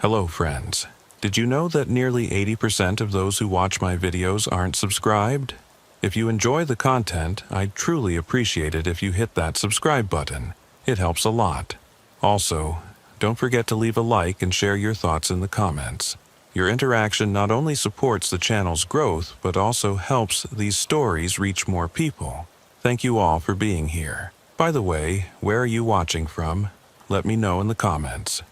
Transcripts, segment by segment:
Hello friends. Did you know that nearly 80% of those who watch my videos aren't subscribed? If you enjoy the content, I'd truly appreciate it if you hit that subscribe button. It helps a lot. Also, don't forget to leave a like and share your thoughts in the comments. Your interaction not only supports the channel's growth, but also helps these stories reach more people. Thank you all for being here. By the way, where are you watching from? Let me know in the comments.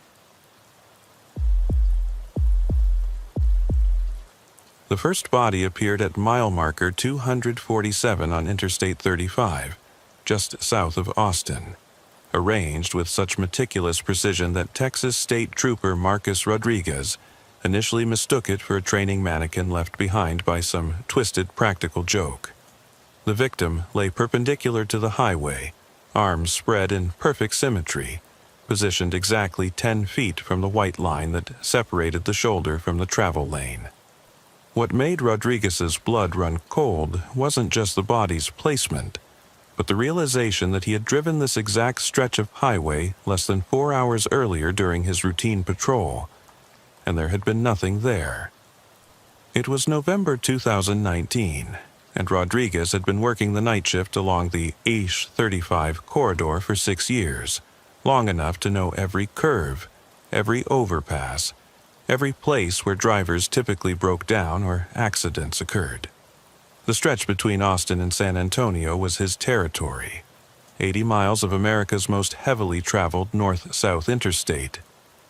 The first body appeared at mile marker 247 on Interstate 35, just south of Austin, arranged with such meticulous precision that Texas State Trooper Marcus Rodriguez initially mistook it for a training mannequin left behind by some twisted practical joke. The victim lay perpendicular to the highway, arms spread in perfect symmetry, positioned exactly 10 feet from the white line that separated the shoulder from the travel lane. What made Rodriguez's blood run cold wasn't just the body's placement, but the realization that he had driven this exact stretch of highway less than 4 hours earlier during his routine patrol, and there had been nothing there. It was November 2019, and Rodriguez had been working the night shift along the Ish 35 corridor for 6 years, long enough to know every curve, every overpass, every place where drivers typically broke down or accidents occurred. The stretch between Austin and San Antonio was his territory, 80 miles of America's most heavily traveled north-south interstate,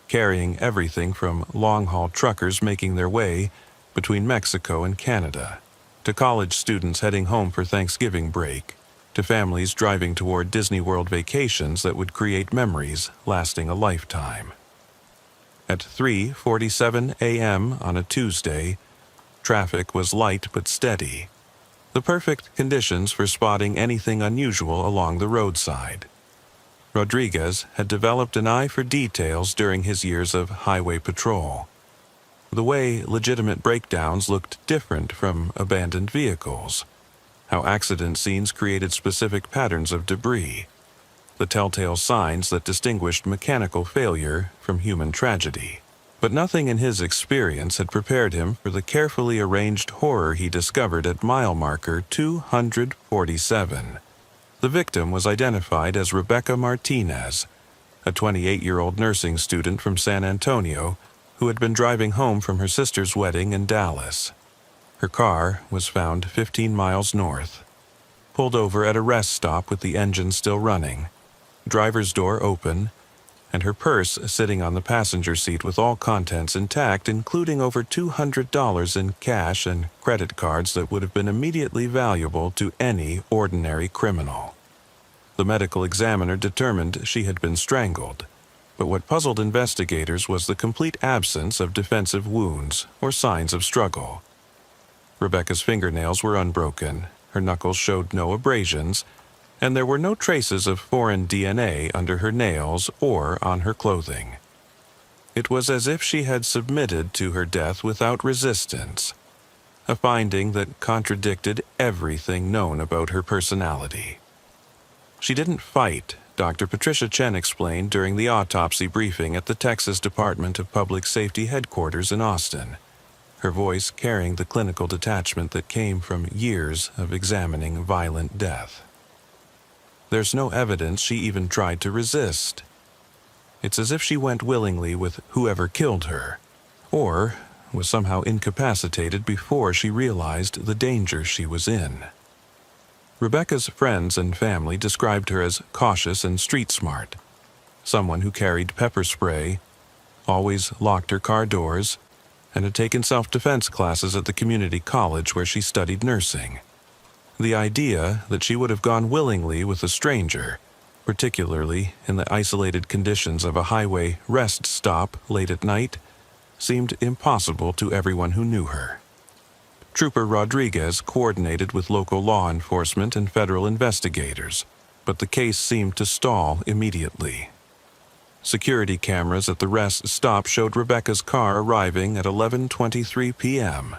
carrying everything from long-haul truckers making their way between Mexico and Canada, to college students heading home for Thanksgiving break, to families driving toward Disney World vacations that would create memories lasting a lifetime. At 3:47 a.m. on a Tuesday, traffic was light but steady, the perfect conditions for spotting anything unusual along the roadside. Rodriguez had developed an eye for details during his years of highway patrol. The way legitimate breakdowns looked different from abandoned vehicles, how accident scenes created specific patterns of debris, the telltale signs that distinguished mechanical failure from human tragedy. But nothing in his experience had prepared him for the carefully arranged horror he discovered at mile marker 247. The victim was identified as Rebecca Martinez, a 28-year-old nursing student from San Antonio who had been driving home from her sister's wedding in Dallas. Her car was found 15 miles north, pulled over at a rest stop with the engine still running, driver's door open, and her purse sitting on the passenger seat with all contents intact, including over $200 in cash and credit cards that would have been immediately valuable to any ordinary criminal. The medical examiner determined she had been strangled, but what puzzled investigators was the complete absence of defensive wounds or signs of struggle. Rebecca's fingernails were unbroken, her knuckles showed no abrasions, and there were no traces of foreign DNA under her nails or on her clothing. It was as if she had submitted to her death without resistance, a finding that contradicted everything known about her personality. She didn't fight, Dr. Patricia Chen explained during the autopsy briefing at the Texas Department of Public Safety headquarters in Austin, her voice carrying the clinical detachment that came from years of examining violent death. There's no evidence she even tried to resist. It's as if she went willingly with whoever killed her, or was somehow incapacitated before she realized the danger she was in. Rebecca's friends and family described her as cautious and street smart, someone who carried pepper spray, always locked her car doors, and had taken self-defense classes at the community college where she studied nursing. The idea that she would have gone willingly with a stranger, particularly in the isolated conditions of a highway rest stop late at night, seemed impossible to everyone who knew her. Trooper Rodriguez coordinated with local law enforcement and federal investigators, but the case seemed to stall immediately. Security cameras at the rest stop showed Rebecca's car arriving at 11:23 p.m.,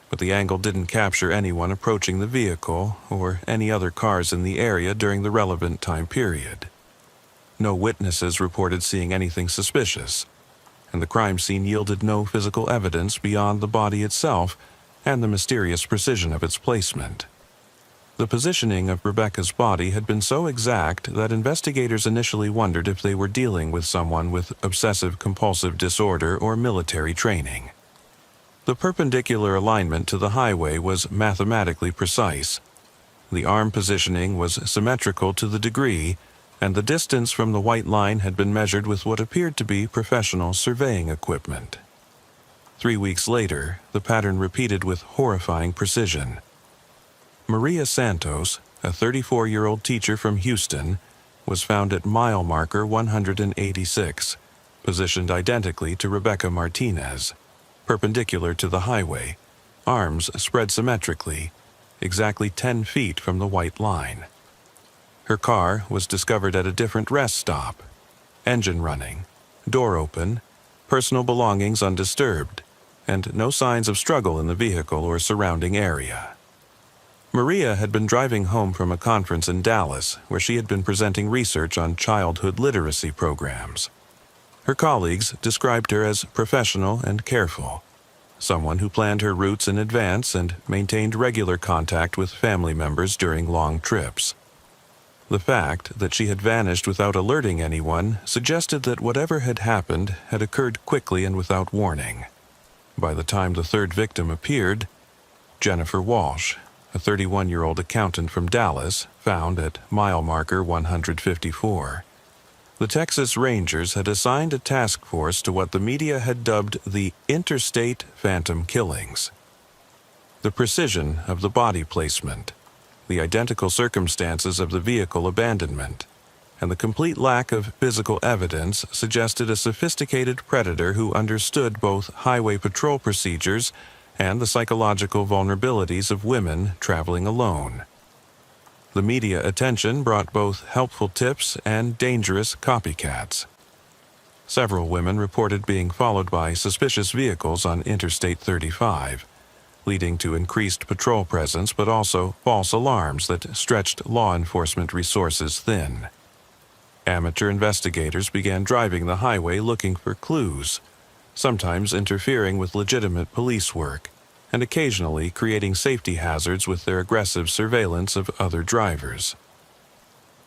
but the angle didn't capture anyone approaching the vehicle or any other cars in the area during the relevant time period. No witnesses reported seeing anything suspicious, and the crime scene yielded no physical evidence beyond the body itself and the mysterious precision of its placement. The positioning of Rebecca's body had been so exact that investigators initially wondered if they were dealing with someone with obsessive-compulsive disorder or military training. The perpendicular alignment to the highway was mathematically precise. The arm positioning was symmetrical to the degree, and the distance from the white line had been measured with what appeared to be professional surveying equipment. 3 weeks later, the pattern repeated with horrifying precision. Maria Santos, a 34-year-old teacher from Houston, was found at mile marker 186, positioned identically to Rebecca Martinez, perpendicular to the highway, arms spread symmetrically, exactly 10 feet from the white line. Her car was discovered at a different rest stop, engine running, door open, personal belongings undisturbed, and no signs of struggle in the vehicle or surrounding area. Maria had been driving home from a conference in Dallas where she had been presenting research on childhood literacy programs. Her colleagues described her as professional and careful, someone who planned her routes in advance and maintained regular contact with family members during long trips. The fact that she had vanished without alerting anyone suggested that whatever had happened had occurred quickly and without warning. By the time the third victim appeared, Jennifer Walsh, a 31-year-old accountant from Dallas, found at mile marker 154. The Texas Rangers had assigned a task force to what the media had dubbed the Interstate Phantom Killings. The precision of the body placement, the identical circumstances of the vehicle abandonment, and the complete lack of physical evidence suggested a sophisticated predator who understood both highway patrol procedures and the psychological vulnerabilities of women traveling alone. The media attention brought both helpful tips and dangerous copycats. Several women reported being followed by suspicious vehicles on Interstate 35, leading to increased patrol presence but also false alarms that stretched law enforcement resources thin. Amateur investigators began driving the highway looking for clues, sometimes interfering with legitimate police work, and occasionally creating safety hazards with their aggressive surveillance of other drivers.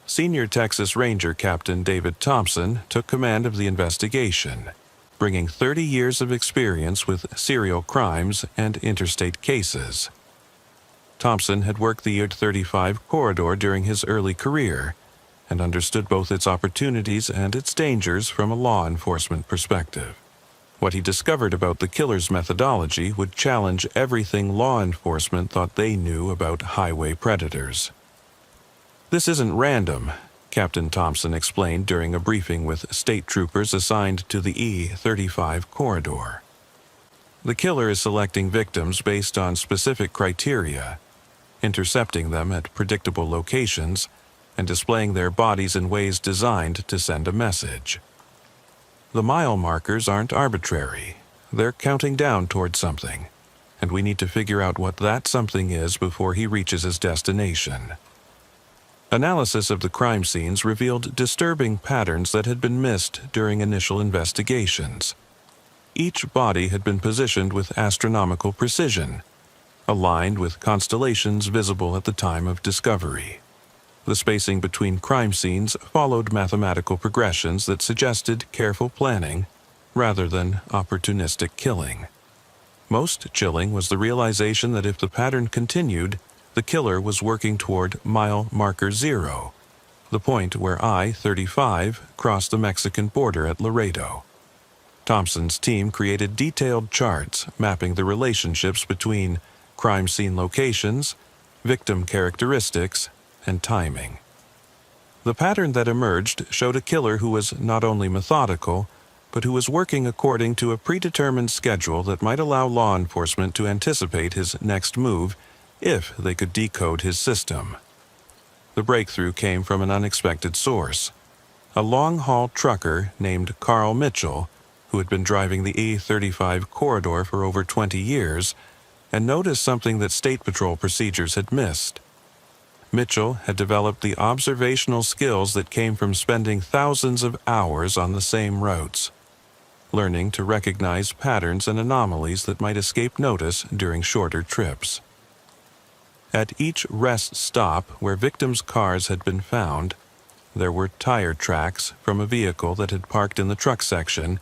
Senior Texas Ranger Captain David Thompson took command of the investigation, bringing 30 years of experience with serial crimes and interstate cases. Thompson had worked the I-35 corridor during his early career and understood both its opportunities and its dangers from a law enforcement perspective. What he discovered about the killer's methodology would challenge everything law enforcement thought they knew about highway predators. "This isn't random," Captain Thompson explained during a briefing with state troopers assigned to the E-35 corridor. "The killer is selecting victims based on specific criteria, intercepting them at predictable locations, and displaying their bodies in ways designed to send a message. The mile markers aren't arbitrary. They're counting down toward something, and we need to figure out what that something is before he reaches his destination." Analysis of the crime scenes revealed disturbing patterns that had been missed during initial investigations. Each body had been positioned with astronomical precision, aligned with constellations visible at the time of discovery. The spacing between crime scenes followed mathematical progressions that suggested careful planning rather than opportunistic killing. Most chilling was the realization that if the pattern continued, the killer was working toward mile marker 0, the point where I-35 crossed the Mexican border at Laredo. Thompson's team created detailed charts mapping the relationships between crime scene locations, victim characteristics, and timing. The pattern that emerged showed a killer who was not only methodical, but who was working according to a predetermined schedule that might allow law enforcement to anticipate his next move if they could decode his system. The breakthrough came from an unexpected source. A long-haul trucker named Carl Mitchell, who had been driving the E-35 corridor for over 20 years, and noticed something that State Patrol procedures had missed. Mitchell had developed the observational skills that came from spending thousands of hours on the same routes. learning to recognize patterns and anomalies that might escape notice during shorter trips. At each rest stop where victims' cars had been found, there were tire tracks from a vehicle that had parked in the truck section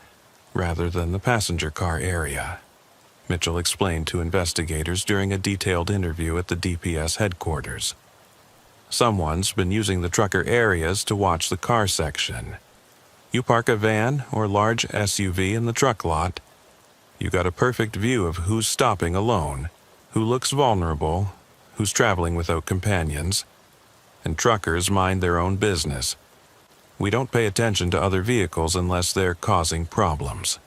rather than the passenger car area, Mitchell explained to investigators during a detailed interview at the DPS headquarters. Someone's been using the trucker areas to watch the car section. You park a van or large SUV in the truck lot, you got a perfect view of who's stopping alone, who looks vulnerable, who's traveling without companions, and truckers mind their own business. We don't pay attention to other vehicles unless they're causing problems.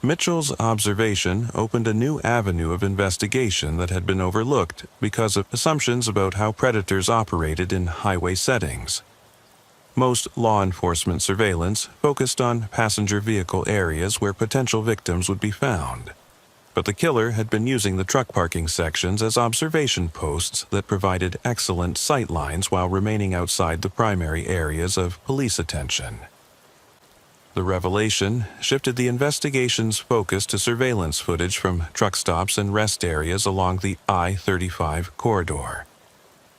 Mitchell's observation opened a new avenue of investigation that had been overlooked because of assumptions about how predators operated in highway settings. Most law enforcement surveillance focused on passenger vehicle areas where potential victims would be found. But the killer had been using the truck parking sections as observation posts that provided excellent sight lines while remaining outside the primary areas of police attention. The revelation shifted the investigation's focus to surveillance footage from truck stops and rest areas along the I-35 corridor.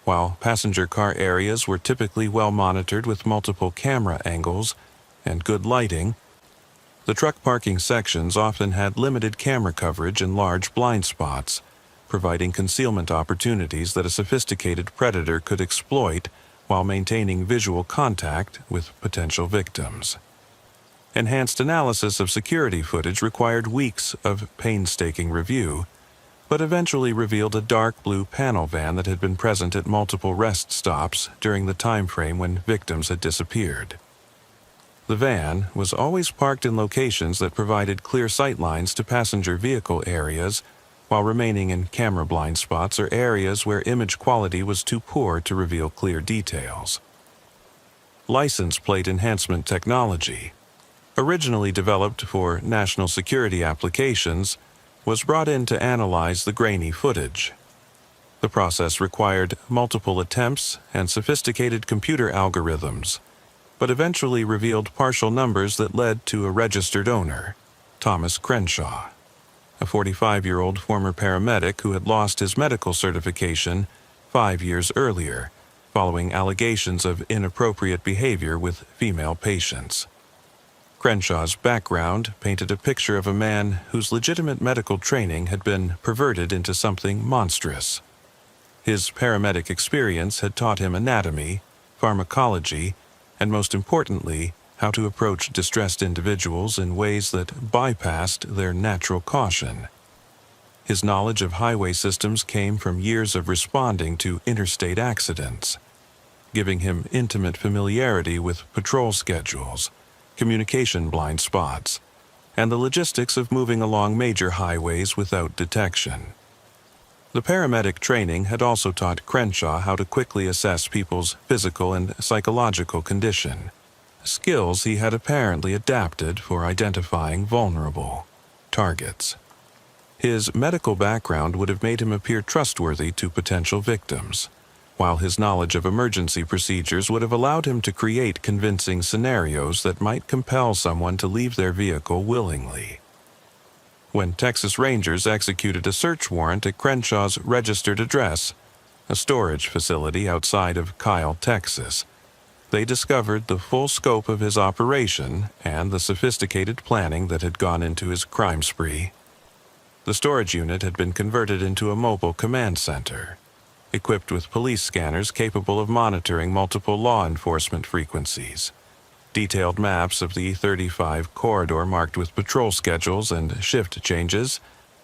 While passenger car areas were typically well monitored with multiple camera angles and good lighting, the truck parking sections often had limited camera coverage and large blind spots, providing concealment opportunities that a sophisticated predator could exploit while maintaining visual contact with potential victims. Enhanced analysis of security footage required weeks of painstaking review, but eventually revealed a dark blue panel van that had been present at multiple rest stops during the time frame when victims had disappeared. The van was always parked in locations that provided clear sight lines to passenger vehicle areas, while remaining in camera blind spots or areas where image quality was too poor to reveal clear details. License plate enhancement technology, originally developed for national security applications, was brought in to analyze the grainy footage. The process required multiple attempts and sophisticated computer algorithms, but eventually revealed partial numbers that led to a registered owner, Thomas Crenshaw, a 45-year-old former paramedic who had lost his medical certification 5 years earlier, following allegations of inappropriate behavior with female patients. Crenshaw's background painted a picture of a man whose legitimate medical training had been perverted into something monstrous. His paramedic experience had taught him anatomy, pharmacology, and most importantly, how to approach distressed individuals in ways that bypassed their natural caution. His knowledge of highway systems came from years of responding to interstate accidents, giving him intimate familiarity with patrol schedules, communication blind spots, and the logistics of moving along major highways without detection. The paramedic training had also taught Crenshaw how to quickly assess people's physical and psychological condition, skills he had apparently adapted for identifying vulnerable targets. His medical background would have made him appear trustworthy to potential victims, while his knowledge of emergency procedures would have allowed him to create convincing scenarios that might compel someone to leave their vehicle willingly. When Texas Rangers executed a search warrant at Crenshaw's registered address, a storage facility outside of Kyle, Texas, they discovered the full scope of his operation and the sophisticated planning that had gone into his crime spree. The storage unit had been converted into a mobile command center, equipped with police scanners capable of monitoring multiple law enforcement frequencies, detailed maps of the 35 corridor marked with patrol schedules and shift changes,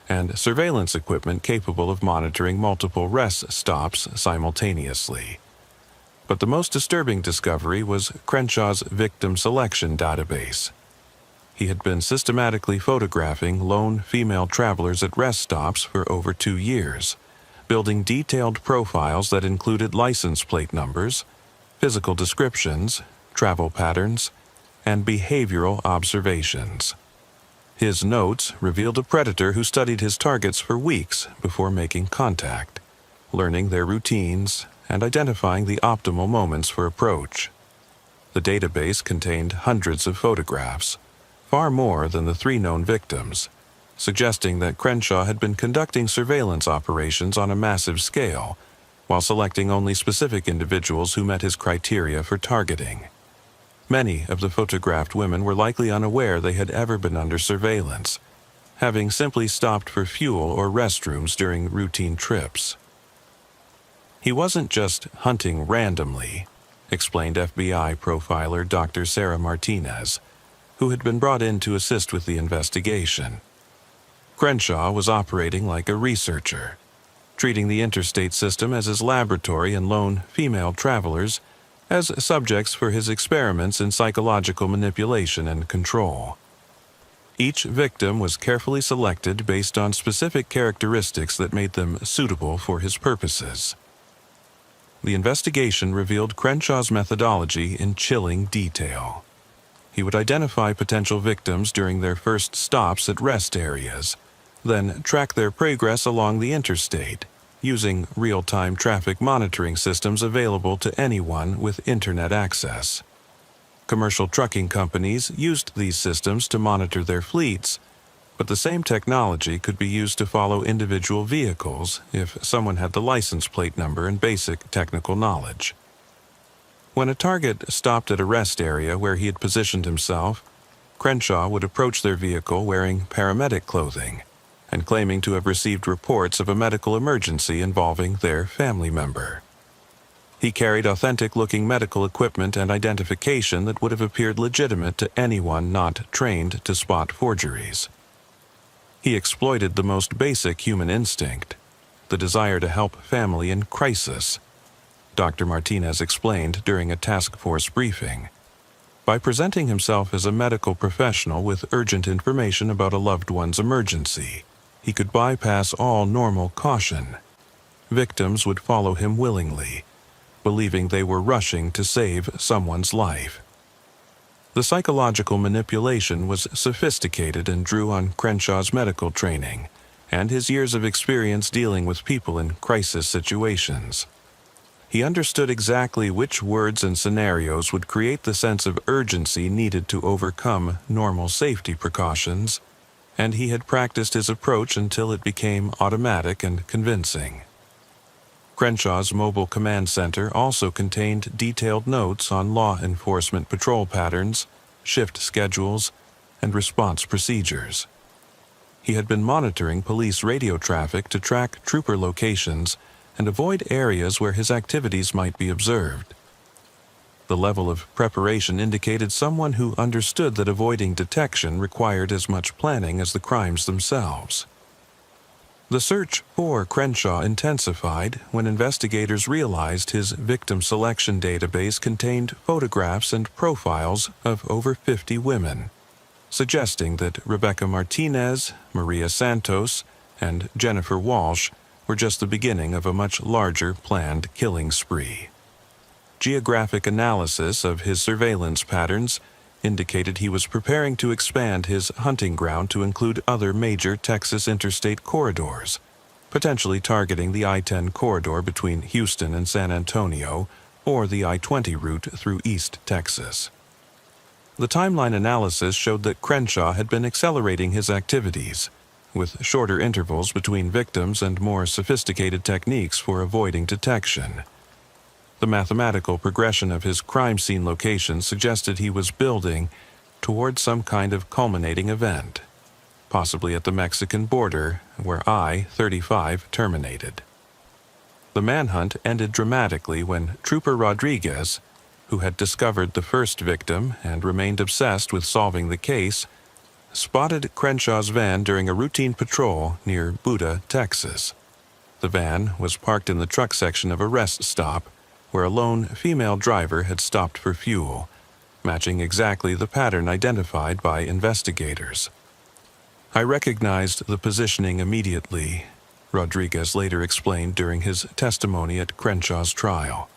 and surveillance equipment capable of monitoring multiple rest stops simultaneously. But the most disturbing discovery was Crenshaw's victim selection database. He had been systematically photographing lone female travelers at rest stops for over 2 years, building detailed profiles that included license plate numbers, physical descriptions, travel patterns, and behavioral observations. His notes revealed a predator who studied his targets for weeks before making contact, learning their routines and identifying the optimal moments for approach. The database contained hundreds of photographs, far more than the 3 known victims, suggesting that Crenshaw had been conducting surveillance operations on a massive scale, while selecting only specific individuals who met his criteria for targeting. Many of the photographed women were likely unaware they had ever been under surveillance, having simply stopped for fuel or restrooms during routine trips. He wasn't just hunting randomly, explained FBI profiler Dr. Sarah Martinez, who had been brought in to assist with the investigation. Crenshaw was operating like a researcher, treating the interstate system as his laboratory and lone female travelers as subjects for his experiments in psychological manipulation and control. Each victim was carefully selected based on specific characteristics that made them suitable for his purposes. The investigation revealed Crenshaw's methodology in chilling detail. He would identify potential victims during their first stops at rest areas, then track their progress along the interstate, using real-time traffic monitoring systems available to anyone with internet access. Commercial trucking companies used these systems to monitor their fleets, but the same technology could be used to follow individual vehicles if someone had the license plate number and basic technical knowledge. When a target stopped at a rest area where he had positioned himself, Crenshaw would approach their vehicle wearing paramedic clothing and claiming to have received reports of a medical emergency involving their family member. He carried authentic-looking medical equipment and identification that would have appeared legitimate to anyone not trained to spot forgeries. He exploited the most basic human instinct, the desire to help family in crisis, Dr. Martinez explained during a task force briefing. By presenting himself as a medical professional with urgent information about a loved one's emergency, he could bypass all normal caution. Victims would follow him willingly, believing they were rushing to save someone's life. The psychological manipulation was sophisticated and drew on Crenshaw's medical training and his years of experience dealing with people in crisis situations. He understood exactly which words and scenarios would create the sense of urgency needed to overcome normal safety precautions, and he had practiced his approach until it became automatic and convincing. Crenshaw's mobile command center also contained detailed notes on law enforcement patrol patterns, shift schedules, and response procedures. He had been monitoring police radio traffic to track trooper locations and avoid areas where his activities might be observed. The level of preparation indicated someone who understood that avoiding detection required as much planning as the crimes themselves. The search for Crenshaw intensified when investigators realized his victim selection database contained photographs and profiles of over 50 women, suggesting that Rebecca Martinez, Maria Santos, and Jennifer Walsh were just the beginning of a much larger planned killing spree. Geographic analysis of his surveillance patterns indicated he was preparing to expand his hunting ground to include other major Texas interstate corridors, potentially targeting the I-10 corridor between Houston and San Antonio or the I-20 route through East Texas. The timeline analysis showed that Crenshaw had been accelerating his activities, with shorter intervals between victims and more sophisticated techniques for avoiding detection. The mathematical progression of his crime scene locations suggested he was building toward some kind of culminating event, possibly at the Mexican border where I-35 terminated. The manhunt ended dramatically when Trooper Rodriguez, who had discovered the first victim and remained obsessed with solving the case, spotted Crenshaw's van during a routine patrol near Buda, Texas. The van was parked in the truck section of a rest stop where a lone female driver had stopped for fuel, matching exactly the pattern identified by investigators. I recognized the positioning immediately, Rodriguez later explained during his testimony at Crenshaw's trial.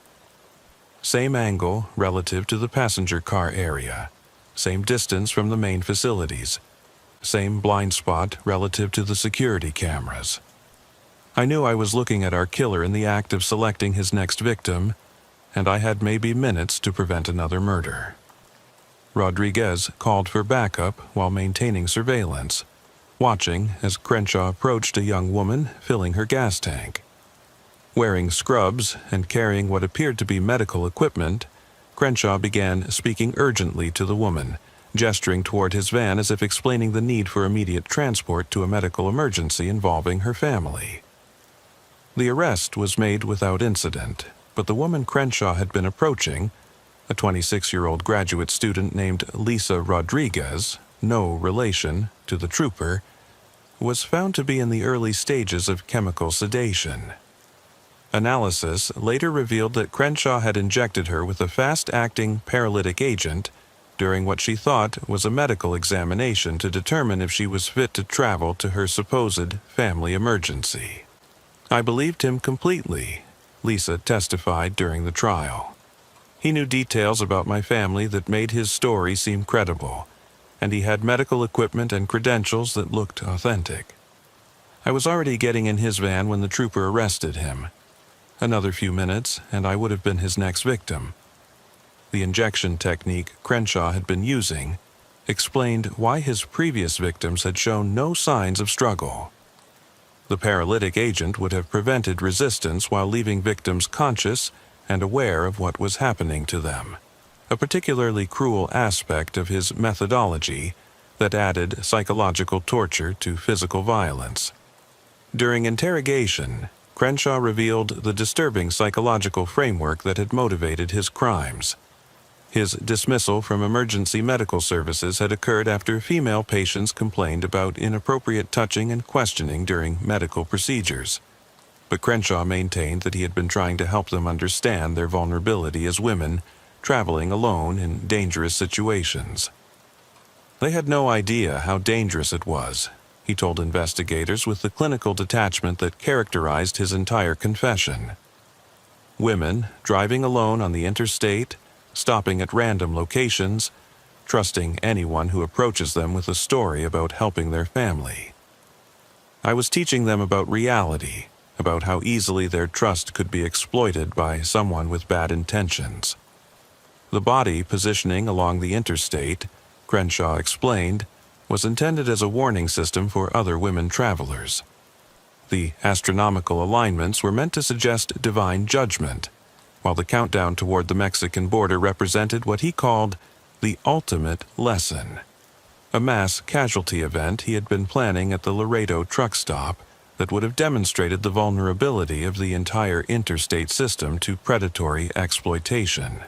Same angle relative to the passenger car area, same distance from the main facilities, same blind spot relative to the security cameras. I knew I was looking at our killer in the act of selecting his next victim, and I had maybe minutes to prevent another murder. Rodriguez called for backup while maintaining surveillance, watching as Crenshaw approached a young woman filling her gas tank. Wearing scrubs and carrying what appeared to be medical equipment, Crenshaw began speaking urgently to the woman, gesturing toward his van as if explaining the need for immediate transport to a medical emergency involving her family. The arrest was made without incident, but the woman Crenshaw had been approaching, a 26-year-old graduate student named Lisa Rodriguez, no relation to the trooper, was found to be in the early stages of chemical sedation. Analysis later revealed that Crenshaw had injected her with a fast-acting paralytic agent during what she thought was a medical examination to determine if she was fit to travel to her supposed family emergency. "I believed him completely," Lisa testified during the trial. "He knew details about my family that made his story seem credible, and he had medical equipment and credentials that looked authentic. I was already getting in his van when the trooper arrested him. Another few minutes, and I would have been his next victim." The injection technique Crenshaw had been using explained why his previous victims had shown no signs of struggle. The paralytic agent would have prevented resistance while leaving victims conscious and aware of what was happening to them, a particularly cruel aspect of his methodology that added psychological torture to physical violence. During interrogation, Crenshaw revealed the disturbing psychological framework that had motivated his crimes. His dismissal from emergency medical services had occurred after female patients complained about inappropriate touching and questioning during medical procedures. But Crenshaw maintained that he had been trying to help them understand their vulnerability as women traveling alone in dangerous situations. They had no idea how dangerous it was, he told investigators with the clinical detachment that characterized his entire confession. Women driving alone on the interstate, stopping at random locations, trusting anyone who approaches them with a story about helping their family. "I was teaching them about reality, about how easily their trust could be exploited by someone with bad intentions." The body positioning along the interstate, Crenshaw explained, was intended as a warning system for other women travelers. The astronomical alignments were meant to suggest divine judgment, while the countdown toward the Mexican border represented what he called the ultimate lesson, a mass casualty event he had been planning at the Laredo truck stop that would have demonstrated the vulnerability of the entire interstate system to predatory exploitation.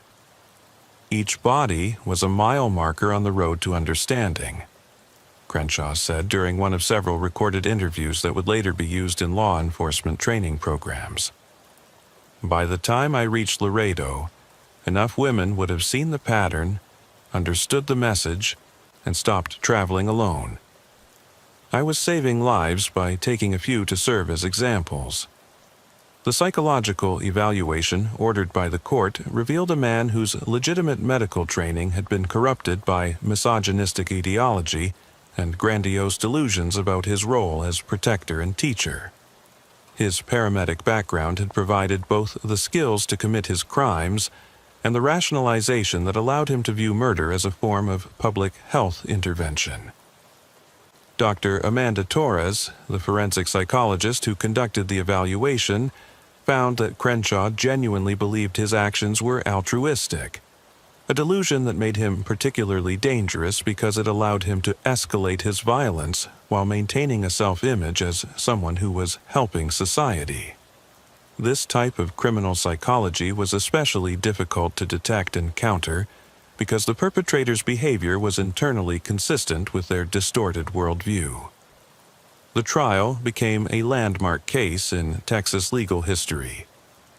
Each body was a mile marker on the road to understanding, Crenshaw said during one of several recorded interviews that would later be used in law enforcement training programs. "By the time I reached Laredo, enough women would have seen the pattern, understood the message, and stopped traveling alone. I was saving lives by taking a few to serve as examples." The psychological evaluation ordered by the court revealed a man whose legitimate medical training had been corrupted by misogynistic ideology and grandiose delusions about his role as protector and teacher. His paramedic background had provided both the skills to commit his crimes and the rationalization that allowed him to view murder as a form of public health intervention. Dr. Amanda Torres, the forensic psychologist who conducted the evaluation, found that Crenshaw genuinely believed his actions were altruistic, a delusion that made him particularly dangerous because it allowed him to escalate his violence while maintaining a self-image as someone who was helping society. This type of criminal psychology was especially difficult to detect and counter because the perpetrator's behavior was internally consistent with their distorted worldview. The trial became a landmark case in Texas legal history,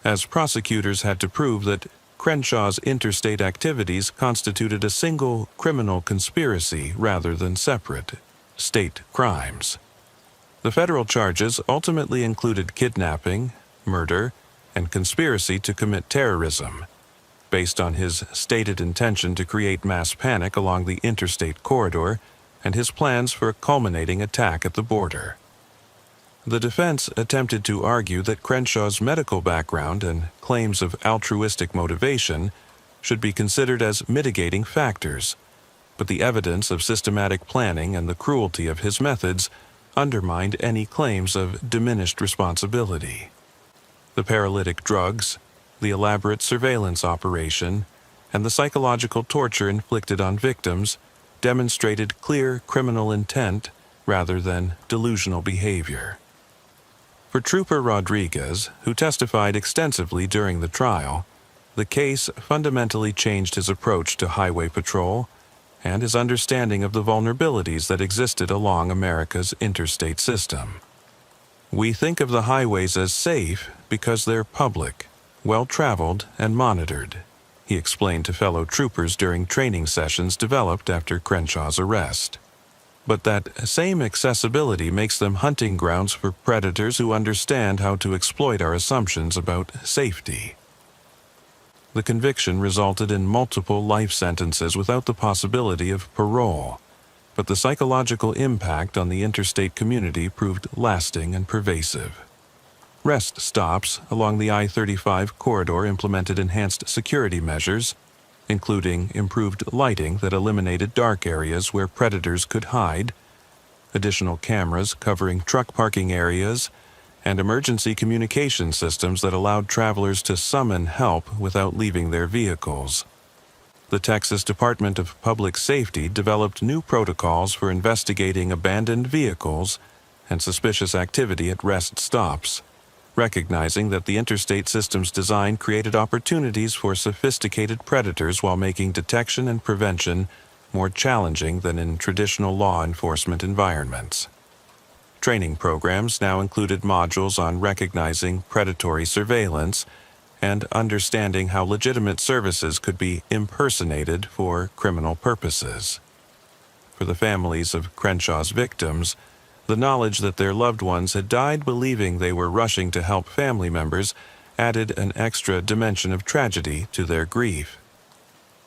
as prosecutors had to prove that Crenshaw's interstate activities constituted a single criminal conspiracy rather than separate state crimes. The federal charges ultimately included kidnapping, murder, and conspiracy to commit terrorism, based on his stated intention to create mass panic along the interstate corridor and his plans for a culminating attack at the border. The defense attempted to argue that Crenshaw's medical background and claims of altruistic motivation should be considered as mitigating factors, but the evidence of systematic planning and the cruelty of his methods undermined any claims of diminished responsibility. The paralytic drugs, the elaborate surveillance operation, and the psychological torture inflicted on victims demonstrated clear criminal intent rather than delusional behavior. For Trooper Rodriguez, who testified extensively during the trial, the case fundamentally changed his approach to highway patrol and his understanding of the vulnerabilities that existed along America's interstate system. We think of the highways as safe because they're public, well-traveled, and monitored, he explained to fellow troopers during training sessions developed after Crenshaw's arrest. But that same accessibility makes them hunting grounds for predators who understand how to exploit our assumptions about safety. The conviction resulted in multiple life sentences without the possibility of parole, but the psychological impact on the interstate community proved lasting and pervasive. Rest stops along the I-35 corridor implemented enhanced security measures, including improved lighting that eliminated dark areas where predators could hide, additional cameras covering truck parking areas, and emergency communication systems that allowed travelers to summon help without leaving their vehicles. The Texas Department of Public Safety developed new protocols for investigating abandoned vehicles and suspicious activity at rest stops, recognizing that the interstate system's design created opportunities for sophisticated predators while making detection and prevention more challenging than in traditional law enforcement environments. Training programs now included modules on recognizing predatory surveillance and understanding how legitimate services could be impersonated for criminal purposes. For the families of Crenshaw's victims, the knowledge that their loved ones had died believing they were rushing to help family members added an extra dimension of tragedy to their grief.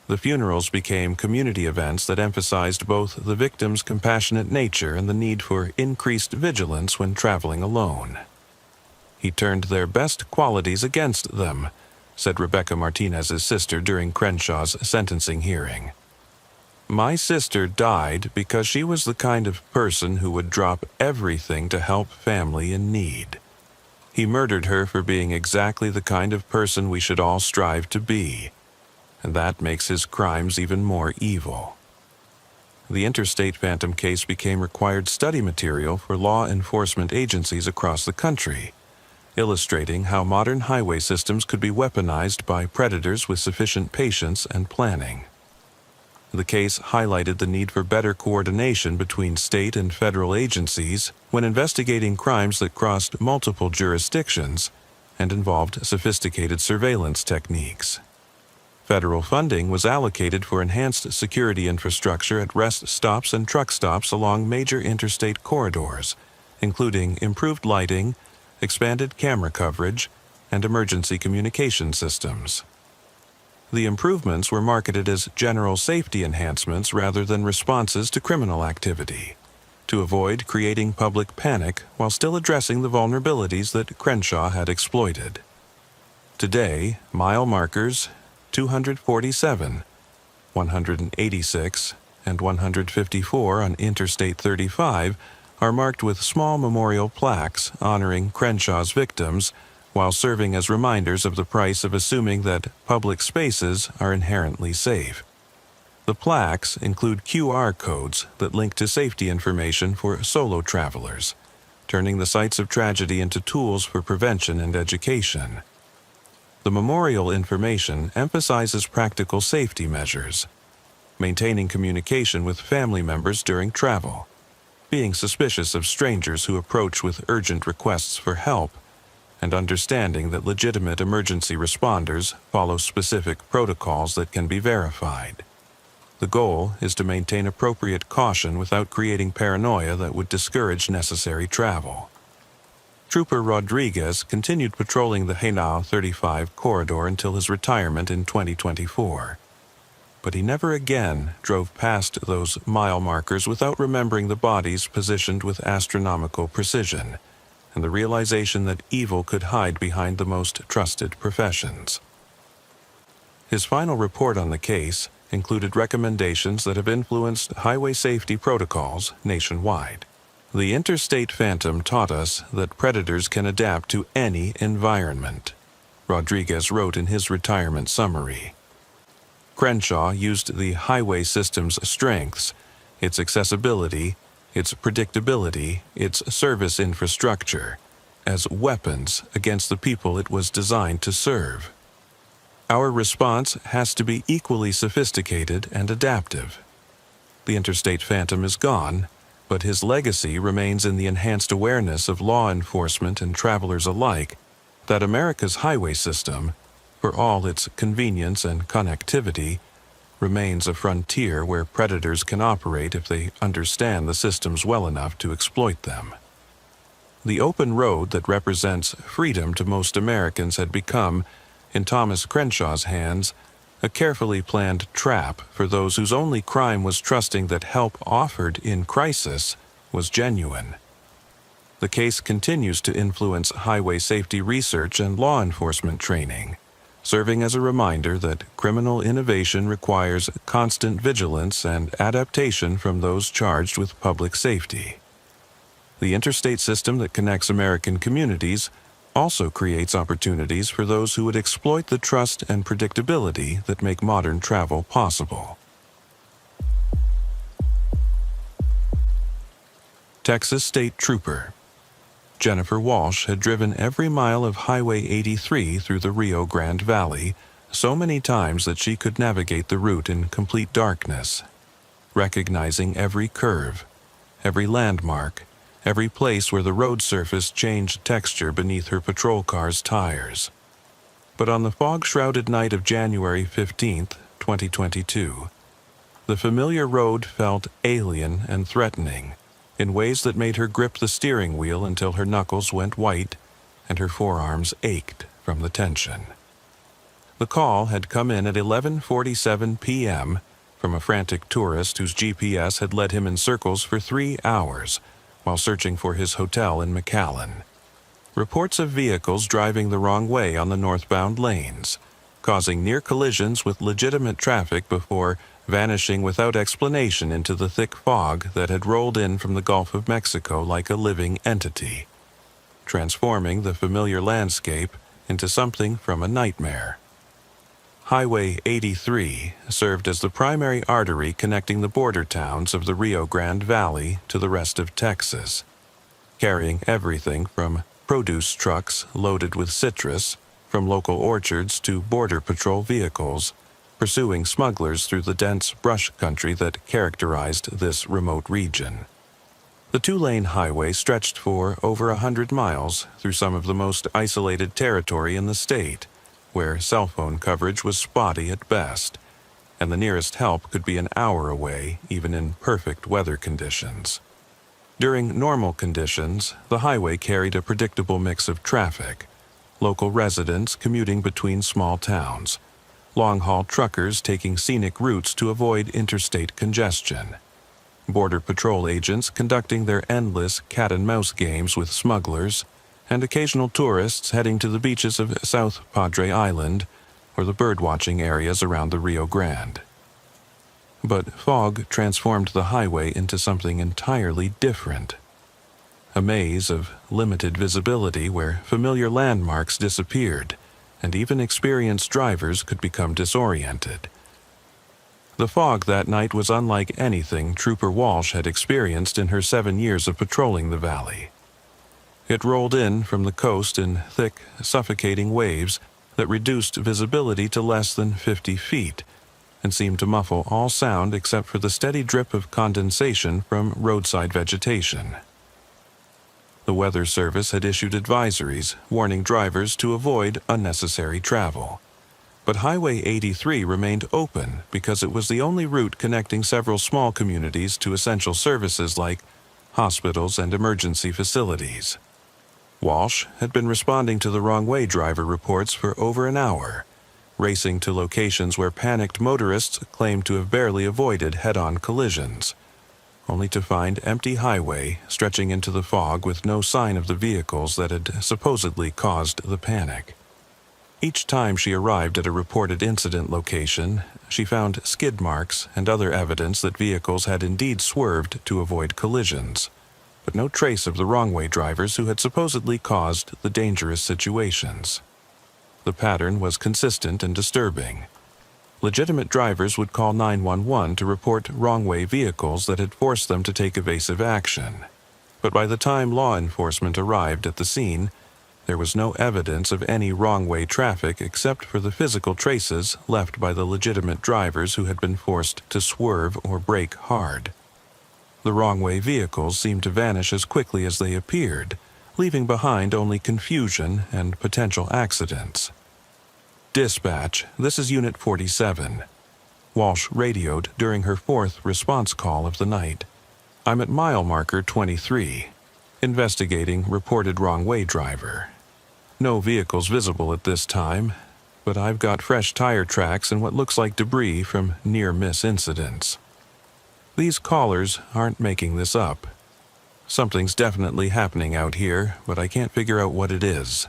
The funerals became community events that emphasized both the victims' compassionate nature and the need for increased vigilance when traveling alone. He turned their best qualities against them, said Rebecca Martinez's sister during Crenshaw's sentencing hearing. My sister died because she was the kind of person who would drop everything to help family in need. He murdered her for being exactly the kind of person we should all strive to be, and that makes his crimes even more evil. The Interstate Phantom case became required study material for law enforcement agencies across the country, illustrating how modern highway systems could be weaponized by predators with sufficient patience and planning. The case highlighted the need for better coordination between state and federal agencies when investigating crimes that crossed multiple jurisdictions and involved sophisticated surveillance techniques. Federal funding was allocated for enhanced security infrastructure at rest stops and truck stops along major interstate corridors, including improved lighting, expanded camera coverage, and emergency communication systems. The improvements were marketed as general safety enhancements rather than responses to criminal activity, to avoid creating public panic while still addressing the vulnerabilities that Crenshaw had exploited. Today, mile markers 247, 186, and 154 on Interstate 35 are marked with small memorial plaques honoring Crenshaw's victims while serving as reminders of the price of assuming that public spaces are inherently safe. The plaques include QR codes that link to safety information for solo travelers, turning the sites of tragedy into tools for prevention and education. The memorial information emphasizes practical safety measures, maintaining communication with family members during travel, being suspicious of strangers who approach with urgent requests for help, and understanding that legitimate emergency responders follow specific protocols that can be verified. The goal is to maintain appropriate caution without creating paranoia that would discourage necessary travel. Trooper Rodriguez continued patrolling the Henao 35 corridor until his retirement in 2024. But he never again drove past those mile markers without remembering the bodies positioned with astronomical precision, and the realization that evil could hide behind the most trusted professions. His final report on the case, included recommendations that have influenced highway safety protocols nationwide. The Interstate Phantom taught us that predators can adapt to any environment, Rodriguez wrote in his retirement summary. Crenshaw used the highway system's strengths, its accessibility, its predictability, its service infrastructure, as weapons against the people it was designed to serve. Our response has to be equally sophisticated and adaptive. The Interstate Phantom is gone, but his legacy remains in the enhanced awareness of law enforcement and travelers alike that America's highway system, for all its convenience and connectivity, remains a frontier where predators can operate if they understand the systems well enough to exploit them. The open road that represents freedom to most Americans had become, in Thomas Crenshaw's hands, a carefully planned trap for those whose only crime was trusting that help offered in crisis was genuine. The case continues to influence highway safety research and law enforcement training, serving as a reminder that criminal innovation requires constant vigilance and adaptation from those charged with public safety. The interstate system that connects American communities also creates opportunities for those who would exploit the trust and predictability that make modern travel possible. Texas State Trooper Jennifer Walsh had driven every mile of Highway 83 through the Rio Grande Valley so many times that she could navigate the route in complete darkness, recognizing every curve, every landmark, every place where the road surface changed texture beneath her patrol car's tires. But on the fog-shrouded night of January 15, 2022, the familiar road felt alien and threatening in ways that made her grip the steering wheel until her knuckles went white and her forearms ached from the tension. The call had come in at 11:47 p.m. from a frantic tourist whose GPS had led him in circles for 3 hours while searching for his hotel in McAllen. Reports of vehicles driving the wrong way on the northbound lanes, causing near collisions with legitimate traffic before vanishing without explanation into the thick fog that had rolled in from the Gulf of Mexico like a living entity, transforming the familiar landscape into something from a nightmare. Highway 83 served as the primary artery connecting the border towns of the Rio Grande Valley to the rest of Texas, carrying everything from produce trucks loaded with citrus from local orchards to border patrol vehicles, pursuing smugglers through the dense brush country that characterized this remote region. The two-lane highway stretched for over 100 miles through some of the most isolated territory in the state, where cell phone coverage was spotty at best, and the nearest help could be an hour away, even in perfect weather conditions. During normal conditions, the highway carried a predictable mix of traffic, local residents commuting between small towns, long-haul truckers taking scenic routes to avoid interstate congestion, border patrol agents conducting their endless cat-and-mouse games with smugglers, and occasional tourists heading to the beaches of South Padre Island or the birdwatching areas around the Rio Grande. But fog transformed the highway into something entirely different. A maze of limited visibility where familiar landmarks disappeared, and even experienced drivers could become disoriented. The fog that night was unlike anything Trooper Walsh had experienced in her 7 years of patrolling the valley. It rolled in from the coast in thick, suffocating waves that reduced visibility to less than 50 feet and seemed to muffle all sound except for the steady drip of condensation from roadside vegetation. The Weather Service had issued advisories warning drivers to avoid unnecessary travel. But Highway 83 remained open because it was the only route connecting several small communities to essential services like hospitals and emergency facilities. Walsh had been responding to the wrong-way driver reports for over an hour, racing to locations where panicked motorists claimed to have barely avoided head-on collisions, only to find empty highway stretching into the fog with no sign of the vehicles that had supposedly caused the panic. Each time she arrived at a reported incident location, she found skid marks and other evidence that vehicles had indeed swerved to avoid collisions, but no trace of the wrong-way drivers who had supposedly caused the dangerous situations. The pattern was consistent and disturbing. Legitimate drivers would call 911 to report wrong-way vehicles that had forced them to take evasive action. But by the time law enforcement arrived at the scene, there was no evidence of any wrong-way traffic except for the physical traces left by the legitimate drivers who had been forced to swerve or brake hard. The wrong-way vehicles seemed to vanish as quickly as they appeared, leaving behind only confusion and potential accidents. "Dispatch, this is Unit 47. Walsh radioed during her fourth response call of the night. "I'm at mile marker 23. Investigating reported wrong-way driver. No vehicles visible at this time, but I've got fresh tire tracks and what looks like debris from near-miss incidents." These callers aren't making this up. Something's definitely happening out here, but I can't figure out what it is.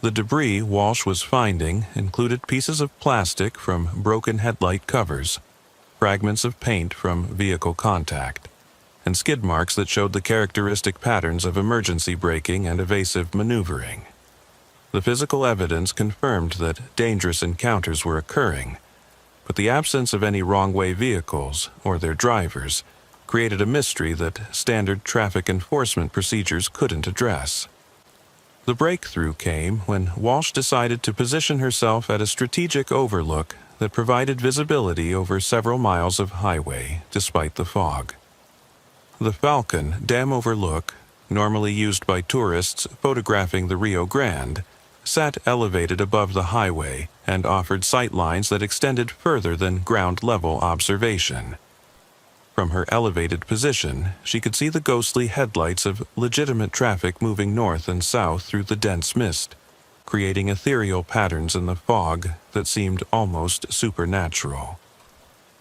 The debris Walsh was finding included pieces of plastic from broken headlight covers, fragments of paint from vehicle contact, and skid marks that showed the characteristic patterns of emergency braking and evasive maneuvering. The physical evidence confirmed that dangerous encounters were occurring, but the absence of any wrong-way vehicles or their drivers created a mystery that standard traffic enforcement procedures couldn't address. The breakthrough came when Walsh decided to position herself at a strategic overlook that provided visibility over several miles of highway despite the fog. The Falcon Dam Overlook, normally used by tourists photographing the Rio Grande, sat elevated above the highway and offered sight lines that extended further than ground-level observation. From her elevated position, she could see the ghostly headlights of legitimate traffic moving north and south through the dense mist, creating ethereal patterns in the fog that seemed almost supernatural.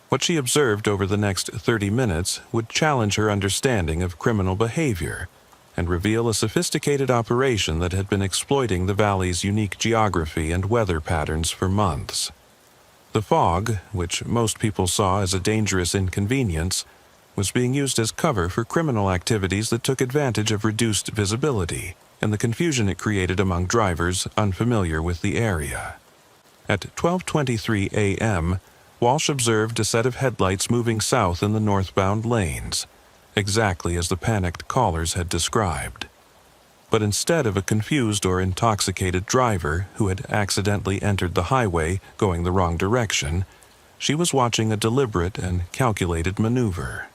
What she observed over the next 30 minutes would challenge her understanding of criminal behavior and reveal a sophisticated operation that had been exploiting the valley's unique geography and weather patterns for months. The fog, which most people saw as a dangerous inconvenience, was being used as cover for criminal activities that took advantage of reduced visibility and the confusion it created among drivers unfamiliar with the area. At 12:23 a.m., Walsh observed a set of headlights moving south in the northbound lanes, exactly as the panicked callers had described. But instead of a confused or intoxicated driver who had accidentally entered the highway going the wrong direction, she was watching a deliberate and calculated maneuver.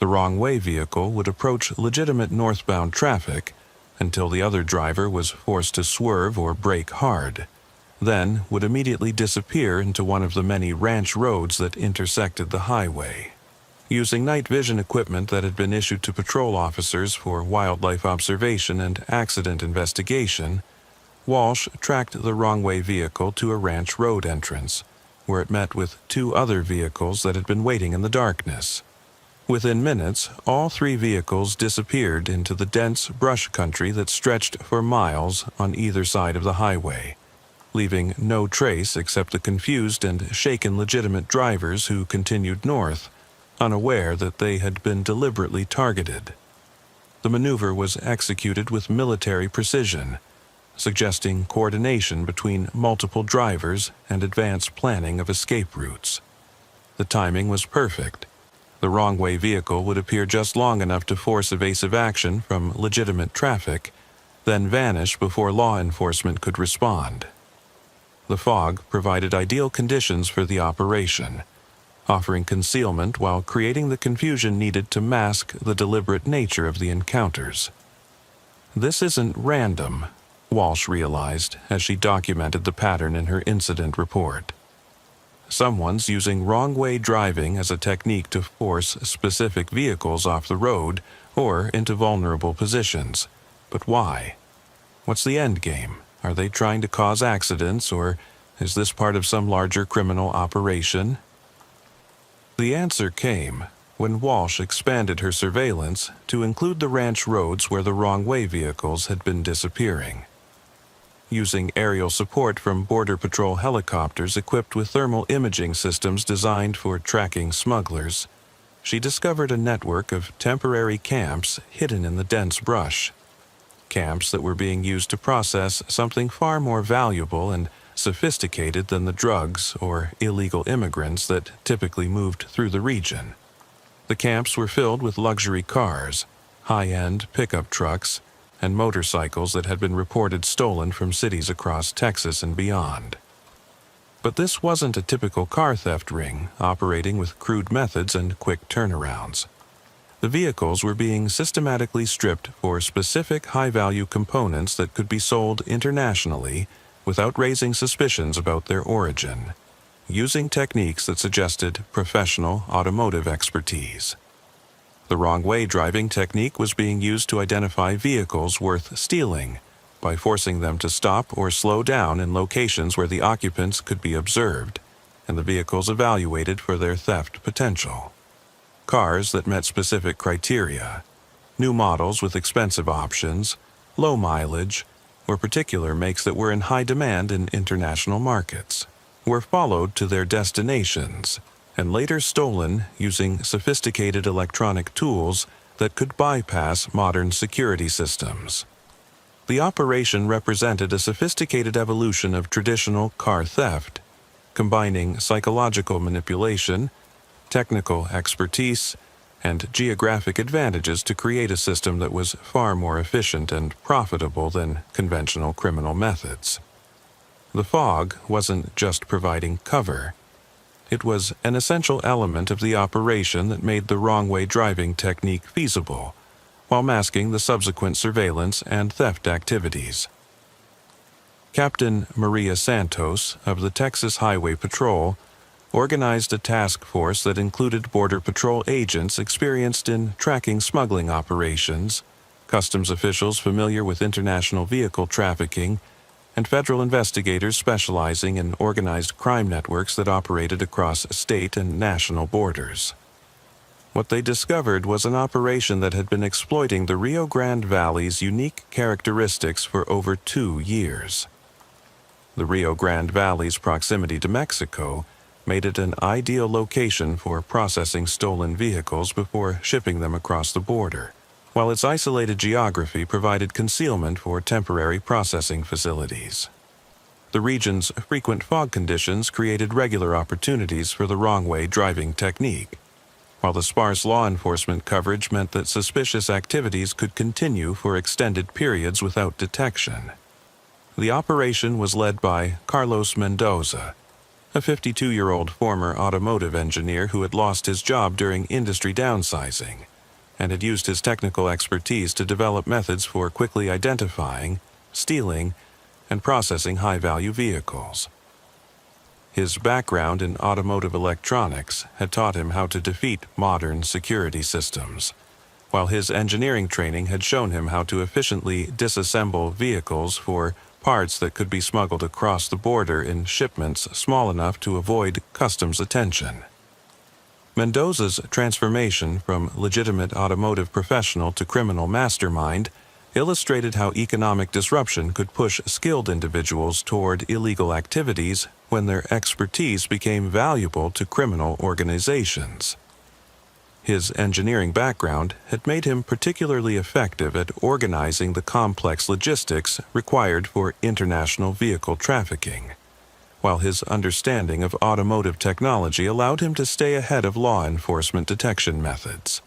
The wrong-way vehicle would approach legitimate northbound traffic until the other driver was forced to swerve or brake hard, then would immediately disappear into one of the many ranch roads that intersected the highway. Using night vision equipment that had been issued to patrol officers for wildlife observation and accident investigation, Walsh tracked the wrong-way vehicle to a ranch road entrance, where it met with two other vehicles that had been waiting in the darkness. Within minutes, all three vehicles disappeared into the dense brush country that stretched for miles on either side of the highway, leaving no trace except the confused and shaken legitimate drivers who continued north, unaware that they had been deliberately targeted. The maneuver was executed with military precision, suggesting coordination between multiple drivers and advanced planning of escape routes. The timing was perfect. The wrong-way vehicle would appear just long enough to force evasive action from legitimate traffic, then vanish before law enforcement could respond. The fog provided ideal conditions for the operation, offering concealment while creating the confusion needed to mask the deliberate nature of the encounters. This isn't random, Walsh realized as she documented the pattern in her incident report. Someone's using wrong-way driving as a technique to force specific vehicles off the road or into vulnerable positions. But why? What's the end game? Are they trying to cause accidents, or is this part of some larger criminal operation? The answer came when Walsh expanded her surveillance to include the ranch roads where the wrong-way vehicles had been disappearing. using aerial support from Border Patrol helicopters equipped with thermal imaging systems designed for tracking smugglers, she discovered a network of temporary camps hidden in the dense brush. Camps that were being used to process something far more valuable and sophisticated than the drugs or illegal immigrants that typically moved through the region. The camps were filled with luxury cars, high-end pickup trucks, and motorcycles that had been reported stolen from cities across Texas and beyond. But this wasn't a typical car theft ring operating with crude methods and quick turnarounds. The vehicles were being systematically stripped for specific high-value components that could be sold internationally without raising suspicions about their origin, using techniques that suggested professional automotive expertise. The wrong-way driving technique was being used to identify vehicles worth stealing by forcing them to stop or slow down in locations where the occupants could be observed and the vehicles evaluated for their theft potential. Cars that met specific criteria, new models with expensive options, low mileage, or particular makes that were in high demand in international markets, were followed to their destinations and later stolen using sophisticated electronic tools that could bypass modern security systems. The operation represented a sophisticated evolution of traditional car theft, combining psychological manipulation, technical expertise, and geographic advantages to create a system that was far more efficient and profitable than conventional criminal methods. The fog wasn't just providing cover. It was an essential element of the operation that made the wrong-way driving technique feasible, while masking the subsequent surveillance and theft activities. Captain Maria Santos of the Texas Highway Patrol organized a task force that included Border Patrol agents experienced in tracking smuggling operations, customs officials familiar with international vehicle trafficking, and federal investigators specializing in organized crime networks that operated across state and national borders. What they discovered was an operation that had been exploiting the Rio Grande Valley's unique characteristics for over 2 years. The Rio Grande Valley's proximity to Mexico made it an ideal location for processing stolen vehicles before shipping them across the border, while its isolated geography provided concealment for temporary processing facilities. The region's frequent fog conditions created regular opportunities for the wrong-way driving technique, while the sparse law enforcement coverage meant that suspicious activities could continue for extended periods without detection. The operation was led by Carlos Mendoza, a 52-year-old former automotive engineer who had lost his job during industry downsizing and had used his technical expertise to develop methods for quickly identifying, stealing, and processing high-value vehicles. His background in automotive electronics had taught him how to defeat modern security systems, while his engineering training had shown him how to efficiently disassemble vehicles for parts that could be smuggled across the border in shipments small enough to avoid customs attention. Mendoza's transformation from legitimate automotive professional to criminal mastermind illustrated how economic disruption could push skilled individuals toward illegal activities when their expertise became valuable to criminal organizations. His engineering background had made him particularly effective at organizing the complex logistics required for international vehicle trafficking, while his understanding of automotive technology allowed him to stay ahead of law enforcement detection methods.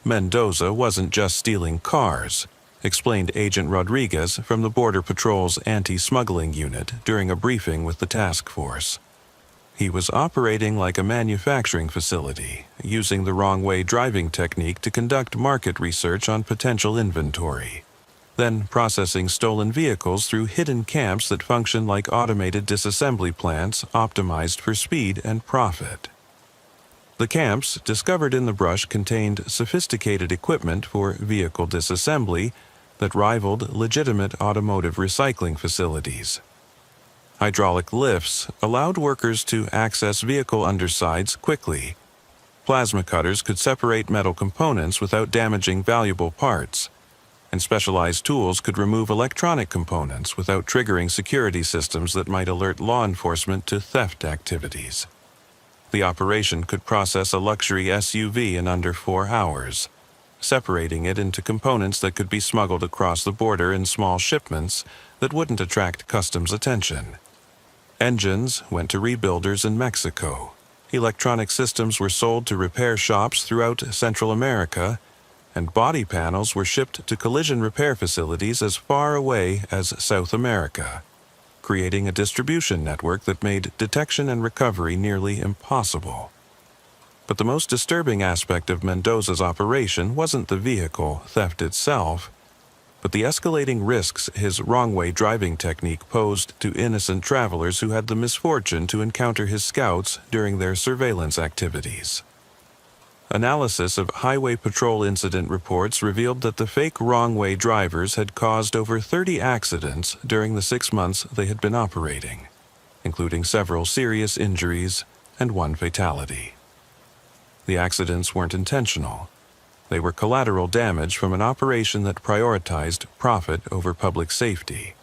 Mendoza wasn't just stealing cars, explained Agent Rodriguez from the Border Patrol's anti-smuggling unit during a briefing with the task force. He was operating like a manufacturing facility, using the wrong-way driving technique to conduct market research on potential inventory, then processing stolen vehicles through hidden camps that function like automated disassembly plants optimized for speed and profit. The camps, discovered in the brush, contained sophisticated equipment for vehicle disassembly that rivaled legitimate automotive recycling facilities. Hydraulic lifts allowed workers to access vehicle undersides quickly. Plasma cutters could separate metal components without damaging valuable parts. and specialized tools could remove electronic components without triggering security systems that might alert law enforcement to theft activities. The operation could process a luxury SUV in under 4 hours, separating it into components that could be smuggled across the border in small shipments that wouldn't attract customs attention. Engines went to rebuilders in Mexico. Electronic systems were sold to repair shops throughout Central America, and body panels were shipped to collision repair facilities as far away as South America, creating a distribution network that made detection and recovery nearly impossible. But the most disturbing aspect of Mendoza's operation wasn't the vehicle theft itself, but the escalating risks his wrong-way driving technique posed to innocent travelers who had the misfortune to encounter his scouts during their surveillance activities. Analysis of highway patrol incident reports revealed that the fake wrong-way drivers had caused over 30 accidents during the 6 months they had been operating, including several serious injuries and 1 fatality. The accidents weren't intentional. They were collateral damage from an operation that prioritized profit over public safety.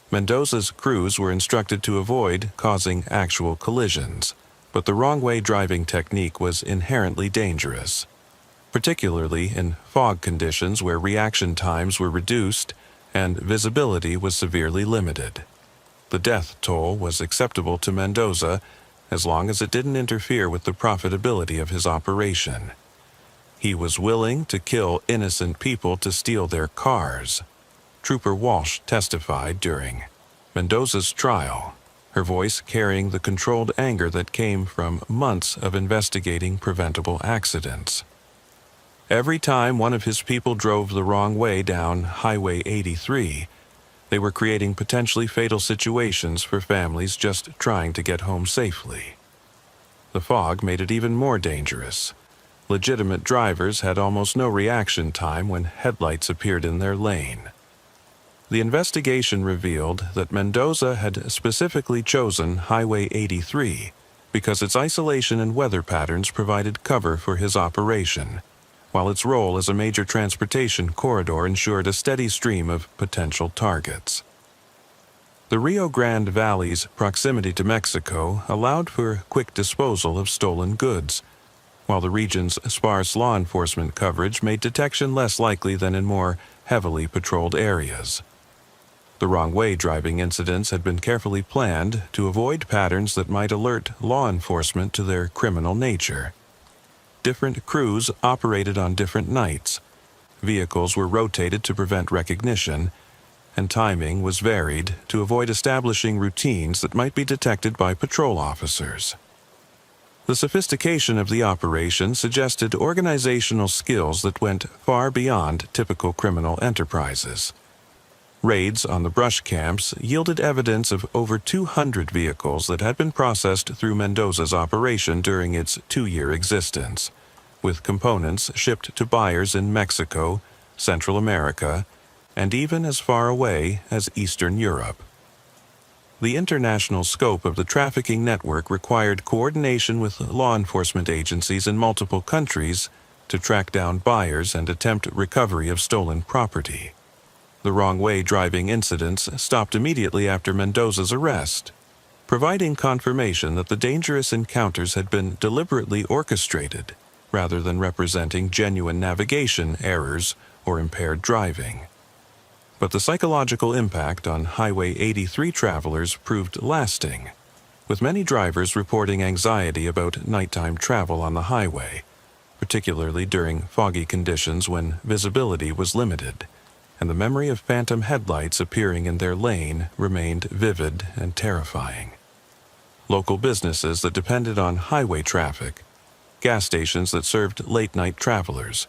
Mendoza's crews were instructed to avoid causing actual collisions, but the wrong-way driving technique was inherently dangerous, particularly in fog conditions where reaction times were reduced and visibility was severely limited. The death toll was acceptable to Mendoza as long as it didn't interfere with the profitability of his operation. He was willing to kill innocent people to steal their cars. Trooper Walsh testified during Mendoza's trial, her voice carrying the controlled anger that came from months of investigating preventable accidents. Every time one of his people drove the wrong way down Highway 83, they were creating potentially fatal situations for families just trying to get home safely. The fog made it even more dangerous. Legitimate drivers had almost no reaction time when headlights appeared in their lane. The investigation revealed that Mendoza had specifically chosen Highway 83 because its isolation and weather patterns provided cover for his operation, while its role as a major transportation corridor ensured a steady stream of potential targets. The Rio Grande Valley's proximity to Mexico allowed for quick disposal of stolen goods, while the region's sparse law enforcement coverage made detection less likely than in more heavily patrolled areas. The wrong-way driving incidents had been carefully planned to avoid patterns that might alert law enforcement to their criminal nature. Different crews operated on different nights. Vehicles were rotated to prevent recognition, and timing was varied to avoid establishing routines that might be detected by patrol officers. The sophistication of the operation suggested organizational skills that went far beyond typical criminal enterprises. Raids on the brush camps yielded evidence of over 200 vehicles that had been processed through Mendoza's operation during its 2-year existence, with components shipped to buyers in Mexico, Central America, and even as far away as Eastern Europe. The international scope of the trafficking network required coordination with law enforcement agencies in multiple countries to track down buyers and attempt recovery of stolen property. The wrong-way driving incidents stopped immediately after Mendoza's arrest, providing confirmation that the dangerous encounters had been deliberately orchestrated rather than representing genuine navigation errors or impaired driving. But the psychological impact on Highway 83 travelers proved lasting, with many drivers reporting anxiety about nighttime travel on the highway, particularly during foggy conditions when visibility was limited, and the memory of phantom headlights appearing in their lane remained vivid and terrifying. Local businesses that depended on highway traffic, gas stations that served late-night travelers,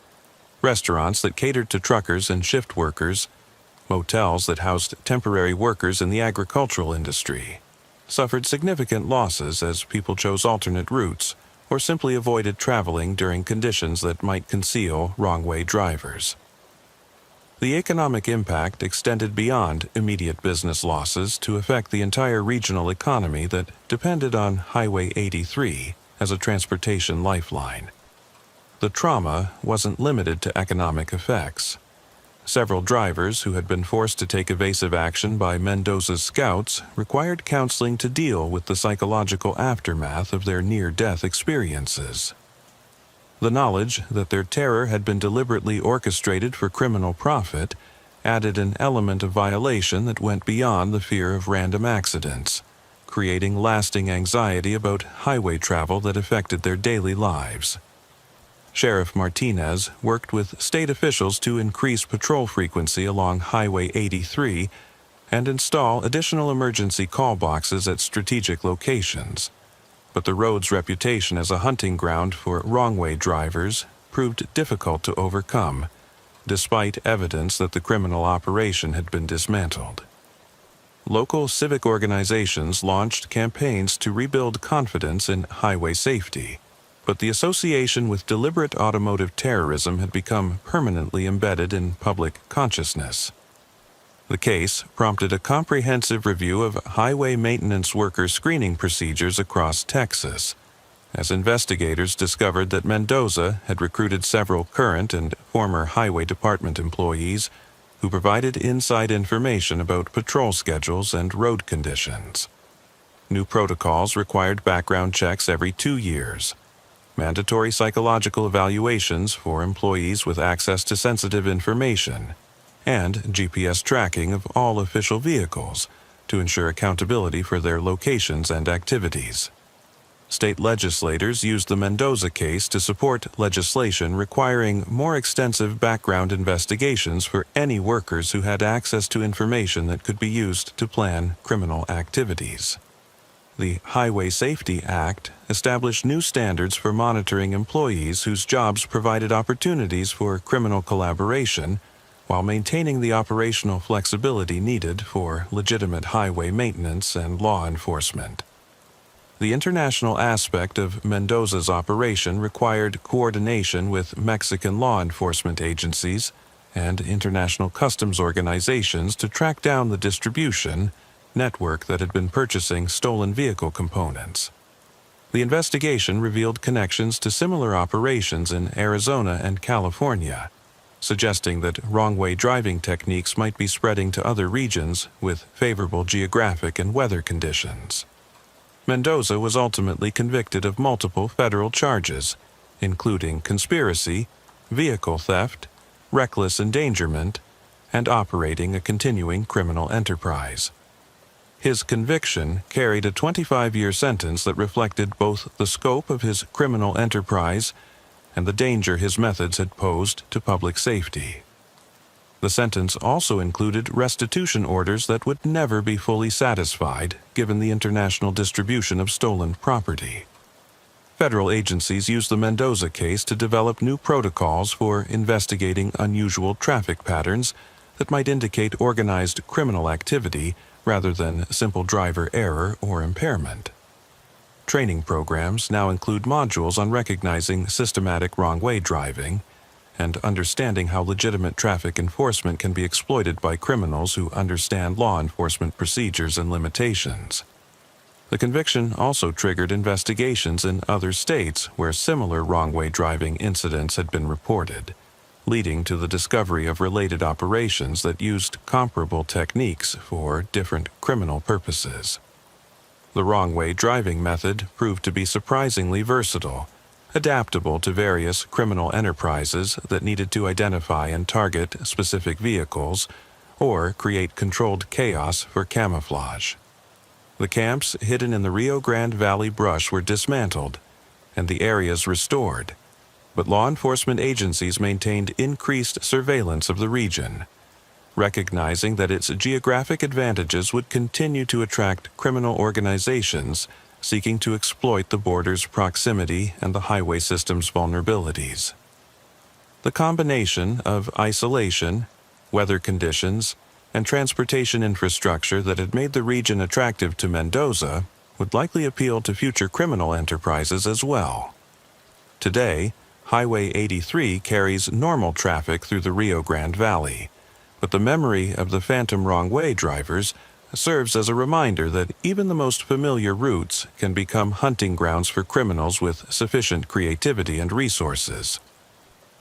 restaurants that catered to truckers and shift workers, motels that housed temporary workers in the agricultural industry, suffered significant losses as people chose alternate routes or simply avoided traveling during conditions that might conceal wrong-way drivers. The economic impact extended beyond immediate business losses to affect the entire regional economy that depended on Highway 83 as a transportation lifeline. The trauma wasn't limited to economic effects. Several drivers who had been forced to take evasive action by Mendoza's scouts required counseling to deal with the psychological aftermath of their near-death experiences. The knowledge that their terror had been deliberately orchestrated for criminal profit added an element of violation that went beyond the fear of random accidents, creating lasting anxiety about highway travel that affected their daily lives. Sheriff Martinez worked with state officials to increase patrol frequency along Highway 83 and install additional emergency call boxes at strategic locations. But the road's reputation as a hunting ground for wrong-way drivers proved difficult to overcome, despite evidence that the criminal operation had been dismantled. Local civic organizations launched campaigns to rebuild confidence in highway safety, but the association with deliberate automotive terrorism had become permanently embedded in public consciousness. The case prompted a comprehensive review of highway maintenance worker screening procedures across Texas, as investigators discovered that Mendoza had recruited several current and former Highway Department employees who provided inside information about patrol schedules and road conditions. New protocols required background checks every 2 years, mandatory psychological evaluations for employees with access to sensitive information, and GPS tracking of all official vehicles to ensure accountability for their locations and activities. State legislators used the Mendoza case to support legislation requiring more extensive background investigations for any workers who had access to information that could be used to plan criminal activities. The Highway Safety Act established new standards for monitoring employees whose jobs provided opportunities for criminal collaboration while maintaining the operational flexibility needed for legitimate highway maintenance and law enforcement. The international aspect of Mendoza's operation required coordination with Mexican law enforcement agencies and international customs organizations to track down the distribution network that had been purchasing stolen vehicle components. The investigation revealed connections to similar operations in Arizona and California, suggesting that wrong-way driving techniques might be spreading to other regions with favorable geographic and weather conditions. Mendoza was ultimately convicted of multiple federal charges, including conspiracy, vehicle theft, reckless endangerment, and operating a continuing criminal enterprise. His conviction carried a 25-year sentence that reflected both the scope of his criminal enterprise and the danger his methods had posed to public safety. The sentence also included restitution orders that would never be fully satisfied given the international distribution of stolen property. Federal agencies used the Mendoza case to develop new protocols for investigating unusual traffic patterns that might indicate organized criminal activity rather than simple driver error or impairment. Training programs now include modules on recognizing systematic wrong-way driving and understanding how legitimate traffic enforcement can be exploited by criminals who understand law enforcement procedures and limitations. The conviction also triggered investigations in other states where similar wrong-way driving incidents had been reported, leading to the discovery of related operations that used comparable techniques for different criminal purposes. The wrong-way driving method proved to be surprisingly versatile, adaptable to various criminal enterprises that needed to identify and target specific vehicles or create controlled chaos for camouflage. The camps hidden in the Rio Grande Valley brush were dismantled and the areas restored, but law enforcement agencies maintained increased surveillance of the region, recognizing that its geographic advantages would continue to attract criminal organizations seeking to exploit the border's proximity and the highway system's vulnerabilities. The combination of isolation, weather conditions, and transportation infrastructure that had made the region attractive to Mendoza would likely appeal to future criminal enterprises as well. Today, Highway 83 carries normal traffic through the Rio Grande Valley, but the memory of the phantom wrong-way drivers serves as a reminder that even the most familiar routes can become hunting grounds for criminals with sufficient creativity and resources.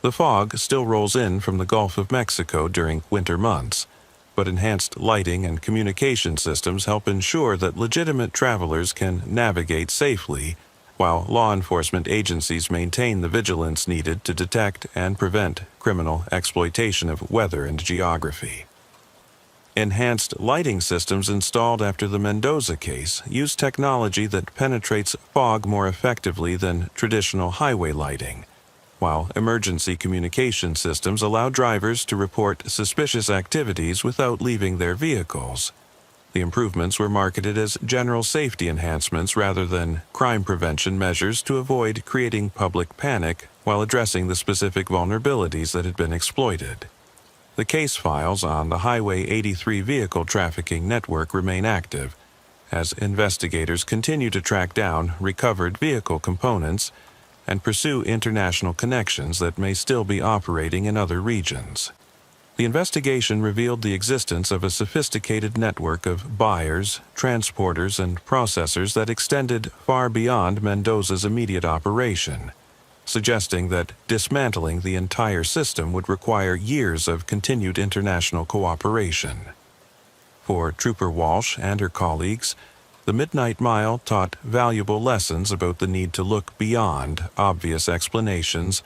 The fog still rolls in from the Gulf of Mexico during winter months, but enhanced lighting and communication systems help ensure that legitimate travelers can navigate safely, while law enforcement agencies maintain the vigilance needed to detect and prevent criminal exploitation of weather and geography. Enhanced lighting systems installed after the Mendoza case use technology that penetrates fog more effectively than traditional highway lighting, while emergency communication systems allow drivers to report suspicious activities without leaving their vehicles. The improvements were marketed as general safety enhancements rather than crime prevention measures to avoid creating public panic while addressing the specific vulnerabilities that had been exploited. The case files on the Highway 83 vehicle trafficking network remain active, as investigators continue to track down recovered vehicle components and pursue international connections that may still be operating in other regions. The investigation revealed the existence of a sophisticated network of buyers, transporters, and processors that extended far beyond Mendoza's immediate operation, suggesting that dismantling the entire system would require years of continued international cooperation. For Trooper Walsh and her colleagues, the Midnight Mile taught valuable lessons about the need to look beyond obvious explanations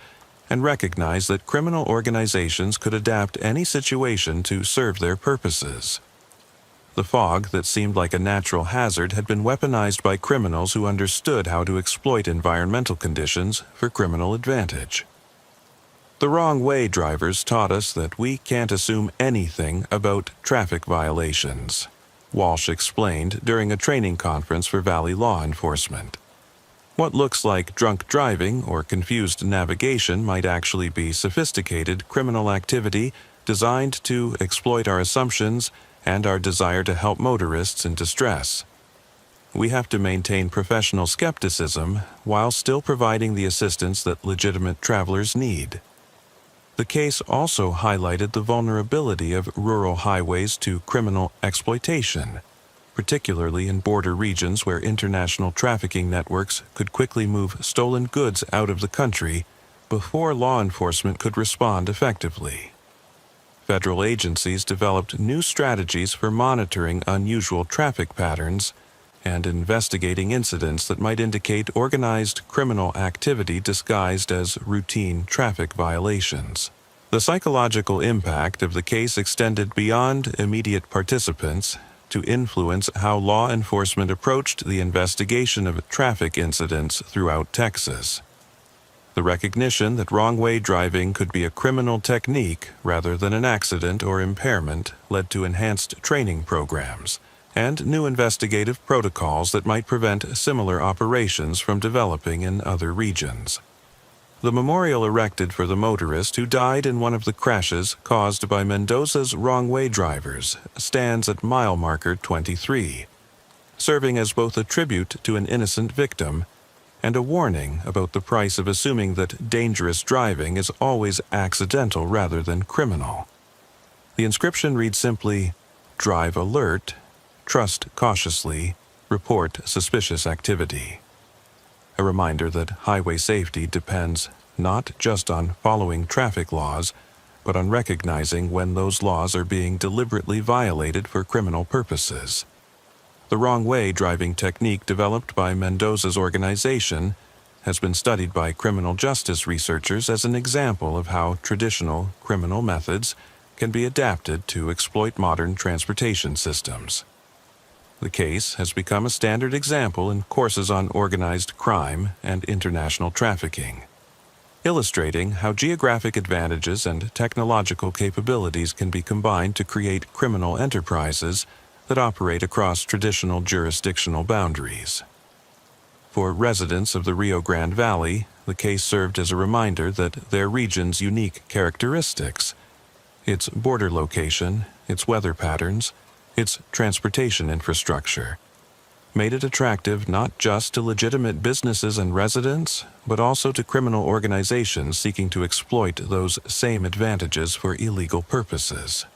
and recognize that criminal organizations could adapt any situation to serve their purposes. The fog that seemed like a natural hazard had been weaponized by criminals who understood how to exploit environmental conditions for criminal advantage. The wrong-way drivers taught us that we can't assume anything about traffic violations, Walsh explained during a training conference for Valley law enforcement. What looks like drunk driving or confused navigation might actually be sophisticated criminal activity designed to exploit our assumptions and our desire to help motorists in distress. We have to maintain professional skepticism while still providing the assistance that legitimate travelers need. The case also highlighted the vulnerability of rural highways to criminal exploitation, particularly in border regions where international trafficking networks could quickly move stolen goods out of the country before law enforcement could respond effectively. Federal agencies developed new strategies for monitoring unusual traffic patterns and investigating incidents that might indicate organized criminal activity disguised as routine traffic violations. The psychological impact of the case extended beyond immediate participants to influence how law enforcement approached the investigation of traffic incidents throughout Texas. The recognition that wrong-way driving could be a criminal technique rather than an accident or impairment led to enhanced training programs and new investigative protocols that might prevent similar operations from developing in other regions. The memorial erected for the motorist who died in one of the crashes caused by Mendoza's wrong-way drivers stands at mile marker 23, serving as both a tribute to an innocent victim and a warning about the price of assuming that dangerous driving is always accidental rather than criminal. The inscription reads simply, "Drive alert, trust cautiously, report suspicious activity." A reminder that highway safety depends not just on following traffic laws, but on recognizing when those laws are being deliberately violated for criminal purposes. The wrong-way driving technique developed by Mendoza's organization has been studied by criminal justice researchers as an example of how traditional criminal methods can be adapted to exploit modern transportation systems. The case has become a standard example in courses on organized crime and international trafficking, illustrating how geographic advantages and technological capabilities can be combined to create criminal enterprises that operate across traditional jurisdictional boundaries. For residents of the Rio Grande Valley, the case served as a reminder that their region's unique characteristics, its border location, its weather patterns, its transportation infrastructure, made it attractive not just to legitimate businesses and residents, but also to criminal organizations seeking to exploit those same advantages for illegal purposes.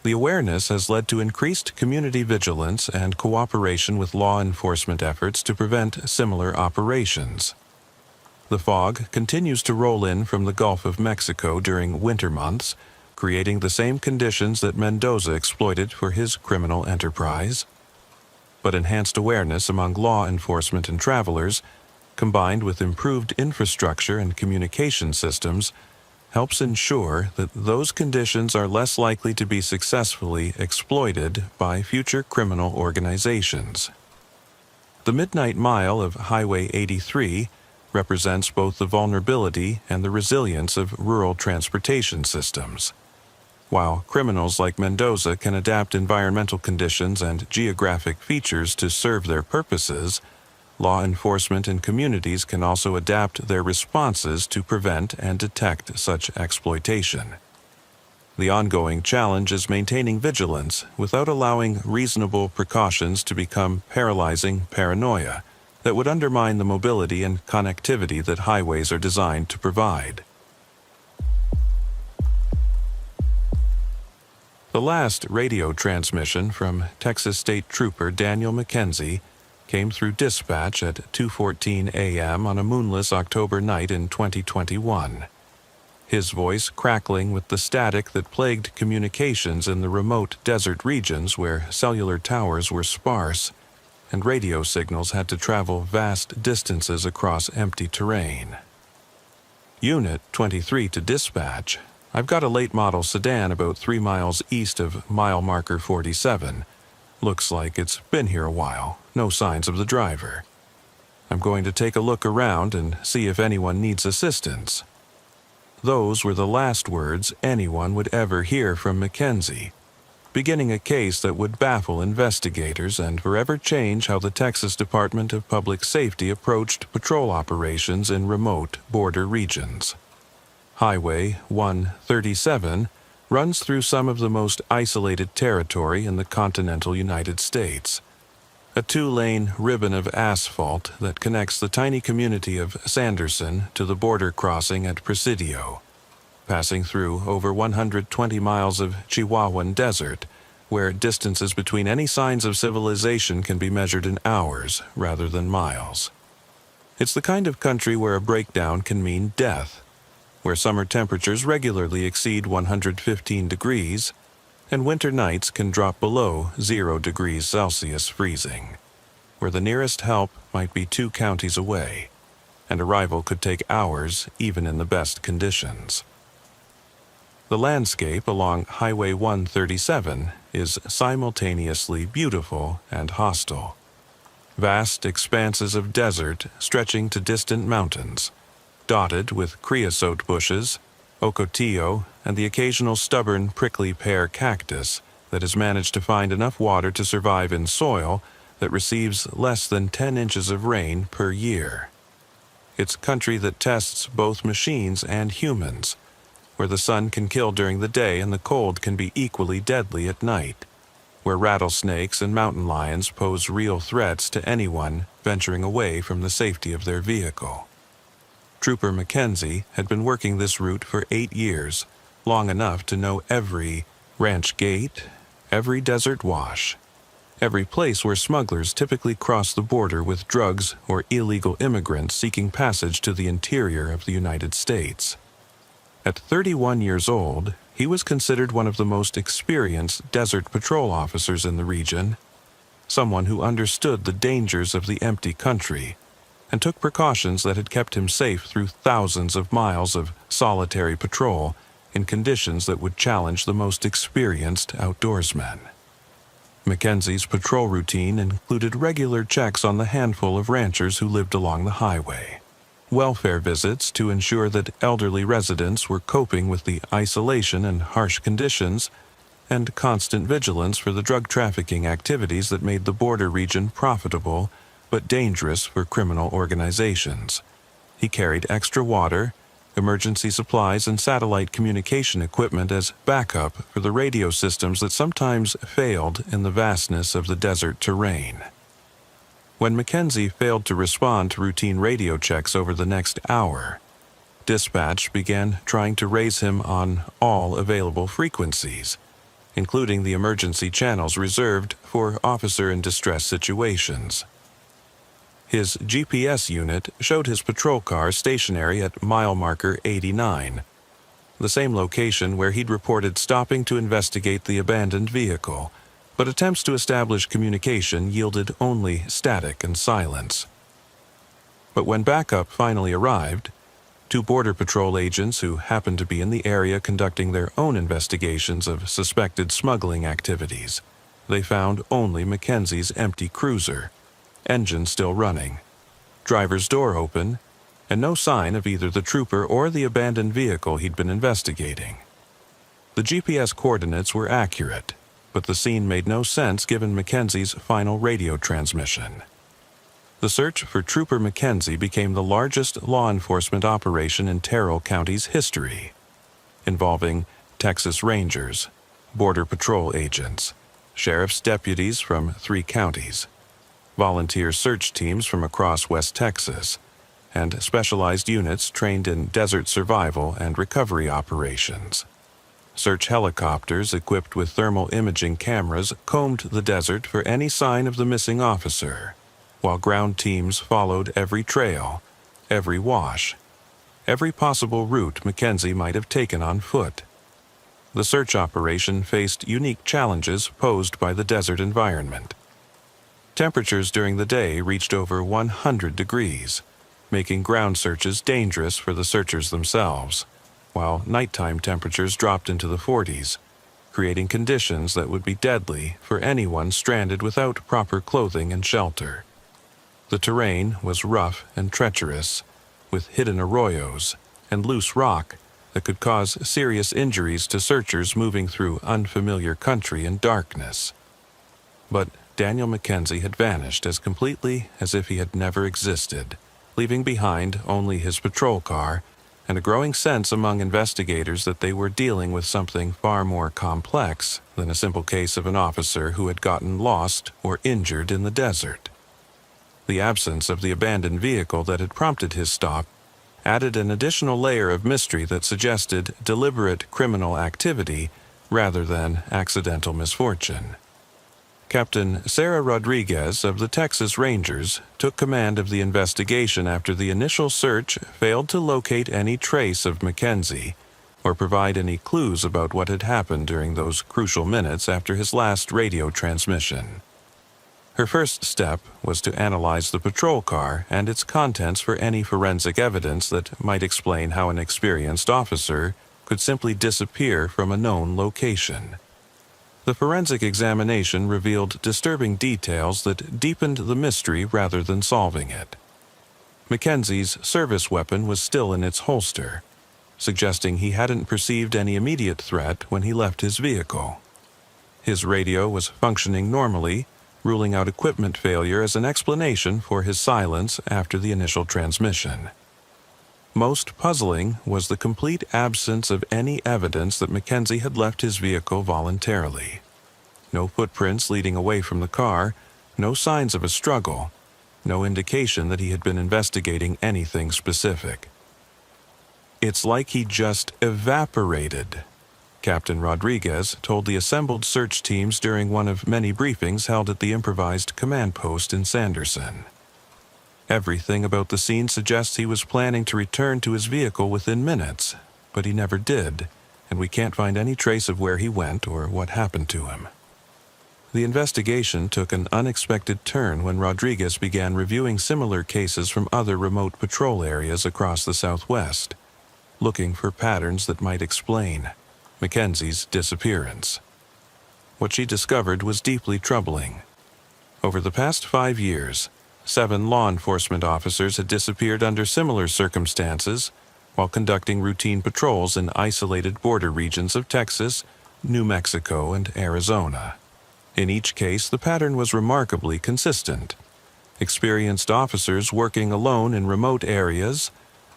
The awareness has led to increased community vigilance and cooperation with law enforcement efforts to prevent similar operations. The fog continues to roll in from the Gulf of Mexico during winter months, creating the same conditions that Mendoza exploited for his criminal enterprise. But enhanced awareness among law enforcement and travelers, combined with improved infrastructure and communication systems, helps ensure that those conditions are less likely to be successfully exploited by future criminal organizations. The Midnight Mile of Highway 83 represents both the vulnerability and the resilience of rural transportation systems. While criminals like Mendoza can adapt environmental conditions and geographic features to serve their purposes, law enforcement and communities can also adapt their responses to prevent and detect such exploitation. The ongoing challenge is maintaining vigilance without allowing reasonable precautions to become paralyzing paranoia that would undermine the mobility and connectivity that highways are designed to provide. The last radio transmission from Texas State Trooper Daniel McKenzie came through dispatch at 2:14 a.m. on a moonless October night in 2021. His voice crackling with the static that plagued communications in the remote desert regions where cellular towers were sparse, and radio signals had to travel vast distances across empty terrain. Unit 23 to dispatch. I've got a late model sedan about 3 miles east of mile marker 47. Looks like it's been here a while. No signs of the driver. I'm going to take a look around and see if anyone needs assistance. Those were the last words anyone would ever hear from McKenzie, beginning a case that would baffle investigators and forever change how the Texas Department of Public Safety approached patrol operations in remote border regions. Highway 137 runs through some of the most isolated territory in the continental United States. A 2-lane ribbon of asphalt that connects the tiny community of Sanderson to the border crossing at Presidio, passing through over 120 miles of Chihuahuan desert, where distances between any signs of civilization can be measured in hours rather than miles. It's the kind of country where a breakdown can mean death, where summer temperatures regularly exceed 115 degrees, and winter nights can drop below 0 degrees Celsius freezing, where the nearest help might be 2 counties away, and arrival could take hours even in the best conditions. The landscape along Highway 137 is simultaneously beautiful and hostile. Vast expanses of desert stretching to distant mountains, dotted with creosote bushes, ocotillo, and the occasional stubborn prickly pear cactus that has managed to find enough water to survive in soil that receives less than 10 inches of rain per year. It's country that tests both machines and humans, where the sun can kill during the day and the cold can be equally deadly at night, where rattlesnakes and mountain lions pose real threats to anyone venturing away from the safety of their vehicle. Trooper McKenzie had been working this route for 8 years, long enough to know every ranch gate, every desert wash, every place where smugglers typically cross the border with drugs or illegal immigrants seeking passage to the interior of the United States. At 31 years old, he was considered one of the most experienced desert patrol officers in the region, someone who understood the dangers of the empty country and took precautions that had kept him safe through thousands of miles of solitary patrol in conditions that would challenge the most experienced outdoorsmen. McKenzie's patrol routine included regular checks on the handful of ranchers who lived along the highway, welfare visits to ensure that elderly residents were coping with the isolation and harsh conditions, and constant vigilance for the drug trafficking activities that made the border region profitable but dangerous for criminal organizations. He carried extra water, emergency supplies, and satellite communication equipment as backup for the radio systems that sometimes failed in the vastness of the desert terrain. When McKenzie failed to respond to routine radio checks over the next hour, dispatch began trying to raise him on all available frequencies, including the emergency channels reserved for officer in distress situations. His GPS unit showed his patrol car stationary at mile marker 89, the same location where he'd reported stopping to investigate the abandoned vehicle, but attempts to establish communication yielded only static and silence. But when backup finally arrived, two Border Patrol agents who happened to be in the area conducting their own investigations of suspected smuggling activities, they found only Mackenzie's empty cruiser, engine still running, driver's door open, and no sign of either the trooper or the abandoned vehicle he'd been investigating. The GPS coordinates were accurate, but the scene made no sense given Mackenzie's final radio transmission. The search for Trooper Mackenzie became the largest law enforcement operation in Terrell County's history, involving Texas Rangers, Border Patrol agents, sheriff's deputies from 3 counties, volunteer search teams from across West Texas, and specialized units trained in desert survival and recovery operations. Search helicopters equipped with thermal imaging cameras combed the desert for any sign of the missing officer, while ground teams followed every trail, every wash, every possible route Mackenzie might have taken on foot. The search operation faced unique challenges posed by the desert environment. Temperatures during the day reached over 100 degrees, making ground searches dangerous for the searchers themselves, while nighttime temperatures dropped into the 40s, creating conditions that would be deadly for anyone stranded without proper clothing and shelter. The terrain was rough and treacherous, with hidden arroyos and loose rock that could cause serious injuries to searchers moving through unfamiliar country in darkness. But Daniel Mackenzie had vanished as completely as if he had never existed, leaving behind only his patrol car and a growing sense among investigators that they were dealing with something far more complex than a simple case of an officer who had gotten lost or injured in the desert. The absence of the abandoned vehicle that had prompted his stop added an additional layer of mystery that suggested deliberate criminal activity rather than accidental misfortune. Captain Sarah Rodriguez of the Texas Rangers took command of the investigation after the initial search failed to locate any trace of Mackenzie or provide any clues about what had happened during those crucial minutes after his last radio transmission. Her first step was to analyze the patrol car and its contents for any forensic evidence that might explain how an experienced officer could simply disappear from a known location. The forensic examination revealed disturbing details that deepened the mystery rather than solving it. Mackenzie's service weapon was still in its holster, suggesting he hadn't perceived any immediate threat when he left his vehicle. His radio was functioning normally, ruling out equipment failure as an explanation for his silence after the initial transmission. Most puzzling was the complete absence of any evidence that Mackenzie had left his vehicle voluntarily. No footprints leading away from the car, no signs of a struggle, no indication that he had been investigating anything specific. "It's like he just evaporated," Captain Rodriguez told the assembled search teams during one of many briefings held at the improvised command post in Sanderson. Everything about the scene suggests he was planning to return to his vehicle within minutes, but he never did, and we can't find any trace of where he went or what happened to him. The investigation took an unexpected turn when Rodriguez began reviewing similar cases from other remote patrol areas across the Southwest, looking for patterns that might explain Mackenzie's disappearance. What she discovered was deeply troubling. Over the past 5 years, 7 law enforcement officers had disappeared under similar circumstances while conducting routine patrols in isolated border regions of Texas, New Mexico, and Arizona. In each case, the pattern was remarkably consistent. Experienced officers working alone in remote areas,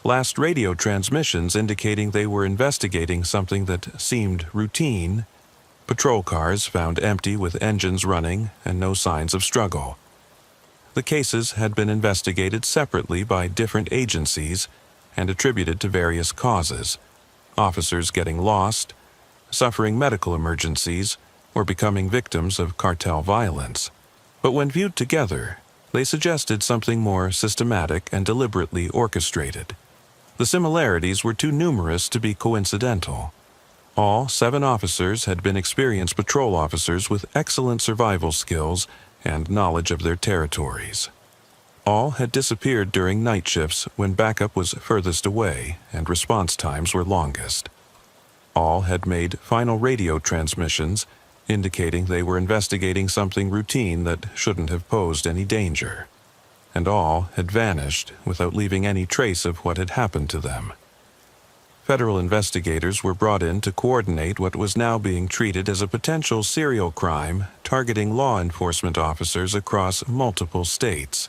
last radio transmissions indicating they were investigating something that seemed routine, patrol cars found empty with engines running and no signs of struggle. The cases had been investigated separately by different agencies and attributed to various causes: officers getting lost, suffering medical emergencies, or becoming victims of cartel violence. But when viewed together, they suggested something more systematic and deliberately orchestrated. The similarities were too numerous to be coincidental. All 7 officers had been experienced patrol officers with excellent survival skills and knowledge of their territories. All had disappeared during night shifts when backup was furthest away and response times were longest. All had made final radio transmissions, indicating they were investigating something routine that shouldn't have posed any danger. And all had vanished without leaving any trace of what had happened to them. Federal investigators were brought in to coordinate what was now being treated as a potential serial crime targeting law enforcement officers across multiple states.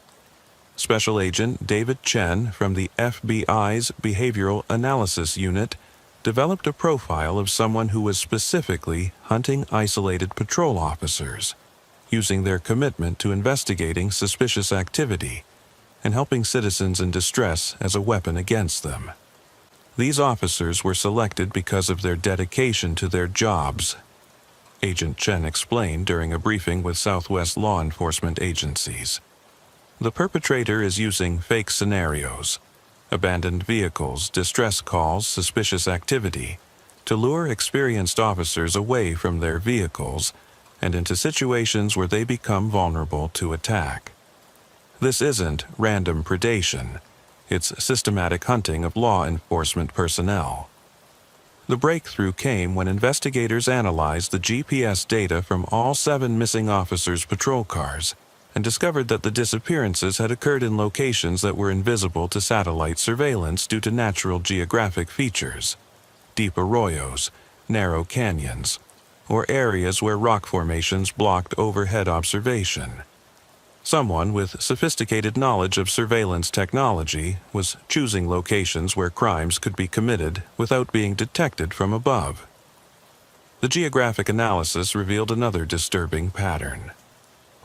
Special Agent David Chen from the FBI's Behavioral Analysis Unit developed a profile of someone who was specifically hunting isolated patrol officers, using their commitment to investigating suspicious activity and helping citizens in distress as a weapon against them. These officers were selected because of their dedication to their jobs, Agent Chen explained during a briefing with Southwest law enforcement agencies. The perpetrator is using fake scenarios, abandoned vehicles, distress calls, suspicious activity, to lure experienced officers away from their vehicles and into situations where they become vulnerable to attack. This isn't random predation. It's systematic hunting of law enforcement personnel. The breakthrough came when investigators analyzed the GPS data from all 7 missing officers' patrol cars and discovered that the disappearances had occurred in locations that were invisible to satellite surveillance due to natural geographic features, deep arroyos, narrow canyons, or areas where rock formations blocked overhead observation. Someone with sophisticated knowledge of surveillance technology was choosing locations where crimes could be committed without being detected from above. The geographic analysis revealed another disturbing pattern.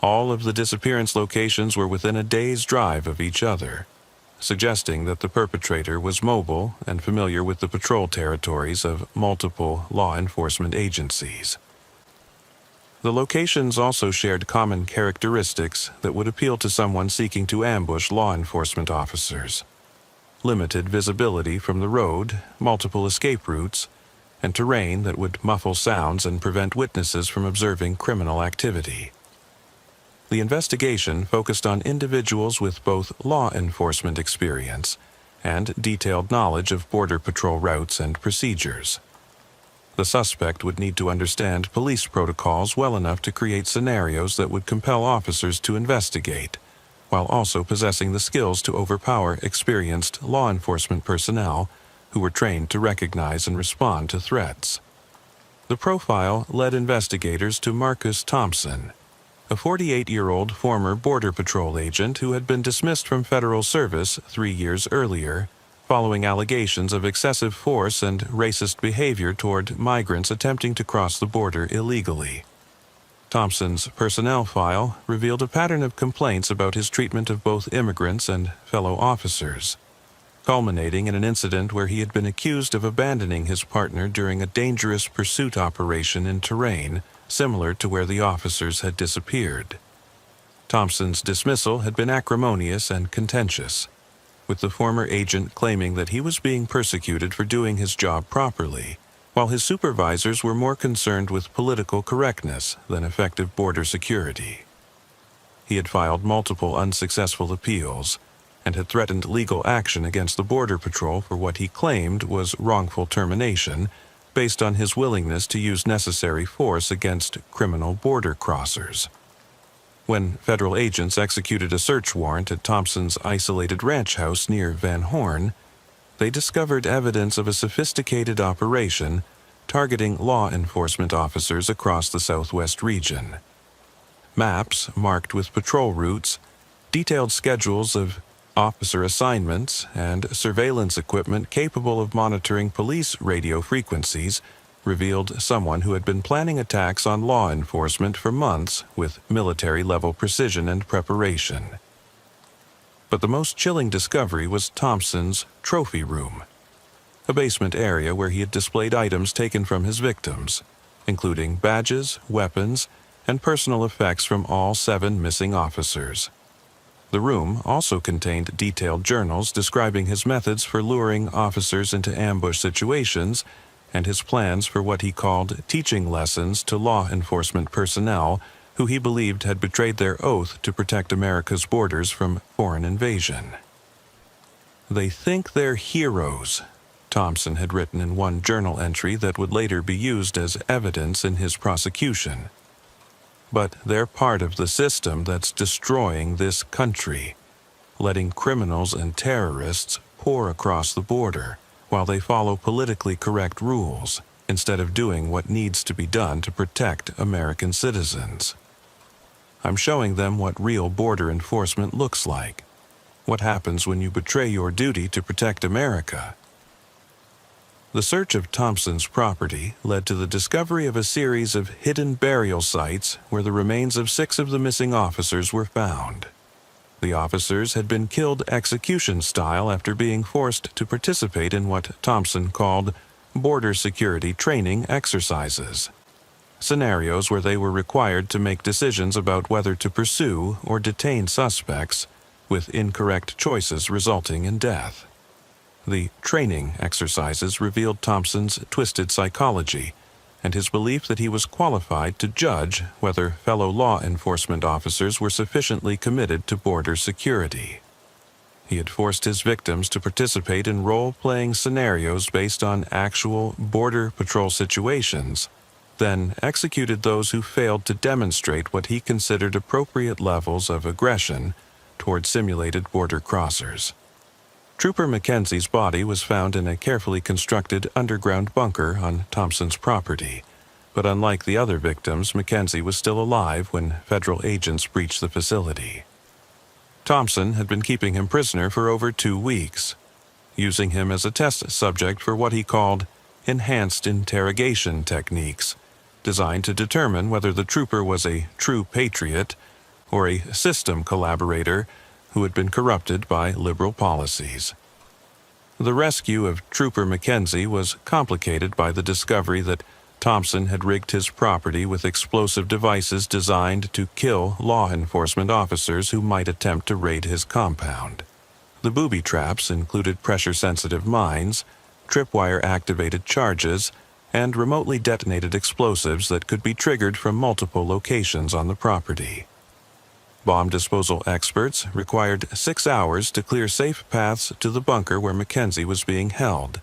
All of the disappearance locations were within a day's drive of each other, suggesting that the perpetrator was mobile and familiar with the patrol territories of multiple law enforcement agencies. The locations also shared common characteristics that would appeal to someone seeking to ambush law enforcement officers. Limited visibility from the road, multiple escape routes, and terrain that would muffle sounds and prevent witnesses from observing criminal activity. The investigation focused on individuals with both law enforcement experience and detailed knowledge of Border Patrol routes and procedures. The suspect would need to understand police protocols well enough to create scenarios that would compel officers to investigate, while also possessing the skills to overpower experienced law enforcement personnel who were trained to recognize and respond to threats. The profile led investigators to Marcus Thompson, a 48-year-old former Border Patrol agent who had been dismissed from federal service 3 years earlier, following allegations of excessive force and racist behavior toward migrants attempting to cross the border illegally. Thompson's personnel file revealed a pattern of complaints about his treatment of both immigrants and fellow officers, culminating in an incident where he had been accused of abandoning his partner during a dangerous pursuit operation in terrain similar to where the officers had disappeared. Thompson's dismissal had been acrimonious and contentious, with the former agent claiming that he was being persecuted for doing his job properly, while his supervisors were more concerned with political correctness than effective border security. He had filed multiple unsuccessful appeals and had threatened legal action against the Border Patrol for what he claimed was wrongful termination based on his willingness to use necessary force against criminal border crossers. When federal agents executed a search warrant at Thompson's isolated ranch house near Van Horn, they discovered evidence of a sophisticated operation targeting law enforcement officers across the Southwest region. Maps marked with patrol routes, detailed schedules of officer assignments, and surveillance equipment capable of monitoring police radio frequencies revealed someone who had been planning attacks on law enforcement for months with military-level precision and preparation. But the most chilling discovery was Thompson's trophy room, a basement area where he had displayed items taken from his victims, including badges, weapons, and personal effects from all 7 missing officers. The room also contained detailed journals describing his methods for luring officers into ambush situations and his plans for what he called teaching lessons to law enforcement personnel who he believed had betrayed their oath to protect America's borders from foreign invasion. "They think they're heroes," Thompson had written in one journal entry that would later be used as evidence in his prosecution. "But they're part of the system that's destroying this country, letting criminals and terrorists pour across the border while they follow politically correct rules instead of doing what needs to be done to protect American citizens. I'm showing them what real border enforcement looks like, what happens when you betray your duty to protect America." The search of Thompson's property led to the discovery of a series of hidden burial sites where the remains of 6 of the missing officers were found. The officers had been killed execution style after being forced to participate in what Thompson called border security training exercises, scenarios where they were required to make decisions about whether to pursue or detain suspects, with incorrect choices resulting in death. The training exercises revealed Thompson's twisted psychology and his belief that he was qualified to judge whether fellow law enforcement officers were sufficiently committed to border security. He had forced his victims to participate in role-playing scenarios based on actual Border Patrol situations, then executed those who failed to demonstrate what he considered appropriate levels of aggression toward simulated border crossers. Trooper Mackenzie's body was found in a carefully constructed underground bunker on Thompson's property, but unlike the other victims, Mackenzie was still alive when federal agents breached the facility. Thompson had been keeping him prisoner for over 2 weeks, using him as a test subject for what he called enhanced interrogation techniques, designed to determine whether the trooper was a true patriot or a system collaborator who had been corrupted by liberal policies. The rescue of Trooper Mackenzie was complicated by the discovery that Thompson had rigged his property with explosive devices designed to kill law enforcement officers who might attempt to raid his compound. The booby traps included pressure-sensitive mines, tripwire-activated charges, and remotely detonated explosives that could be triggered from multiple locations on the property. Bomb disposal experts required 6 hours to clear safe paths to the bunker where Mackenzie was being held,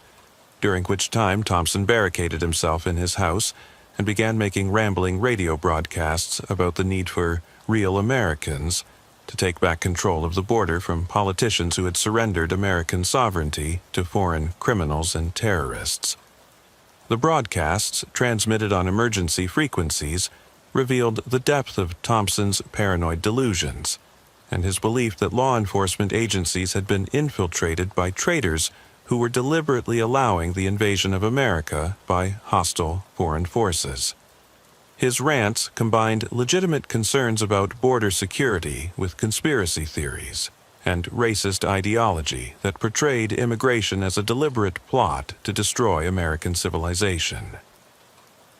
during which time Thompson barricaded himself in his house and began making rambling radio broadcasts about the need for real Americans to take back control of the border from politicians who had surrendered American sovereignty to foreign criminals and terrorists. The broadcasts, transmitted on emergency frequencies, revealed the depth of Thompson's paranoid delusions and his belief that law enforcement agencies had been infiltrated by traitors who were deliberately allowing the invasion of America by hostile foreign forces. His rants combined legitimate concerns about border security with conspiracy theories and racist ideology that portrayed immigration as a deliberate plot to destroy American civilization.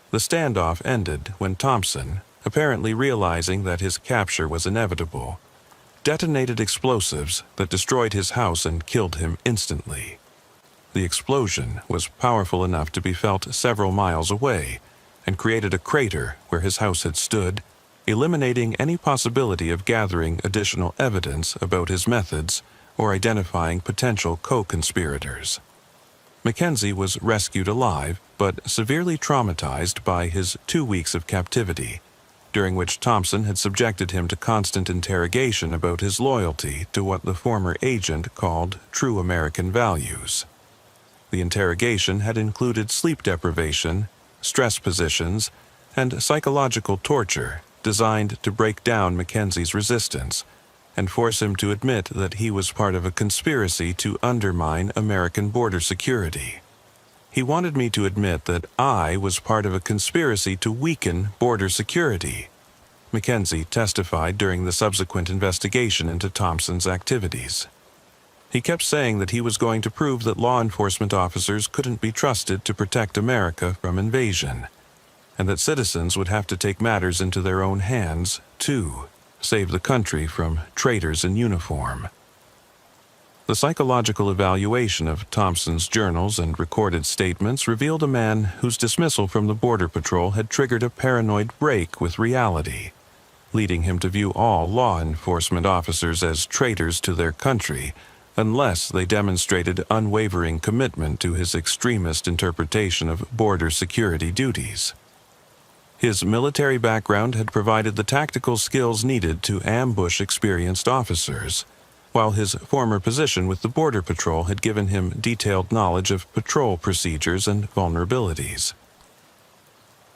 The standoff ended when Thompson, apparently realizing that his capture was inevitable, detonated explosives that destroyed his house and killed him instantly. The explosion was powerful enough to be felt several miles away and created a crater where his house had stood, eliminating any possibility of gathering additional evidence about his methods or identifying potential co-conspirators. Mackenzie was rescued alive, but severely traumatized by his 2 weeks of captivity, during which Thompson had subjected him to constant interrogation about his loyalty to what the former agent called true American values. The interrogation had included sleep deprivation, stress positions, and psychological torture designed to break down Mackenzie's resistance and force him to admit that he was part of a conspiracy to undermine American border security. He wanted me to admit that I was part of a conspiracy to weaken border security, Mackenzie testified during the subsequent investigation into Thompson's activities. He kept saying that he was going to prove that law enforcement officers couldn't be trusted to protect America from invasion, and that citizens would have to take matters into their own hands, too. save the country from traitors in uniform. The psychological evaluation of Thompson's journals and recorded statements revealed a man whose dismissal from the Border Patrol had triggered a paranoid break with reality, leading him to view all law enforcement officers as traitors to their country unless they demonstrated unwavering commitment to his extremist interpretation of border security duties. His military background had provided the tactical skills needed to ambush experienced officers, while his former position with the Border Patrol had given him detailed knowledge of patrol procedures and vulnerabilities.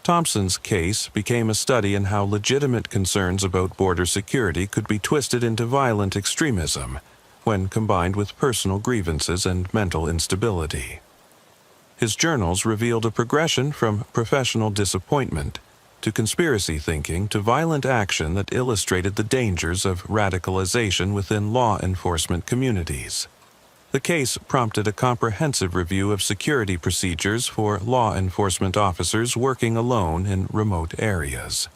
Thompson's case became a study in how legitimate concerns about border security could be twisted into violent extremism when combined with personal grievances and mental instability. His journals revealed a progression from professional disappointment to conspiracy thinking to violent action that illustrated the dangers of radicalization within law enforcement communities. The case prompted a comprehensive review of security procedures for law enforcement officers working alone in remote areas.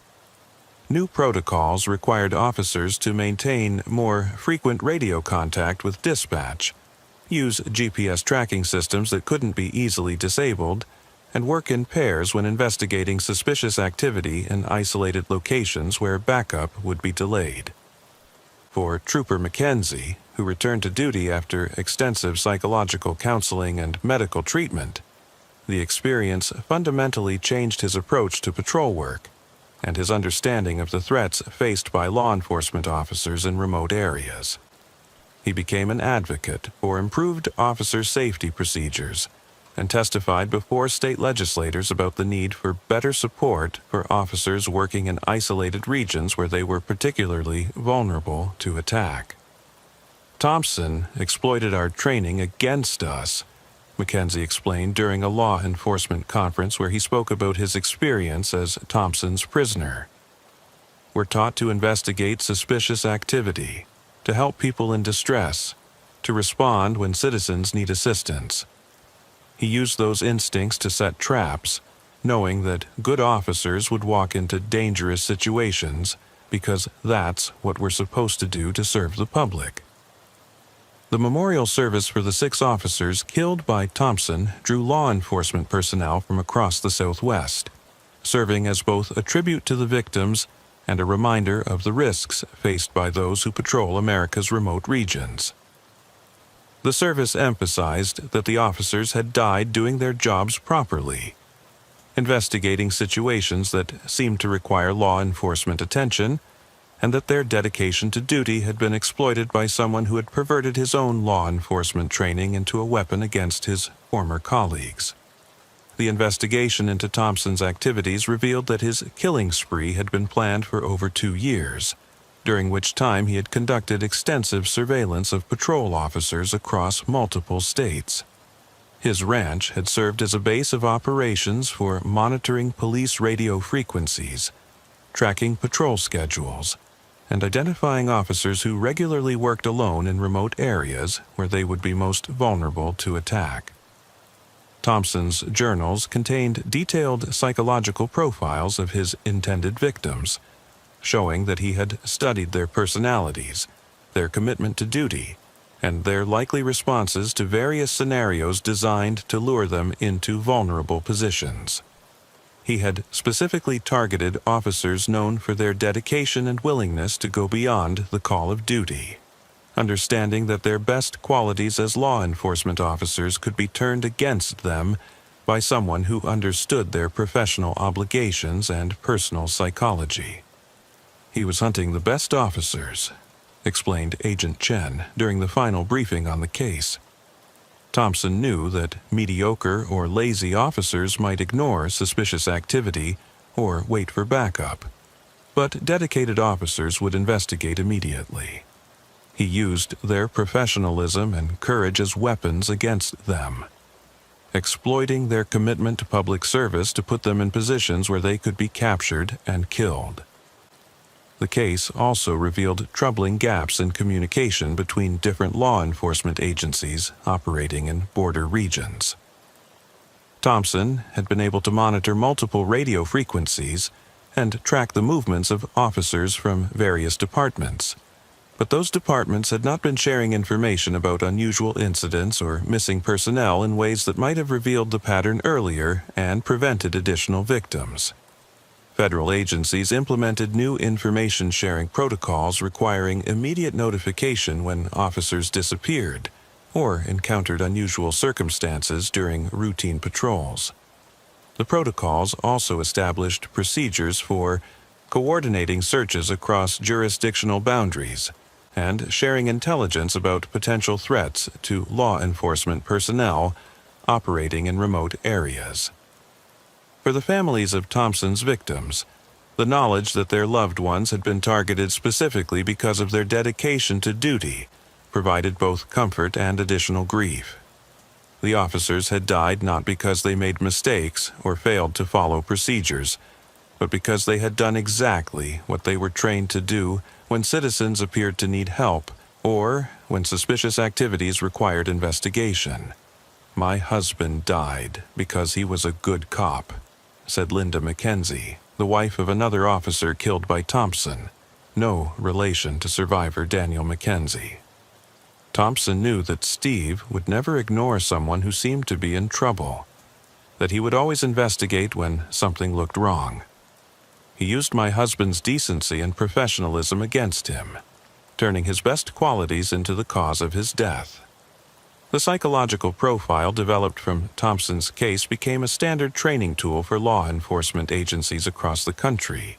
New protocols required officers to maintain more frequent radio contact with dispatch, use GPS tracking systems that couldn't be easily disabled, and work in pairs when investigating suspicious activity in isolated locations where backup would be delayed. For Trooper Mackenzie, who returned to duty after extensive psychological counseling and medical treatment, the experience fundamentally changed his approach to patrol work and his understanding of the threats faced by law enforcement officers in remote areas. He became an advocate for improved officer safety procedures and testified before state legislators about the need for better support for officers working in isolated regions where they were particularly vulnerable to attack. Thompson exploited our training against us, Mackenzie explained during a law enforcement conference where he spoke about his experience as Thompson's prisoner. We're taught to investigate suspicious activity, to help people in distress, to respond when citizens need assistance. He used those instincts to set traps, knowing that good officers would walk into dangerous situations because that's what we're supposed to do to serve the public. The memorial service for the 6 officers killed by Thompson drew law enforcement personnel from across the Southwest, serving as both a tribute to the victims and a reminder of the risks faced by those who patrol America's remote regions. The service emphasized that the officers had died doing their jobs properly, investigating situations that seemed to require law enforcement attention, and that their dedication to duty had been exploited by someone who had perverted his own law enforcement training into a weapon against his former colleagues. The investigation into Thompson's activities revealed that his killing spree had been planned for over 2 years, during which time he had conducted extensive surveillance of patrol officers across multiple states. His ranch had served as a base of operations for monitoring police radio frequencies, tracking patrol schedules, and identifying officers who regularly worked alone in remote areas where they would be most vulnerable to attack. Thompson's journals contained detailed psychological profiles of his intended victims, showing that he had studied their personalities, their commitment to duty, and their likely responses to various scenarios designed to lure them into vulnerable positions. He had specifically targeted officers known for their dedication and willingness to go beyond the call of duty, understanding that their best qualities as law enforcement officers could be turned against them by someone who understood their professional obligations and personal psychology. He was hunting the best officers, explained Agent Chen during the final briefing on the case. Thompson knew that mediocre or lazy officers might ignore suspicious activity or wait for backup, but dedicated officers would investigate immediately. He used their professionalism and courage as weapons against them, exploiting their commitment to public service to put them in positions where they could be captured and killed. The case also revealed troubling gaps in communication between different law enforcement agencies operating in border regions. Thompson had been able to monitor multiple radio frequencies and track the movements of officers from various departments. But those departments had not been sharing information about unusual incidents or missing personnel in ways that might have revealed the pattern earlier and prevented additional victims. Federal agencies implemented new information-sharing protocols requiring immediate notification when officers disappeared or encountered unusual circumstances during routine patrols. The protocols also established procedures for coordinating searches across jurisdictional boundaries and sharing intelligence about potential threats to law enforcement personnel operating in remote areas. For the families of Thompson's victims, the knowledge that their loved ones had been targeted specifically because of their dedication to duty provided both comfort and additional grief. The officers had died not because they made mistakes or failed to follow procedures, but because they had done exactly what they were trained to do when citizens appeared to need help or when suspicious activities required investigation. "My husband died because he was a good cop," said Linda Mackenzie, the wife of another officer killed by Thompson, no relation to survivor Daniel Mackenzie. Thompson knew that Steve would never ignore someone who seemed to be in trouble, that he would always investigate when something looked wrong. "He used my husband's decency and professionalism against him, turning his best qualities into the cause of his death." The psychological profile developed from Thompson's case became a standard training tool for law enforcement agencies across the country,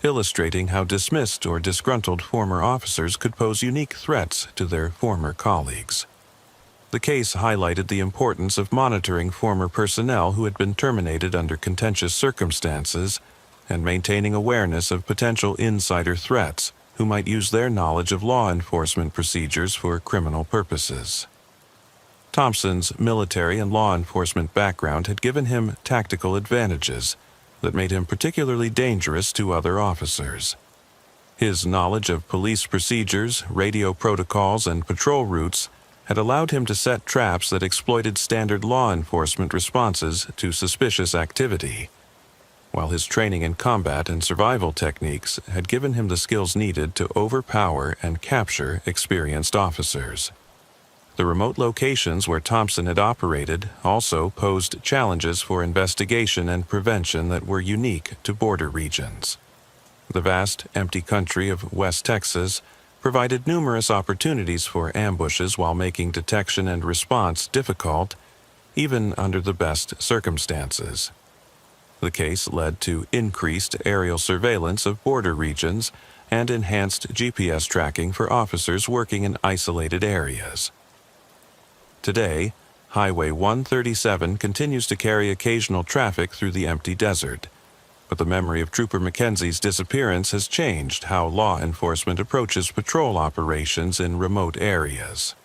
illustrating how dismissed or disgruntled former officers could pose unique threats to their former colleagues. The case highlighted the importance of monitoring former personnel who had been terminated under contentious circumstances and maintaining awareness of potential insider threats who might use their knowledge of law enforcement procedures for criminal purposes. Thompson's military and law enforcement background had given him tactical advantages that made him particularly dangerous to other officers. His knowledge of police procedures, radio protocols, and patrol routes had allowed him to set traps that exploited standard law enforcement responses to suspicious activity, while his training in combat and survival techniques had given him the skills needed to overpower and capture experienced officers. The remote locations where Thompson had operated also posed challenges for investigation and prevention that were unique to border regions. The vast, empty country of West Texas provided numerous opportunities for ambushes while making detection and response difficult, even under the best circumstances. The case led to increased aerial surveillance of border regions and enhanced GPS tracking for officers working in isolated areas. Today, Highway 137 continues to carry occasional traffic through the empty desert, but the memory of Trooper Mackenzie's disappearance has changed how law enforcement approaches patrol operations in remote areas.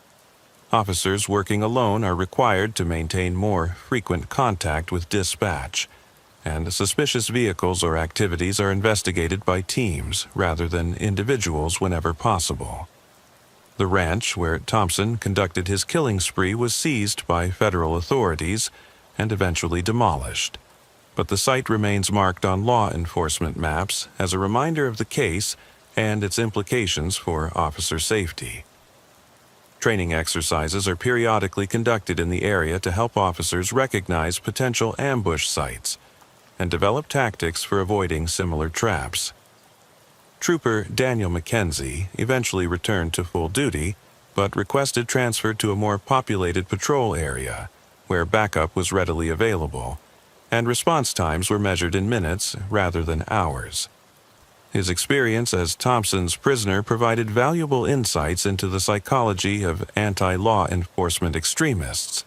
Officers working alone are required to maintain more frequent contact with dispatch, and suspicious vehicles or activities are investigated by teams rather than individuals whenever possible. The ranch where Thompson conducted his killing spree was seized by federal authorities and eventually demolished, but the site remains marked on law enforcement maps as a reminder of the case and its implications for officer safety. Training exercises are periodically conducted in the area to help officers recognize potential ambush sites and develop tactics for avoiding similar traps. Trooper Daniel Mackenzie eventually returned to full duty, but requested transfer to a more populated patrol area, where backup was readily available, and response times were measured in minutes rather than hours. His experience as Thompson's prisoner provided valuable insights into the psychology of anti-law enforcement extremists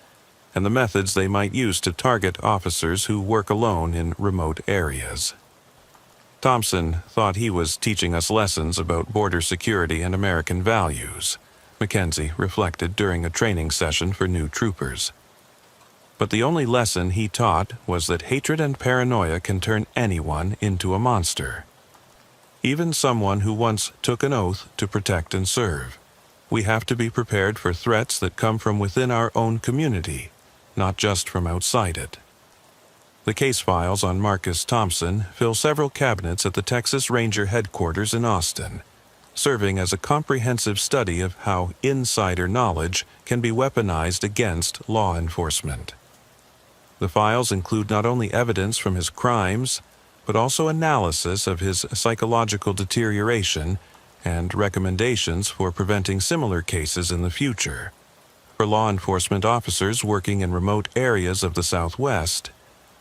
and the methods they might use to target officers who work alone in remote areas. Thompson thought he was teaching us lessons about border security and American values, Mackenzie reflected during a training session for new troopers. But the only lesson he taught was that hatred and paranoia can turn anyone into a monster. Even someone who once took an oath to protect and serve. We have to be prepared for threats that come from within our own community, not just from outside it. The case files on Marcus Thompson fill several cabinets at the Texas Ranger headquarters in Austin, serving as a comprehensive study of how insider knowledge can be weaponized against law enforcement. The files include not only evidence from his crimes, but also analysis of his psychological deterioration and recommendations for preventing similar cases in the future. For law enforcement officers working in remote areas of the Southwest,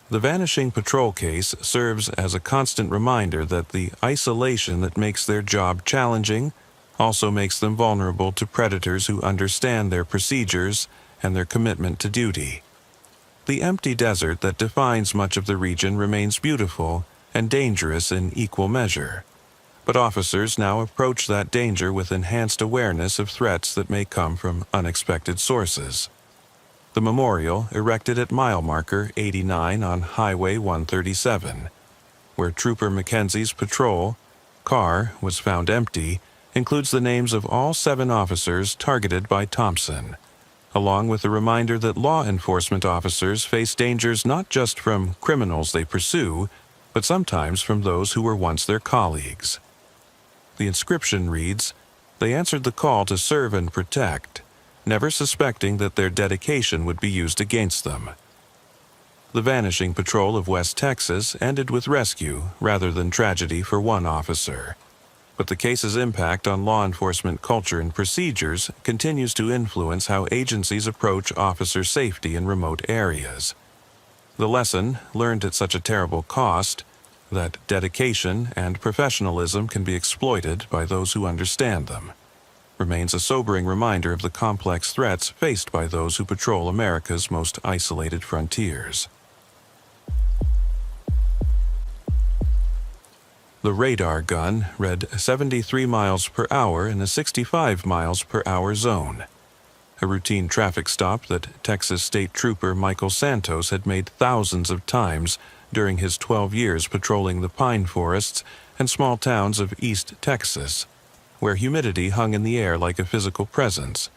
the vanishing patrol case serves as a constant reminder that the isolation that makes their job challenging also makes them vulnerable to predators who understand their procedures and their commitment to duty. The empty desert that defines much of the region remains beautiful and dangerous in equal measure, but officers now approach that danger with enhanced awareness of threats that may come from unexpected sources. The memorial, erected at mile marker 89 on Highway 137, where Trooper Mackenzie's patrol car was found empty, includes the names of all 7 officers targeted by Thompson, along with a reminder that law enforcement officers face dangers not just from criminals they pursue, but sometimes from those who were once their colleagues. The inscription reads, "They answered the call to serve and protect, never suspecting that their dedication would be used against them." The vanishing patrol of West Texas ended with rescue rather than tragedy for one officer. But the case's impact on law enforcement culture and procedures continues to influence how agencies approach officer safety in remote areas. The lesson, learned at such a terrible cost, that dedication and professionalism can be exploited by those who understand them, remains a sobering reminder of the complex threats faced by those who patrol America's most isolated frontiers. The radar gun read 73 miles per hour in a 65 miles per hour zone, a routine traffic stop that Texas State Trooper Michael Santos had made thousands of times during his 12 years patrolling the pine forests and small towns of East Texas, where humidity hung in the air like a physical presence,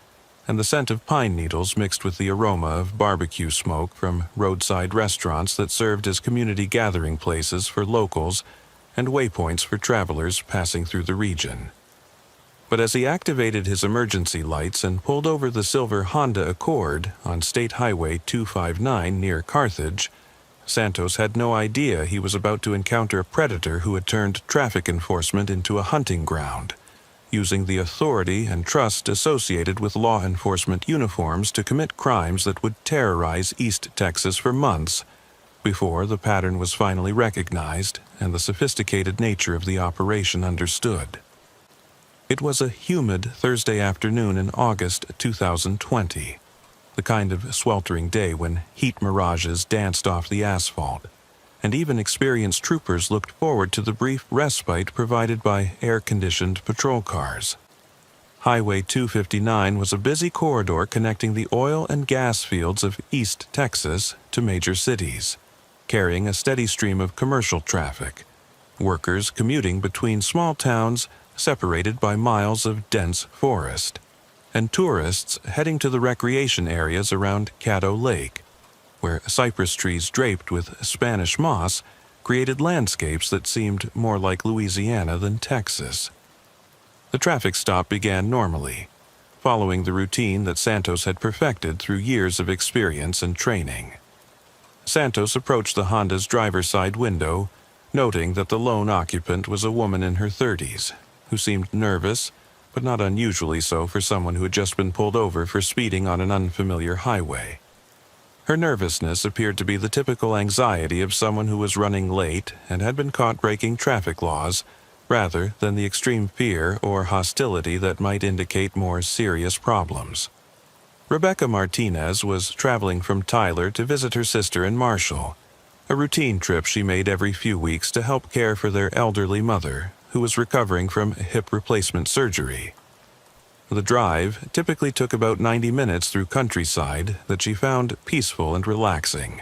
and the scent of pine needles mixed with the aroma of barbecue smoke from roadside restaurants that served as community gathering places for locals and waypoints for travelers passing through the region. But as he activated his emergency lights and pulled over the silver Honda Accord on State Highway 259 near Carthage, Santos had no idea he was about to encounter a predator who had turned traffic enforcement into a hunting ground, using the authority and trust associated with law enforcement uniforms to commit crimes that would terrorize East Texas for months before the pattern was finally recognized and the sophisticated nature of the operation understood. It was a humid Thursday afternoon in August 2020, the kind of sweltering day when heat mirages danced off the asphalt, and even experienced troopers looked forward to the brief respite provided by air-conditioned patrol cars. Highway 259 was a busy corridor connecting the oil and gas fields of East Texas to major cities, carrying a steady stream of commercial traffic, workers commuting between small towns separated by miles of dense forest, and tourists heading to the recreation areas around Caddo Lake, where cypress trees draped with Spanish moss created landscapes that seemed more like Louisiana than Texas. The traffic stop began normally, following the routine that Santos had perfected through years of experience and training. Santos approached the Honda's driver's side window, noting that the lone occupant was a woman in her 30s, who seemed nervous, but not unusually so for someone who had just been pulled over for speeding on an unfamiliar highway. Her nervousness appeared to be the typical anxiety of someone who was running late and had been caught breaking traffic laws, rather than the extreme fear or hostility that might indicate more serious problems. Rebecca Martinez was traveling from Tyler to visit her sister in Marshall, a routine trip she made every few weeks to help care for their elderly mother, who was recovering from hip replacement surgery. The drive typically took about 90 minutes through countryside that she found peaceful and relaxing,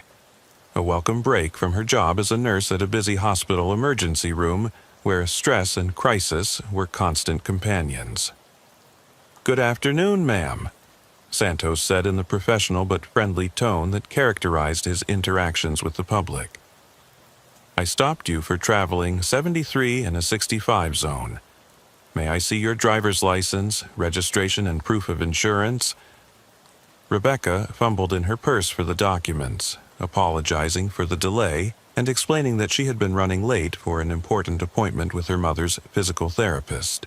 a welcome break from her job as a nurse at a busy hospital emergency room where stress and crisis were constant companions. "Good afternoon, ma'am," Santos said in the professional but friendly tone that characterized his interactions with the public. "I stopped you for traveling 73 in a 65 zone. May I see your driver's license, registration, and proof of insurance?" Rebecca fumbled in her purse for the documents, apologizing for the delay and explaining that she had been running late for an important appointment with her mother's physical therapist.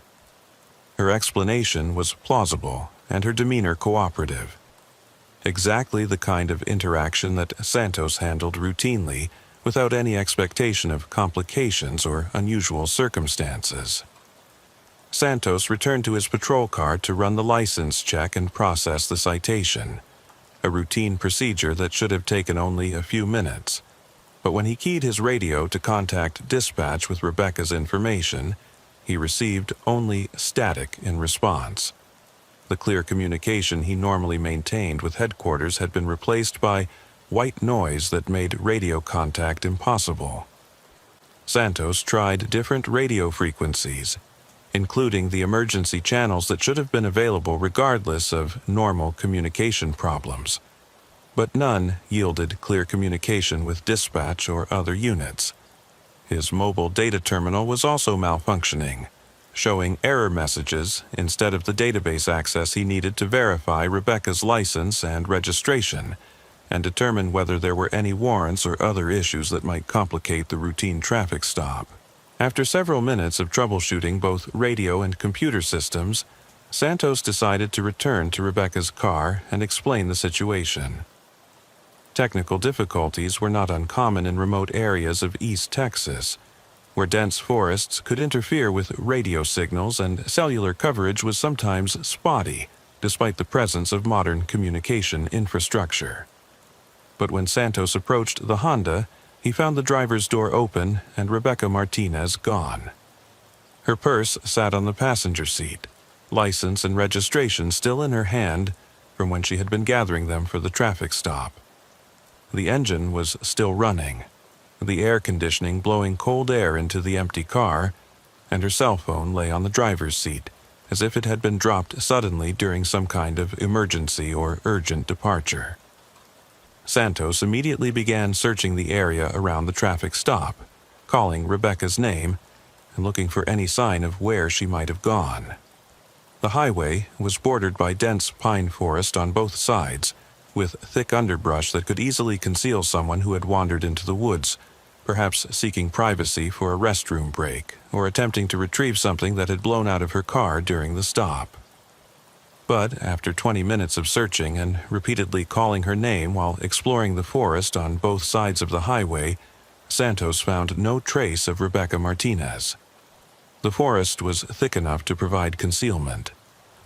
Her explanation was plausible and her demeanor cooperative. Exactly the kind of interaction that Santos handled routinely without any expectation of complications or unusual circumstances. Santos returned to his patrol car to run the license check and process the citation, a routine procedure that should have taken only a few minutes. But when he keyed his radio to contact dispatch with Rebecca's information, he received only static in response. The clear communication he normally maintained with headquarters had been replaced by white noise that made radio contact impossible. Santos tried different radio frequencies, including the emergency channels that should have been available regardless of normal communication problems. But none yielded clear communication with dispatch or other units. His mobile data terminal was also malfunctioning, showing error messages instead of the database access he needed to verify Rebecca's license and registration and determine whether there were any warrants or other issues that might complicate the routine traffic stop. After several minutes of troubleshooting both radio and computer systems, Santos decided to return to Rebecca's car and explain the situation. Technical difficulties were not uncommon in remote areas of East Texas, where dense forests could interfere with radio signals and cellular coverage was sometimes spotty, despite the presence of modern communication infrastructure. But when Santos approached the Honda, he found the driver's door open and Rebecca Martinez gone. Her purse sat on the passenger seat, license and registration still in her hand from when she had been gathering them for the traffic stop. The engine was still running, the air conditioning blowing cold air into the empty car, and her cell phone lay on the driver's seat, as if it had been dropped suddenly during some kind of emergency or urgent departure. Santos immediately began searching the area around the traffic stop, calling Rebecca's name and looking for any sign of where she might have gone. The highway was bordered by dense pine forest on both sides, with thick underbrush that could easily conceal someone who had wandered into the woods, perhaps seeking privacy for a restroom break or attempting to retrieve something that had blown out of her car during the stop. But after 20 minutes of searching and repeatedly calling her name while exploring the forest on both sides of the highway, Santos found no trace of Rebecca Martinez. The forest was thick enough to provide concealment,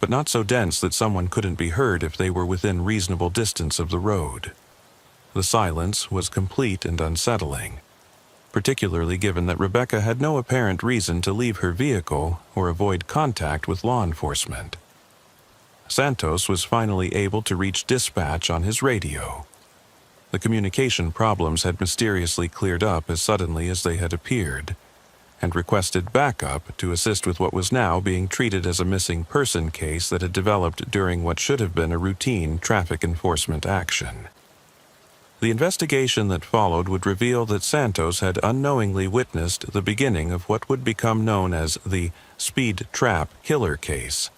but not so dense that someone couldn't be heard if they were within reasonable distance of the road. The silence was complete and unsettling, particularly given that Rebecca had no apparent reason to leave her vehicle or avoid contact with law enforcement. Santos was finally able to reach dispatch on his radio. The communication problems had mysteriously cleared up as suddenly as they had appeared, and requested backup to assist with what was now being treated as a missing person case that had developed during what should have been a routine traffic enforcement action. The investigation that followed would reveal that Santos had unknowingly witnessed the beginning of what would become known as the Speed Trap Killer case,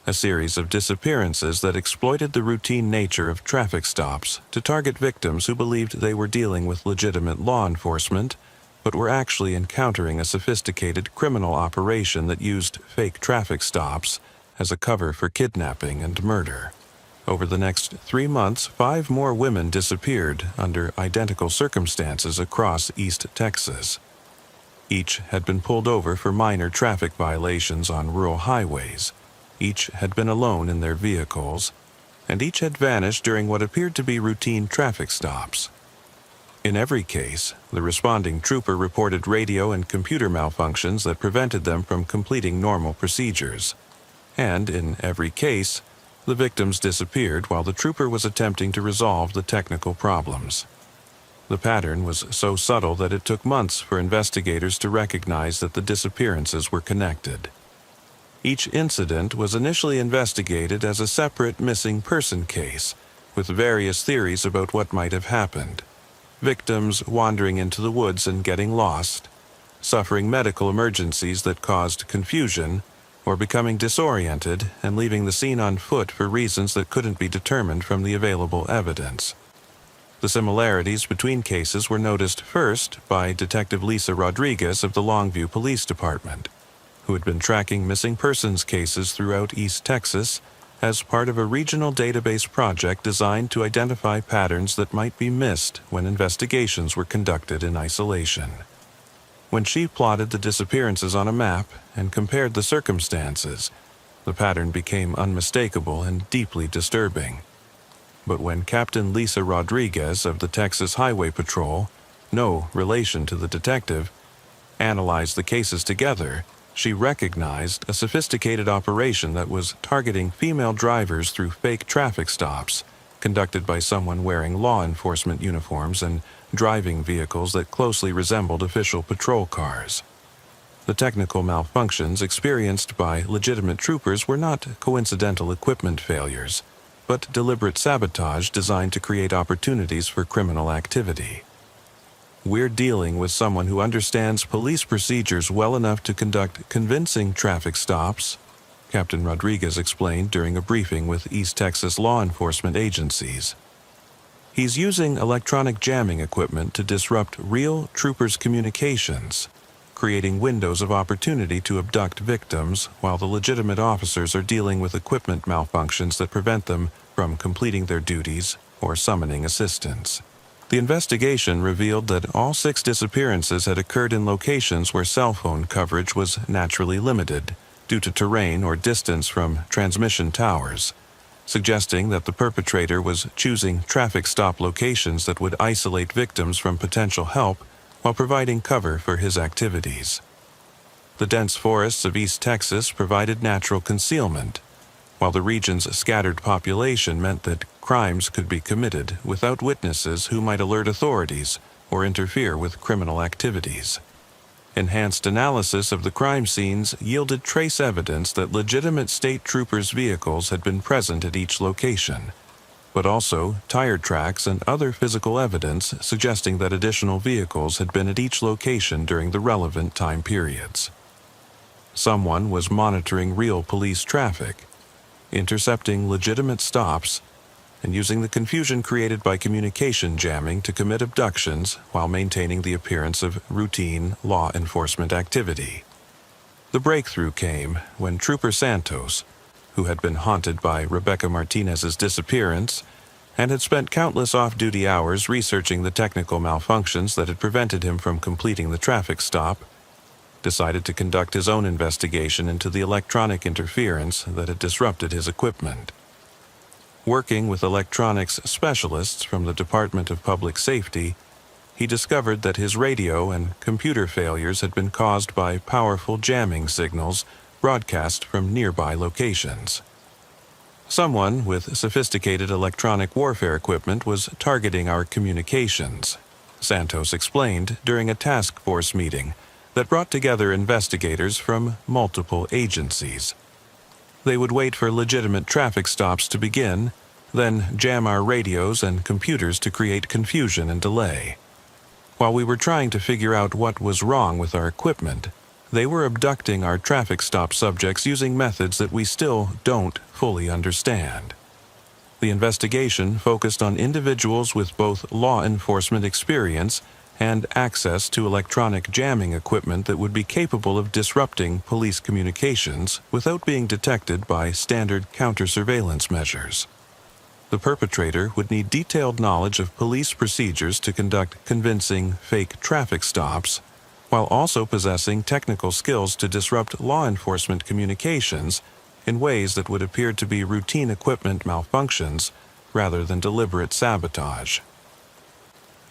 a series of disappearances that exploited the routine nature of traffic stops to target victims who believed they were dealing with legitimate law enforcement, but were actually encountering a sophisticated criminal operation that used fake traffic stops as a cover for kidnapping and murder. Over the next 3 months, 5 more women disappeared under identical circumstances across East Texas. Each had been pulled over for minor traffic violations on rural highways. Each had been alone in their vehicles, and each had vanished during what appeared to be routine traffic stops. In every case, the responding trooper reported radio and computer malfunctions that prevented them from completing normal procedures. And in every case, the victims disappeared while the trooper was attempting to resolve the technical problems. The pattern was so subtle that it took months for investigators to recognize that the disappearances were connected. Each incident was initially investigated as a separate missing person case, with various theories about what might have happened. Victims wandering into the woods and getting lost, suffering medical emergencies that caused confusion, or becoming disoriented and leaving the scene on foot for reasons that couldn't be determined from the available evidence. The similarities between cases were noticed first by Detective Lisa Rodriguez of the Longview Police Department, who had been tracking missing persons cases throughout East Texas as part of a regional database project designed to identify patterns that might be missed when investigations were conducted in isolation. When she plotted the disappearances on a map and compared the circumstances, the pattern became unmistakable and deeply disturbing. But when Captain Lisa Rodriguez of the Texas Highway Patrol, no relation to the detective, analyzed the cases together, she recognized a sophisticated operation that was targeting female drivers through fake traffic stops, conducted by someone wearing law enforcement uniforms and driving vehicles that closely resembled official patrol cars. The technical malfunctions experienced by legitimate troopers were not coincidental equipment failures, but deliberate sabotage designed to create opportunities for criminal activity. We're dealing with someone who understands police procedures well enough to conduct convincing traffic stops, Captain Rodriguez explained during a briefing with East Texas law enforcement agencies. He's using electronic jamming equipment to disrupt real troopers' communications, creating windows of opportunity to abduct victims while the legitimate officers are dealing with equipment malfunctions that prevent them from completing their duties or summoning assistance. The investigation revealed that all 6 disappearances had occurred in locations where cell phone coverage was naturally limited due to terrain or distance from transmission towers, suggesting that the perpetrator was choosing traffic stop locations that would isolate victims from potential help while providing cover for his activities. The dense forests of East Texas provided natural concealment, while the region's scattered population meant that crimes could be committed without witnesses who might alert authorities or interfere with criminal activities. Enhanced analysis of the crime scenes yielded trace evidence that legitimate state troopers' vehicles had been present at each location, but also tire tracks and other physical evidence suggesting that additional vehicles had been at each location during the relevant time periods. Someone was monitoring real police traffic, intercepting legitimate stops, and using the confusion created by communication jamming to commit abductions while maintaining the appearance of routine law enforcement activity. The breakthrough came when Trooper Santos, who had been haunted by Rebecca Martinez's disappearance and had spent countless off-duty hours researching the technical malfunctions that had prevented him from completing the traffic stop, decided to conduct his own investigation into the electronic interference that had disrupted his equipment. Working with electronics specialists from the Department of Public Safety, he discovered that his radio and computer failures had been caused by powerful jamming signals broadcast from nearby locations. Someone with sophisticated electronic warfare equipment was targeting our communications, Santos explained during a task force meeting that brought together investigators from multiple agencies. They would wait for legitimate traffic stops to begin, then jam our radios and computers to create confusion and delay. While we were trying to figure out what was wrong with our equipment, they were abducting our traffic stop subjects using methods that we still don't fully understand. The investigation focused on individuals with both law enforcement experience and access to electronic jamming equipment that would be capable of disrupting police communications without being detected by standard counter-surveillance measures. The perpetrator would need detailed knowledge of police procedures to conduct convincing fake traffic stops, while also possessing technical skills to disrupt law enforcement communications in ways that would appear to be routine equipment malfunctions rather than deliberate sabotage.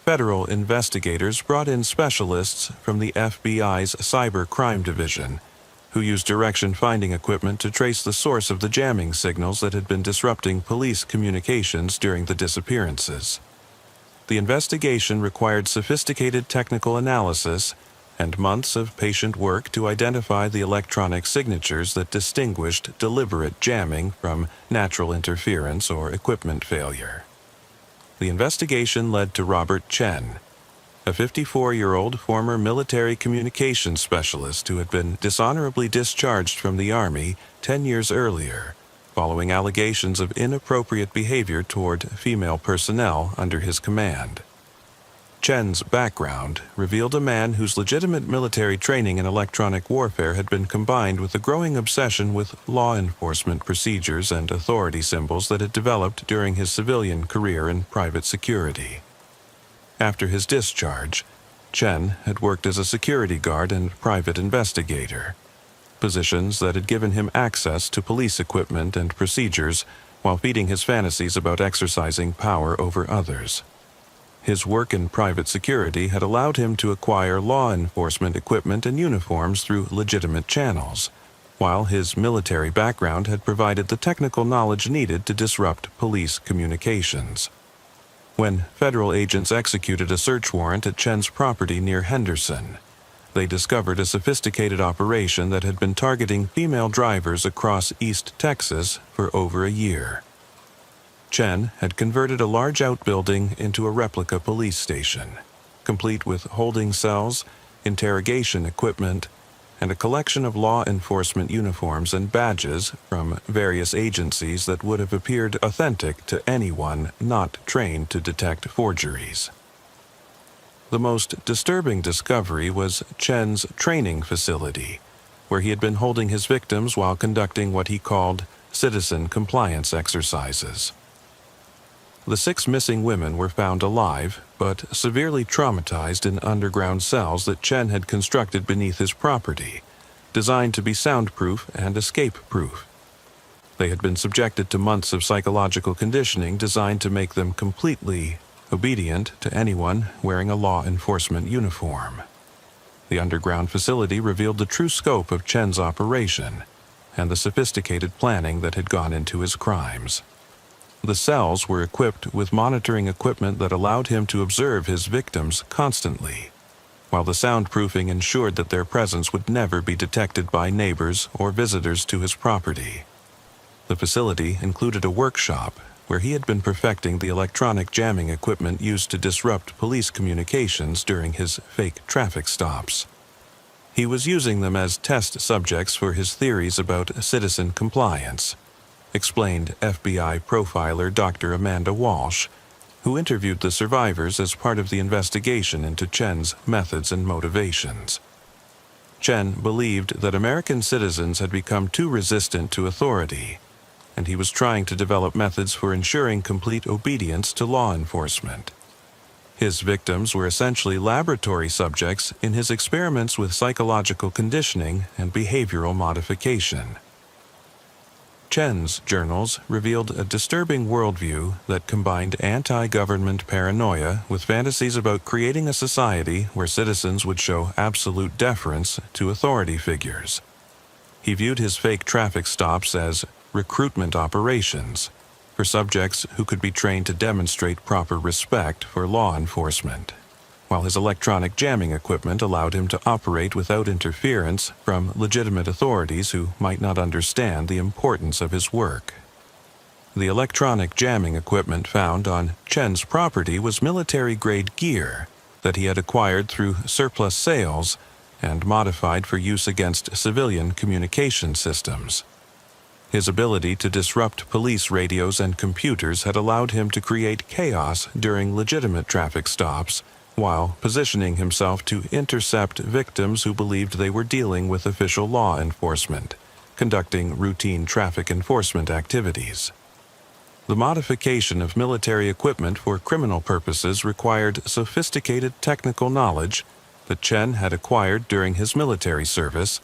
Federal investigators brought in specialists from the FBI's Cyber Crime Division, who used direction-finding equipment to trace the source of the jamming signals that had been disrupting police communications during the disappearances. The investigation required sophisticated technical analysis and months of patient work to identify the electronic signatures that distinguished deliberate jamming from natural interference or equipment failure. The investigation led to Robert Chen, a 54-year-old former military communications specialist who had been dishonorably discharged from the Army 10 years earlier, following allegations of inappropriate behavior toward female personnel under his command. Chen's background revealed a man whose legitimate military training in electronic warfare had been combined with a growing obsession with law enforcement procedures and authority symbols that had developed during his civilian career in private security. After his discharge, Chen had worked as a security guard and private investigator, positions that had given him access to police equipment and procedures while feeding his fantasies about exercising power over others. His work in private security had allowed him to acquire law enforcement equipment and uniforms through legitimate channels, while his military background had provided the technical knowledge needed to disrupt police communications. When federal agents executed a search warrant at Chen's property near Henderson, they discovered a sophisticated operation that had been targeting female drivers across East Texas for over a year. Chen had converted a large outbuilding into a replica police station, complete with holding cells, interrogation equipment, and a collection of law enforcement uniforms and badges from various agencies that would have appeared authentic to anyone not trained to detect forgeries. The most disturbing discovery was Chen's training facility, where he had been holding his victims while conducting what he called citizen compliance exercises. The 6 missing women were found alive, but severely traumatized in underground cells that Chen had constructed beneath his property, designed to be soundproof and escape-proof. They had been subjected to months of psychological conditioning designed to make them completely obedient to anyone wearing a law enforcement uniform. The underground facility revealed the true scope of Chen's operation and the sophisticated planning that had gone into his crimes. The cells were equipped with monitoring equipment that allowed him to observe his victims constantly, while the soundproofing ensured that their presence would never be detected by neighbors or visitors to his property. The facility included a workshop where he had been perfecting the electronic jamming equipment used to disrupt police communications during his fake traffic stops. He was using them as test subjects for his theories about citizen compliance, explained FBI profiler Dr. Amanda Walsh, who interviewed the survivors as part of the investigation into Chen's methods and motivations. Chen believed that American citizens had become too resistant to authority, and he was trying to develop methods for ensuring complete obedience to law enforcement. His victims were essentially laboratory subjects in his experiments with psychological conditioning and behavioral modification. Chen's journals revealed a disturbing worldview that combined anti-government paranoia with fantasies about creating a society where citizens would show absolute deference to authority figures. He viewed his fake traffic stops as recruitment operations for subjects who could be trained to demonstrate proper respect for law enforcement, while his electronic jamming equipment allowed him to operate without interference from legitimate authorities who might not understand the importance of his work. The electronic jamming equipment found on Chen's property was military-grade gear that he had acquired through surplus sales and modified for use against civilian communication systems. His ability to disrupt police radios and computers had allowed him to create chaos during legitimate traffic stops, while positioning himself to intercept victims who believed they were dealing with official law enforcement, conducting routine traffic enforcement activities. The modification of military equipment for criminal purposes required sophisticated technical knowledge that Chen had acquired during his military service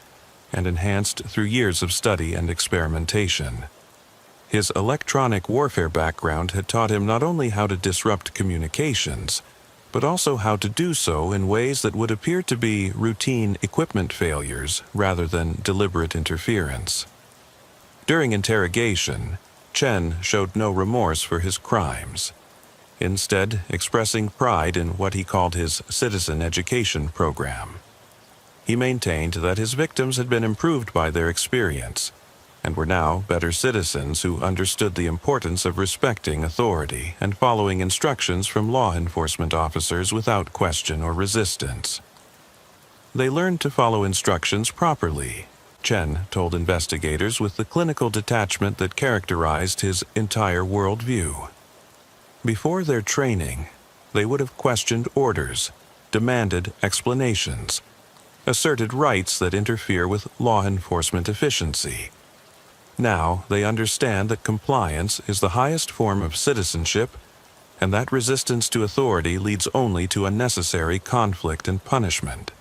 and enhanced through years of study and experimentation. His electronic warfare background had taught him not only how to disrupt communications, but also how to do so in ways that would appear to be routine equipment failures rather than deliberate interference. During interrogation, Chen showed no remorse for his crimes, instead expressing pride in what he called his citizen education program, He maintained that his victims had been improved by their experience and were now better citizens who understood the importance of respecting authority and following instructions from law enforcement officers without question or resistance. They learned to follow instructions properly, Chen told investigators with the clinical detachment that characterized his entire worldview. Before their training, they would have questioned orders, demanded explanations, asserted rights that interfere with law enforcement efficiency. Now they understand that compliance is the highest form of citizenship and that resistance to authority leads only to unnecessary conflict and punishment.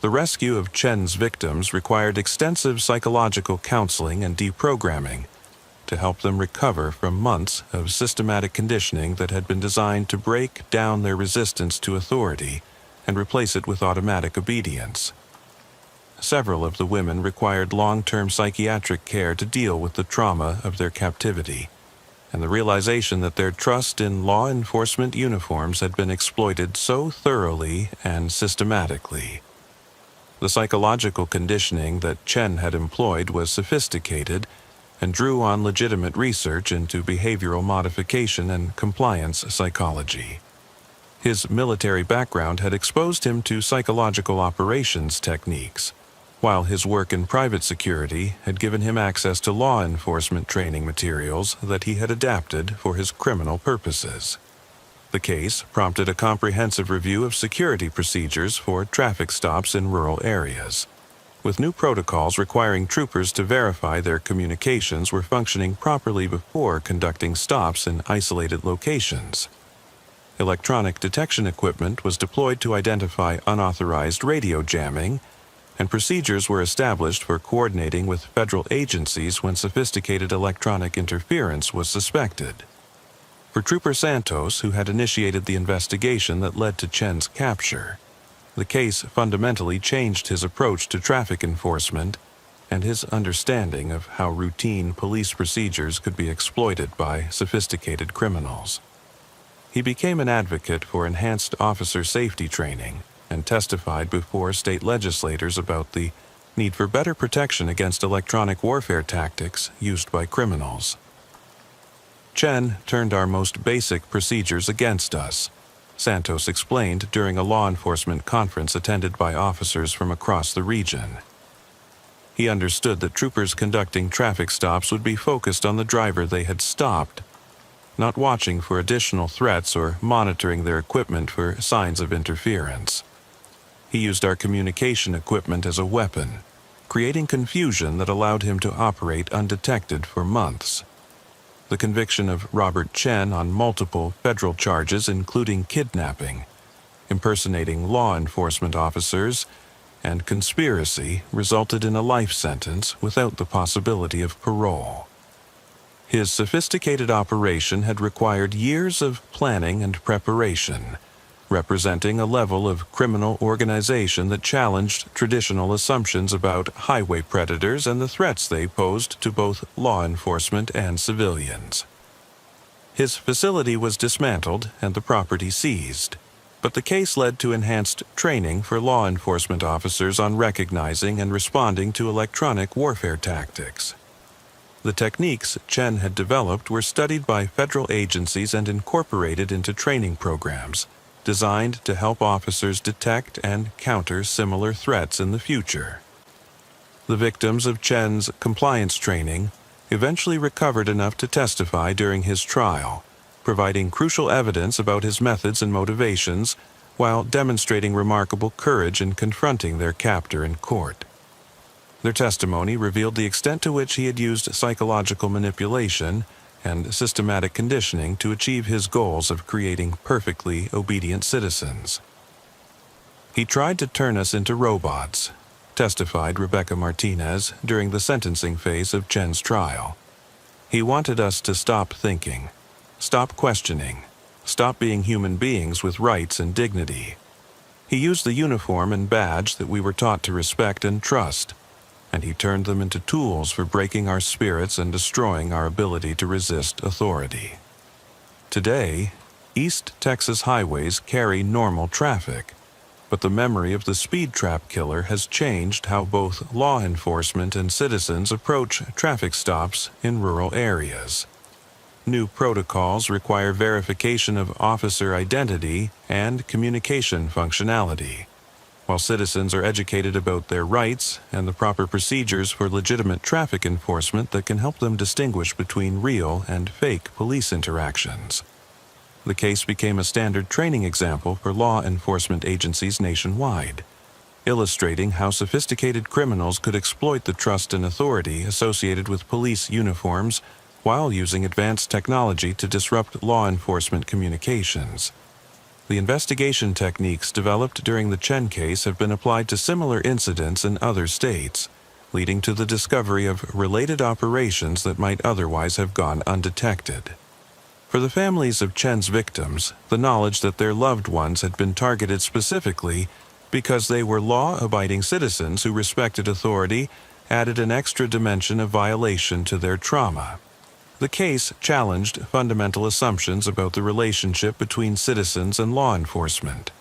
The rescue of Chen's victims required extensive psychological counseling and deprogramming to help them recover from months of systematic conditioning that had been designed to break down their resistance to authority and replace it with automatic obedience. Several of the women required long-term psychiatric care to deal with the trauma of their captivity and the realization that their trust in law enforcement uniforms had been exploited so thoroughly and systematically. The psychological conditioning that Chen had employed was sophisticated and drew on legitimate research into behavioral modification and compliance psychology. His military background had exposed him to psychological operations techniques, while his work in private security had given him access to law enforcement training materials that he had adapted for his criminal purposes. The case prompted a comprehensive review of security procedures for traffic stops in rural areas, with new protocols requiring troopers to verify their communications were functioning properly before conducting stops in isolated locations. Electronic detection equipment was deployed to identify unauthorized radio jamming, and procedures were established for coordinating with federal agencies when sophisticated electronic interference was suspected. For Trooper Santos, who had initiated the investigation that led to Chen's capture, the case fundamentally changed his approach to traffic enforcement and his understanding of how routine police procedures could be exploited by sophisticated criminals. He became an advocate for enhanced officer safety training and testified before state legislators about the need for better protection against electronic warfare tactics used by criminals. Chen turned our most basic procedures against us, Santos explained during a law enforcement conference attended by officers from across the region. He understood that troopers conducting traffic stops would be focused on the driver they had stopped, not watching for additional threats or monitoring their equipment for signs of interference. He used our communication equipment as a weapon, creating confusion that allowed him to operate undetected for months. The conviction of Robert Chen on multiple federal charges including kidnapping, impersonating law enforcement officers, and conspiracy resulted in a life sentence without the possibility of parole. His sophisticated operation had required years of planning and preparation, representing a level of criminal organization that challenged traditional assumptions about highway predators and the threats they posed to both law enforcement and civilians. His facility was dismantled and the property seized, but the case led to enhanced training for law enforcement officers on recognizing and responding to electronic warfare tactics. The techniques Chen had developed were studied by federal agencies and incorporated into training programs, designed to help officers detect and counter similar threats in the future. The victims of Chen's compliance training eventually recovered enough to testify during his trial, providing crucial evidence about his methods and motivations while demonstrating remarkable courage in confronting their captor in court. Their testimony revealed the extent to which he had used psychological manipulation and systematic conditioning to achieve his goals of creating perfectly obedient citizens. He tried to turn us into robots, testified Rebecca Martinez during the sentencing phase of Chen's trial. He wanted us to stop thinking, stop questioning, stop being human beings with rights and dignity. He used the uniform and badge that we were taught to respect and trust, and he turned them into tools for breaking our spirits and destroying our ability to resist authority. Today, East Texas highways carry normal traffic, But the memory of the speed trap killer has changed how both law enforcement and citizens approach traffic stops in rural areas. New protocols require verification of officer identity and communication functionality, while citizens are educated about their rights and the proper procedures for legitimate traffic enforcement that can help them distinguish between real and fake police interactions. The case became a standard training example for law enforcement agencies nationwide, illustrating how sophisticated criminals could exploit the trust and authority associated with police uniforms while using advanced technology to disrupt law enforcement communications. The investigation techniques developed during the Chen case have been applied to similar incidents in other states, leading to the discovery of related operations that might otherwise have gone undetected. For the families of Chen's victims, the knowledge that their loved ones had been targeted specifically because they were law-abiding citizens who respected authority added an extra dimension of violation to their trauma. The case challenged fundamental assumptions about the relationship between citizens and law enforcement,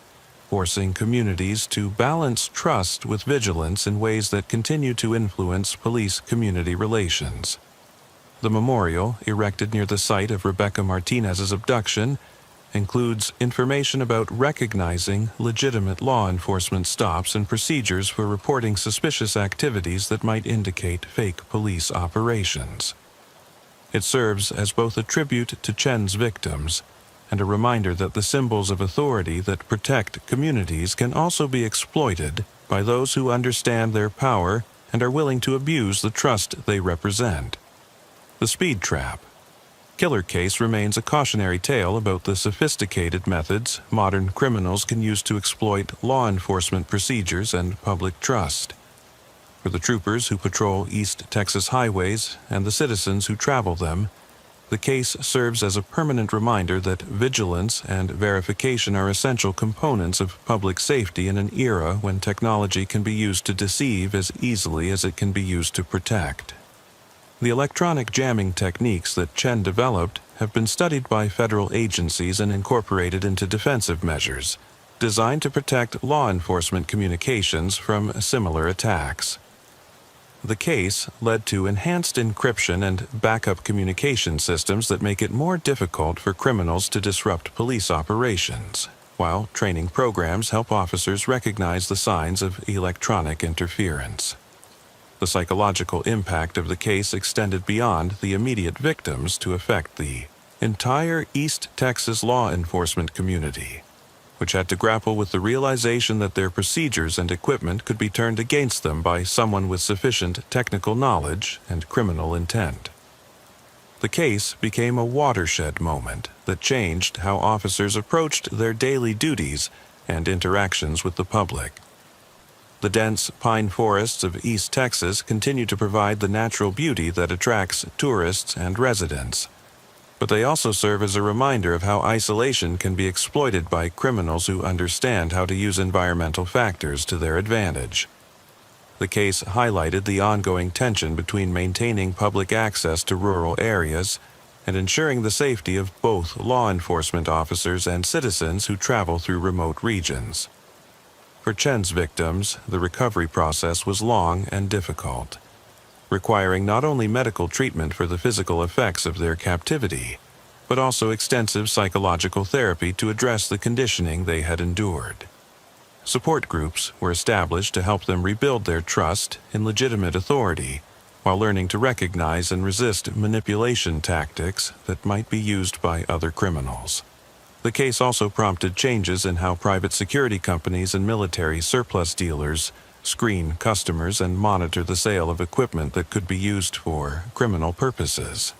forcing communities to balance trust with vigilance in ways that continue to influence police-community relations. The memorial, erected near the site of Rebecca Martinez's abduction, includes information about recognizing legitimate law enforcement stops and procedures for reporting suspicious activities that might indicate fake police operations. It serves as both a tribute to Chen's victims and a reminder that the symbols of authority that protect communities can also be exploited by those who understand their power and are willing to abuse the trust they represent. The speed trap killer case remains a cautionary tale about the sophisticated methods modern criminals can use to exploit law enforcement procedures and public trust. For the troopers who patrol East Texas highways and the citizens who travel them, the case serves as a permanent reminder that vigilance and verification are essential components of public safety in an era when technology can be used to deceive as easily as it can be used to protect. The electronic jamming techniques that Chen developed have been studied by federal agencies and incorporated into defensive measures, designed to protect law enforcement communications from similar attacks. The case led to enhanced encryption and backup communication systems that make it more difficult for criminals to disrupt police operations, while training programs help officers recognize the signs of electronic interference. The psychological impact of the case extended beyond the immediate victims to affect the entire East Texas law enforcement community, which had to grapple with the realization that their procedures and equipment could be turned against them by someone with sufficient technical knowledge and criminal intent. The case became a watershed moment that changed how officers approached their daily duties and interactions with the public. The dense pine forests of East Texas continue to provide the natural beauty that attracts tourists and residents, but they also serve as a reminder of how isolation can be exploited by criminals who understand how to use environmental factors to their advantage. The case highlighted the ongoing tension between maintaining public access to rural areas and ensuring the safety of both law enforcement officers and citizens who travel through remote regions. For Chen's victims, the recovery process was long and difficult, requiring not only medical treatment for the physical effects of their captivity, but also extensive psychological therapy to address the conditioning they had endured. Support groups were established to help them rebuild their trust in legitimate authority, while learning to recognize and resist manipulation tactics that might be used by other criminals. The case also prompted changes in how private security companies and military surplus dealers screen customers and monitor the sale of equipment that could be used for criminal purposes.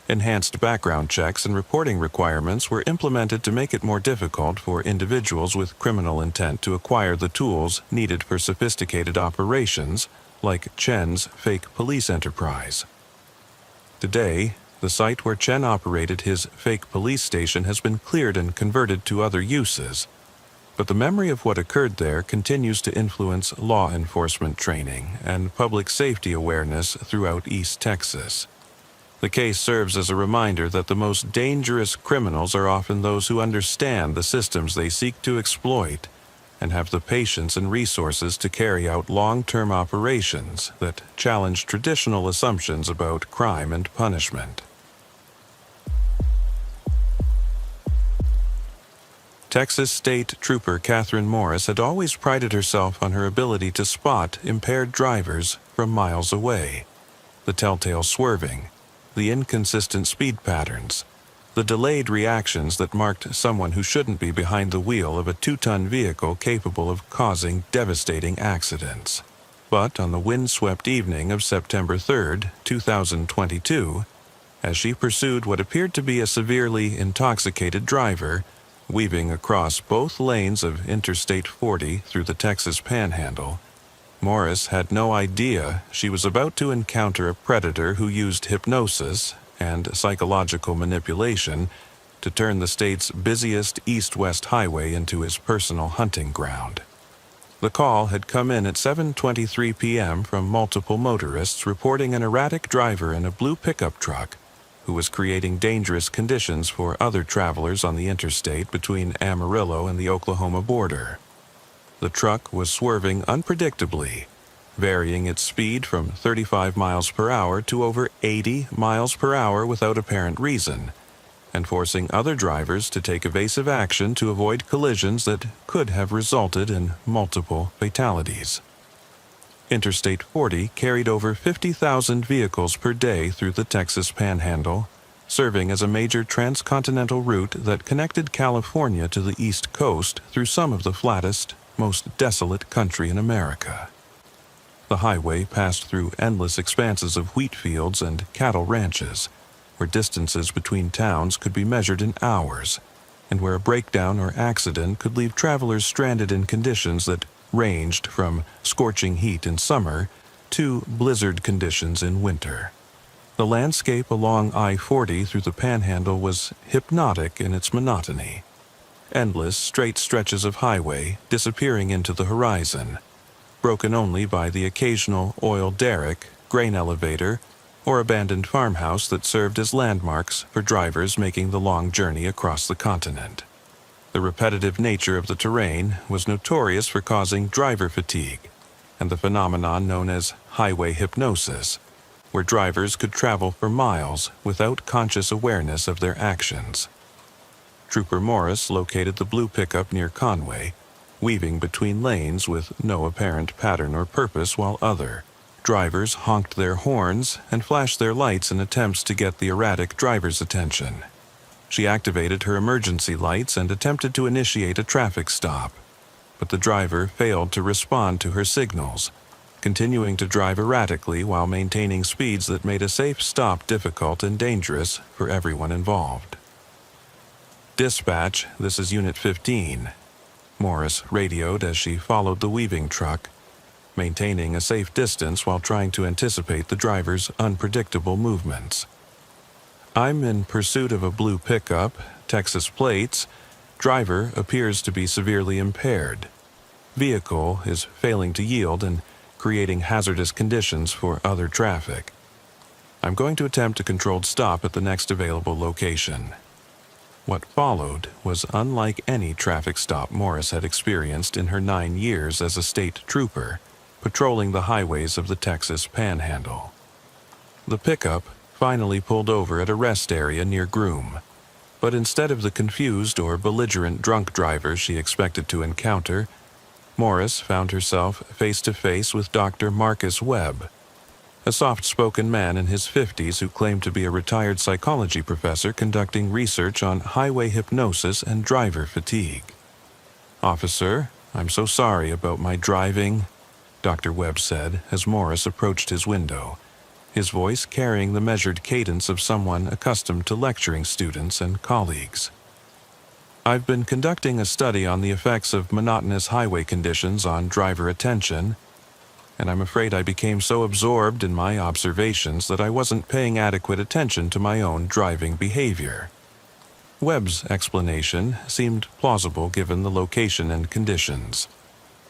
Enhanced background checks and reporting requirements were implemented to make it more difficult for individuals with criminal intent to acquire the tools needed for sophisticated operations, like Chen's fake police enterprise. Today, the site where Chen operated his fake police station has been cleared and converted to other uses, but the memory of what occurred there continues to influence law enforcement training and public safety awareness throughout East Texas. The case serves as a reminder that the most dangerous criminals are often those who understand the systems they seek to exploit and have the patience and resources to carry out long-term operations that challenge traditional assumptions about crime and punishment. Texas State Trooper Catherine Morris had always prided herself on her ability to spot impaired drivers from miles away. The telltale swerving, the inconsistent speed patterns, the delayed reactions that marked someone who shouldn't be behind the wheel of a 2-ton vehicle capable of causing devastating accidents. But on the windswept evening of September 3, 2022, as she pursued what appeared to be a severely intoxicated driver, weaving across both lanes of Interstate 40 through the Texas Panhandle, Morris had no idea she was about to encounter a predator who used hypnosis and psychological manipulation to turn the state's busiest east-west highway into his personal hunting ground. The call had come in at 7:23 p.m. from multiple motorists reporting an erratic driver in a blue pickup truck who was creating dangerous conditions for other travelers on the interstate between Amarillo and the Oklahoma border. The truck was swerving unpredictably, varying its speed from 35 miles per hour to over 80 miles per hour without apparent reason, and forcing other drivers to take evasive action to avoid collisions that could have resulted in multiple fatalities. Interstate 40 carried over 50,000 vehicles per day through the Texas Panhandle, serving as a major transcontinental route that connected California to the East Coast through some of the flattest, most desolate country in America. The highway passed through endless expanses of wheat fields and cattle ranches, where distances between towns could be measured in hours, and where a breakdown or accident could leave travelers stranded in conditions that ranged from scorching heat in summer to blizzard conditions in winter. The landscape along I-40 through the Panhandle was hypnotic in its monotony. Endless, straight stretches of highway disappearing into the horizon, broken only by the occasional oil derrick, grain elevator, or abandoned farmhouse that served as landmarks for drivers making the long journey across the continent. The repetitive nature of the terrain was notorious for causing driver fatigue, and the phenomenon known as highway hypnosis, where drivers could travel for miles without conscious awareness of their actions. Trooper Morris located the blue pickup near Conway, weaving between lanes with no apparent pattern or purpose while other drivers honked their horns and flashed their lights in attempts to get the erratic driver's attention. She activated her emergency lights and attempted to initiate a traffic stop, but the driver failed to respond to her signals, continuing to drive erratically while maintaining speeds that made a safe stop difficult and dangerous for everyone involved. "Dispatch, this is Unit 15, Morris radioed as she followed the weaving truck, maintaining a safe distance while trying to anticipate the driver's unpredictable movements. "I'm in pursuit of a blue pickup, Texas plates. Driver appears to be severely impaired. Vehicle is failing to yield and creating hazardous conditions for other traffic. I'm going to attempt a controlled stop at the next available location." What followed was unlike any traffic stop Morris had experienced in her 9 years as a state trooper, patrolling the highways of the Texas Panhandle. The pickup finally pulled over at a rest area near Groom, but instead of the confused or belligerent drunk driver she expected to encounter, Morris found herself face-to-face with Dr. Marcus Webb, a soft-spoken man in his 50s who claimed to be a retired psychology professor conducting research on highway hypnosis and driver fatigue. "Officer, I'm so sorry about my driving," Dr. Webb said as Morris approached his window, his voice carrying the measured cadence of someone accustomed to lecturing students and colleagues. "I've been conducting a study on the effects of monotonous highway conditions on driver attention, and I'm afraid I became so absorbed in my observations that I wasn't paying adequate attention to my own driving behavior." Webb's explanation seemed plausible given the location and conditions.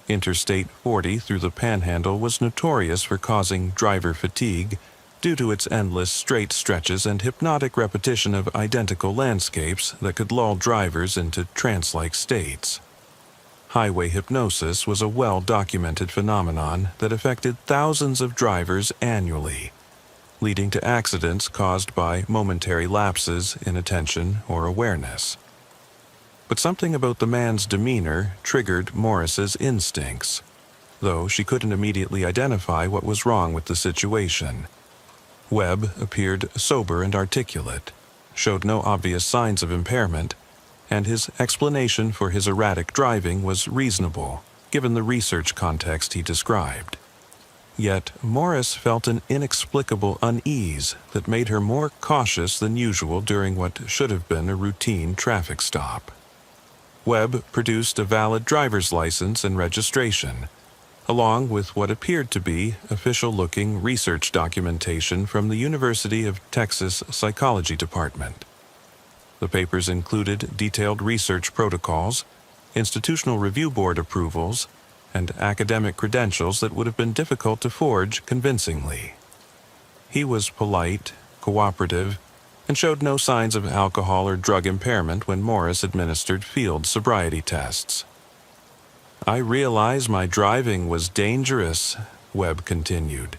Interstate 40 through the Panhandle was notorious for causing driver fatigue due to its endless straight stretches and hypnotic repetition of identical landscapes that could lull drivers into trance-like states. Highway hypnosis was a well-documented phenomenon that affected thousands of drivers annually, leading to accidents caused by momentary lapses in attention or awareness. But something about the man's demeanor triggered Morris's instincts, though she couldn't immediately identify what was wrong with the situation. Webb appeared sober and articulate, showed no obvious signs of impairment, and his explanation for his erratic driving was reasonable, given the research context he described. Yet Morris felt an inexplicable unease that made her more cautious than usual during what should have been a routine traffic stop. Webb produced a valid driver's license and registration, along with what appeared to be official-looking research documentation from the University of Texas Psychology Department. The papers included detailed research protocols, institutional review board approvals, and academic credentials that would have been difficult to forge convincingly. He was polite, cooperative, and showed no signs of alcohol or drug impairment when Morris administered field sobriety tests. "I realize my driving was dangerous," Webb continued,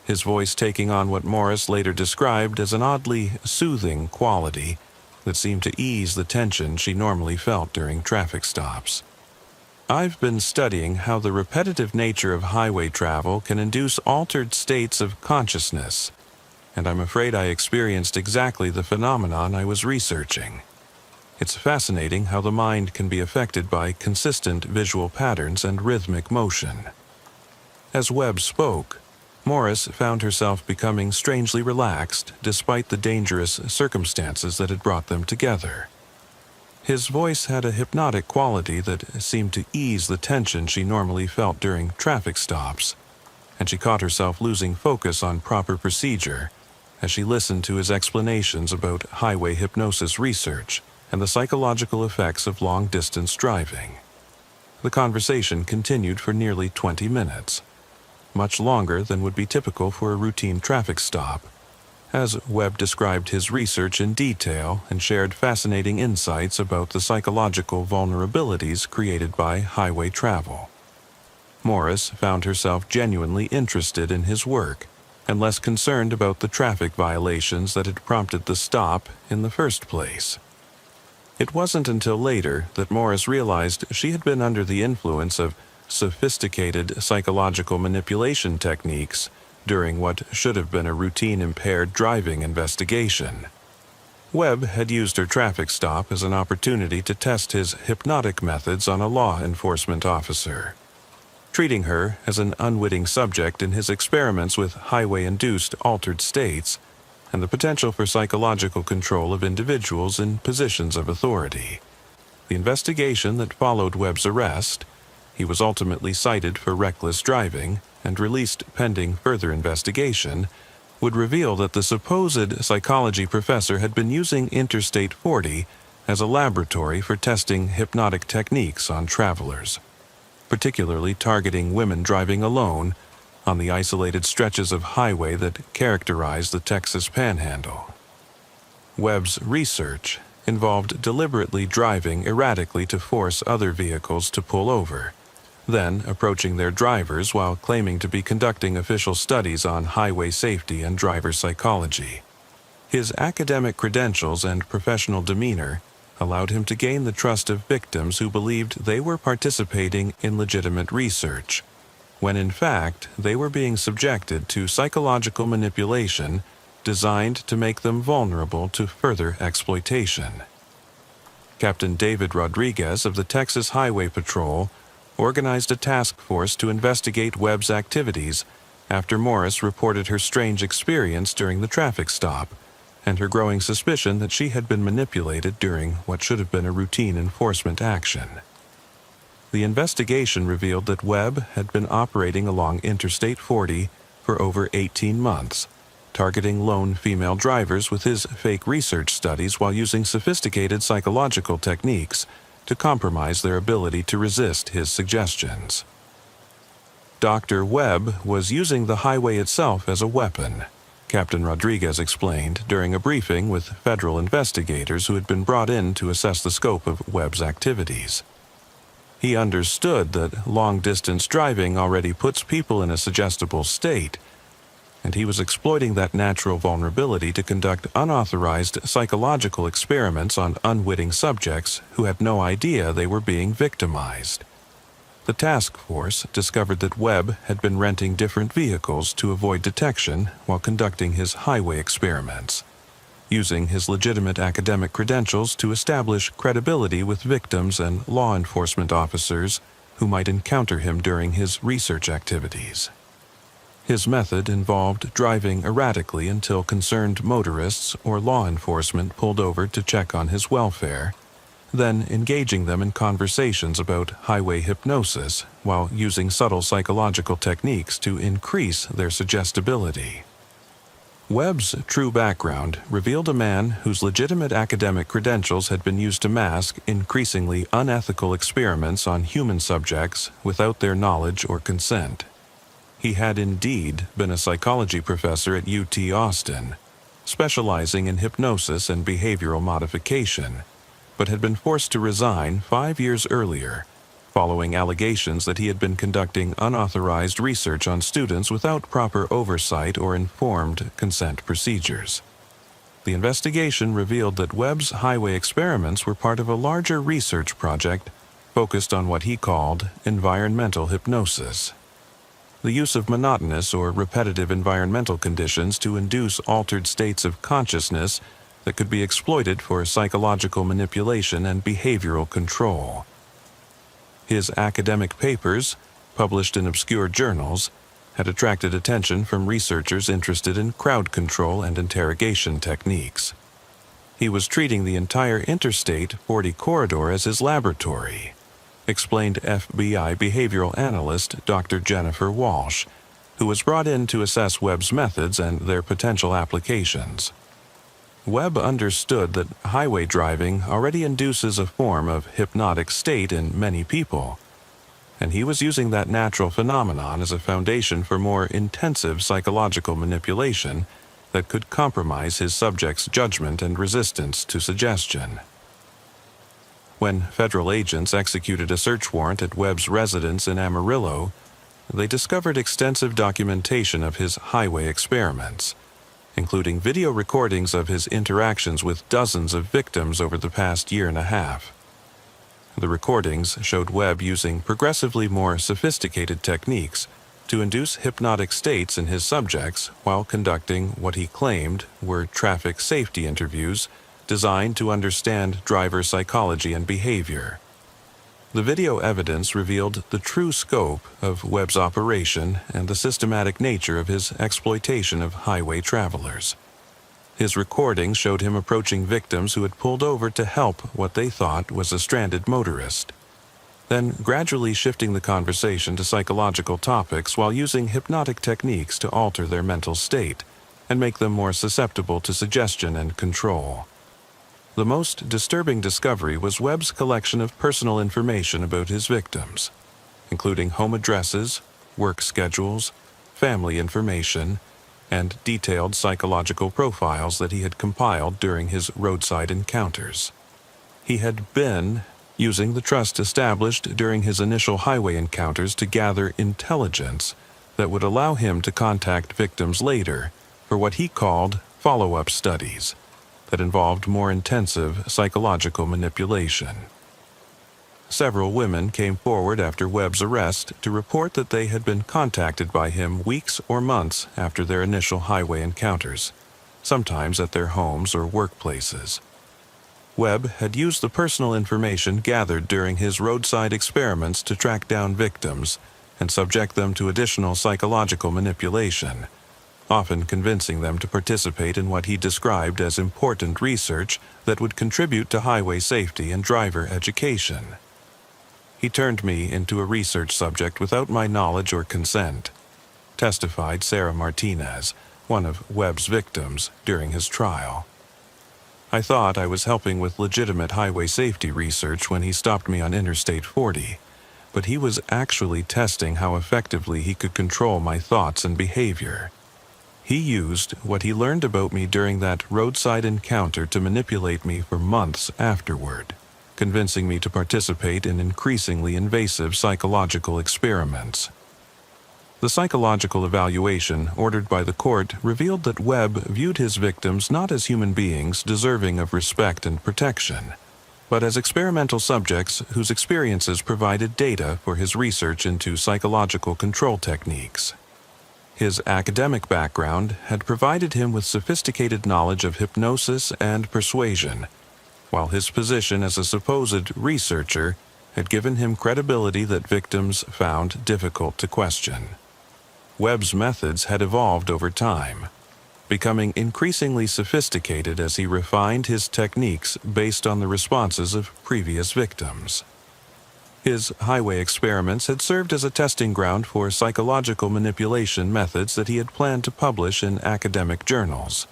his voice taking on what Morris later described as an oddly soothing quality that seemed to ease the tension she normally felt during traffic stops. "I've been studying how the repetitive nature of highway travel can induce altered states of consciousness, and I'm afraid I experienced exactly the phenomenon I was researching. It's fascinating how the mind can be affected by consistent visual patterns and rhythmic motion." As Webb spoke, Morris found herself becoming strangely relaxed despite the dangerous circumstances that had brought them together. His voice had a hypnotic quality that seemed to ease the tension she normally felt during traffic stops, and she caught herself losing focus on proper procedure as she listened to his explanations about highway hypnosis research and the psychological effects of long-distance driving. The conversation continued for nearly 20 minutes, much longer than would be typical for a routine traffic stop, as Webb described his research in detail and shared fascinating insights about the psychological vulnerabilities created by highway travel. Morris found herself genuinely interested in his work and less concerned about the traffic violations that had prompted the stop in the first place. It wasn't until later that Morris realized she had been under the influence of sophisticated psychological manipulation techniques during what should have been a routine impaired driving investigation. Webb had used her traffic stop as an opportunity to test his hypnotic methods on a law enforcement officer, treating her as an unwitting subject in his experiments with highway-induced altered states and the potential for psychological control of individuals in positions of authority. The investigation that followed Webb's arrest — he was ultimately cited for reckless driving and released pending further investigation — would reveal that the supposed psychology professor had been using Interstate 40 as a laboratory for testing hypnotic techniques on travelers, particularly targeting women driving alone on the isolated stretches of highway that characterize the Texas Panhandle. Webb's research involved deliberately driving erratically to force other vehicles to pull over, then approaching their drivers while claiming to be conducting official studies on highway safety and driver psychology. His academic credentials and professional demeanor allowed him to gain the trust of victims who believed they were participating in legitimate research, when in fact they were being subjected to psychological manipulation designed to make them vulnerable to further exploitation. Captain David Rodriguez of the Texas Highway Patrol organized a task force to investigate Webb's activities after Morris reported her strange experience during the traffic stop and her growing suspicion that she had been manipulated during what should have been a routine enforcement action. The investigation revealed that Webb had been operating along Interstate 40 for over 18 months, targeting lone female drivers with his fake research studies while using sophisticated psychological techniques to compromise their ability to resist his suggestions. Dr. Webb was using the highway itself as a weapon, Captain Rodriguez explained during a briefing with federal investigators who had been brought in to assess the scope of Webb's activities. He understood that long-distance driving already puts people in a suggestible state, and he was exploiting that natural vulnerability to conduct unauthorized psychological experiments on unwitting subjects who had no idea they were being victimized. The task force discovered that Webb had been renting different vehicles to avoid detection while conducting his highway experiments, using his legitimate academic credentials to establish credibility with victims and law enforcement officers who might encounter him during his research activities. His method involved driving erratically until concerned motorists or law enforcement pulled over to check on his welfare, then engaging them in conversations about highway hypnosis while using subtle psychological techniques to increase their suggestibility. Webb's true background revealed a man whose legitimate academic credentials had been used to mask increasingly unethical experiments on human subjects without their knowledge or consent. He had indeed been a psychology professor at UT Austin, specializing in hypnosis and behavioral modification, but had been forced to resign 5 years earlier, following allegations that he had been conducting unauthorized research on students without proper oversight or informed consent procedures. The investigation revealed that Webb's highway experiments were part of a larger research project focused on what he called environmental hypnosis, the use of monotonous or repetitive environmental conditions to induce altered states of consciousness that could be exploited for psychological manipulation and behavioral control. His academic papers, published in obscure journals, had attracted attention from researchers interested in crowd control and interrogation techniques. He was treating the entire Interstate 40 corridor as his laboratory, explained FBI behavioral analyst Dr. Jennifer Walsh, who was brought in to assess Webb's methods and their potential applications. Webb understood that highway driving already induces a form of hypnotic state in many people, and he was using that natural phenomenon as a foundation for more intensive psychological manipulation that could compromise his subjects' judgment and resistance to suggestion. When federal agents executed a search warrant at Webb's residence in Amarillo, they discovered extensive documentation of his highway experiments, including video recordings of his interactions with dozens of victims over the past year and a half. The recordings showed Webb using progressively more sophisticated techniques to induce hypnotic states in his subjects while conducting what he claimed were traffic safety interviews designed to understand driver psychology and behavior. The video evidence revealed the true scope of Webb's operation and the systematic nature of his exploitation of highway travelers. His recordings showed him approaching victims who had pulled over to help what they thought was a stranded motorist, then gradually shifting the conversation to psychological topics while using hypnotic techniques to alter their mental state and make them more susceptible to suggestion and control. The most disturbing discovery was Webb's collection of personal information about his victims, including home addresses, work schedules, family information, and detailed psychological profiles that he had compiled during his roadside encounters. He had been using the trust established during his initial highway encounters to gather intelligence that would allow him to contact victims later for what he called follow-up studies that involved more intensive psychological manipulation. Several women came forward after Webb's arrest to report that they had been contacted by him weeks or months after their initial highway encounters, sometimes at their homes or workplaces. Webb had used the personal information gathered during his roadside experiments to track down victims and subject them to additional psychological manipulation, often convincing them to participate in what he described as important research that would contribute to highway safety and driver education. He turned me into a research subject without my knowledge or consent, testified Sarah Martinez, one of Webb's victims, during his trial. I thought I was helping with legitimate highway safety research when he stopped me on Interstate 40, but he was actually testing how effectively he could control my thoughts and behavior. He used what he learned about me during that roadside encounter to manipulate me for months afterward, convincing me to participate in increasingly invasive psychological experiments. The psychological evaluation ordered by the court revealed that Webb viewed his victims not as human beings deserving of respect and protection, but as experimental subjects whose experiences provided data for his research into psychological control techniques. His academic background had provided him with sophisticated knowledge of hypnosis and persuasion, while his position as a supposed researcher had given him credibility that victims found difficult to question. Webb's methods had evolved over time, becoming increasingly sophisticated as he refined his techniques based on the responses of previous victims. His highway experiments had served as a testing ground for psychological manipulation methods that he had planned to publish in academic journals,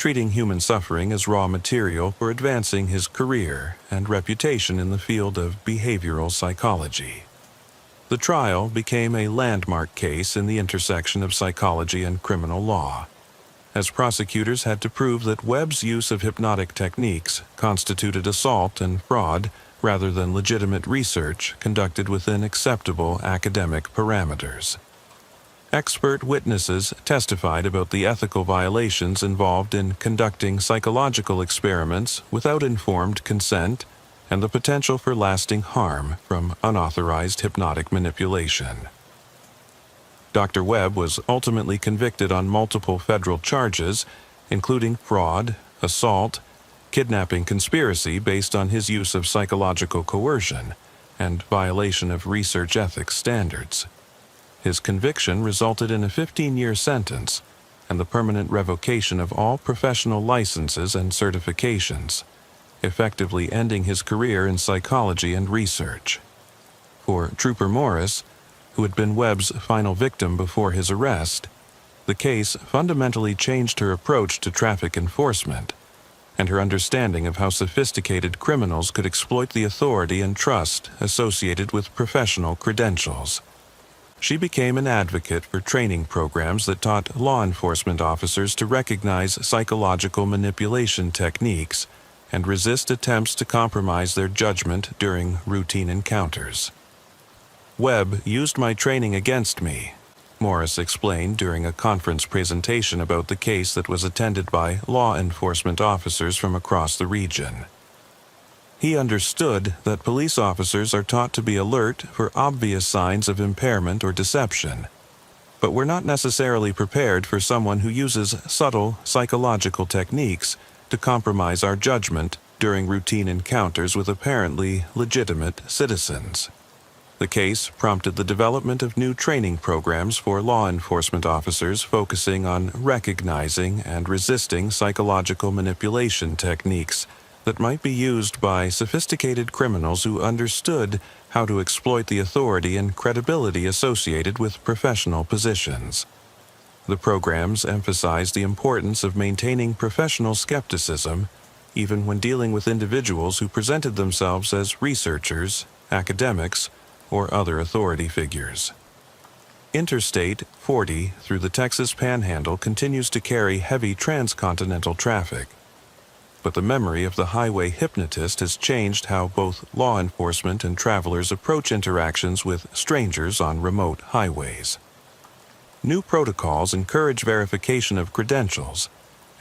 treating human suffering as raw material for advancing his career and reputation in the field of behavioral psychology. The trial became a landmark case in the intersection of psychology and criminal law, as prosecutors had to prove that Webb's use of hypnotic techniques constituted assault and fraud rather than legitimate research conducted within acceptable academic parameters. Expert witnesses testified about the ethical violations involved in conducting psychological experiments without informed consent and the potential for lasting harm from unauthorized hypnotic manipulation. Dr. Webb was ultimately convicted on multiple federal charges, including fraud, assault, kidnapping conspiracy based on his use of psychological coercion, and violation of research ethics standards. His conviction resulted in a 15-year sentence and the permanent revocation of all professional licenses and certifications, effectively ending his career in psychology and research. For Trooper Morris, who had been Webb's final victim before his arrest, the case fundamentally changed her approach to traffic enforcement and her understanding of how sophisticated criminals could exploit the authority and trust associated with professional credentials. She became an advocate for training programs that taught law enforcement officers to recognize psychological manipulation techniques and resist attempts to compromise their judgment during routine encounters. Webb used my training against me, Morris explained during a conference presentation about the case that was attended by law enforcement officers from across the region. He understood that police officers are taught to be alert for obvious signs of impairment or deception, but we're not necessarily prepared for someone who uses subtle psychological techniques to compromise our judgment during routine encounters with apparently legitimate citizens. The case prompted the development of new training programs for law enforcement officers focusing on recognizing and resisting psychological manipulation techniques that might be used by sophisticated criminals who understood how to exploit the authority and credibility associated with professional positions. The programs emphasized the importance of maintaining professional skepticism, even when dealing with individuals who presented themselves as researchers, academics, or other authority figures. Interstate 40 through the Texas Panhandle continues to carry heavy transcontinental traffic, but the memory of the highway hypnotist has changed how both law enforcement and travelers approach interactions with strangers on remote highways. New protocols encourage verification of credentials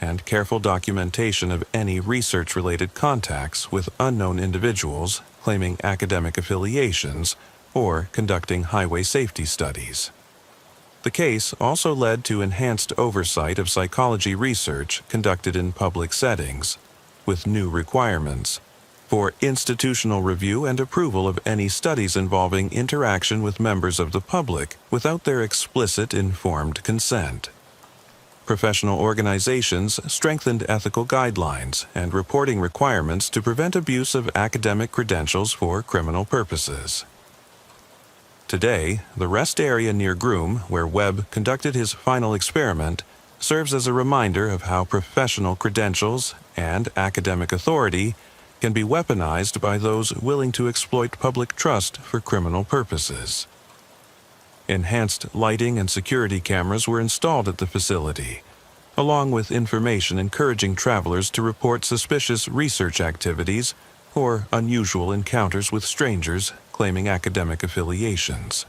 and careful documentation of any research-related contacts with unknown individuals claiming academic affiliations or conducting highway safety studies. The case also led to enhanced oversight of psychology research conducted in public settings, with new requirements for institutional review and approval of any studies involving interaction with members of the public without their explicit informed consent. Professional organizations strengthened ethical guidelines and reporting requirements to prevent abuse of academic credentials for criminal purposes. Today, the rest area near Groom, where Webb conducted his final experiment, serves as a reminder of how professional credentials and academic authority can be weaponized by those willing to exploit public trust for criminal purposes. Enhanced lighting and security cameras were installed at the facility, along with information encouraging travelers to report suspicious research activities or unusual encounters with strangers claiming academic affiliations.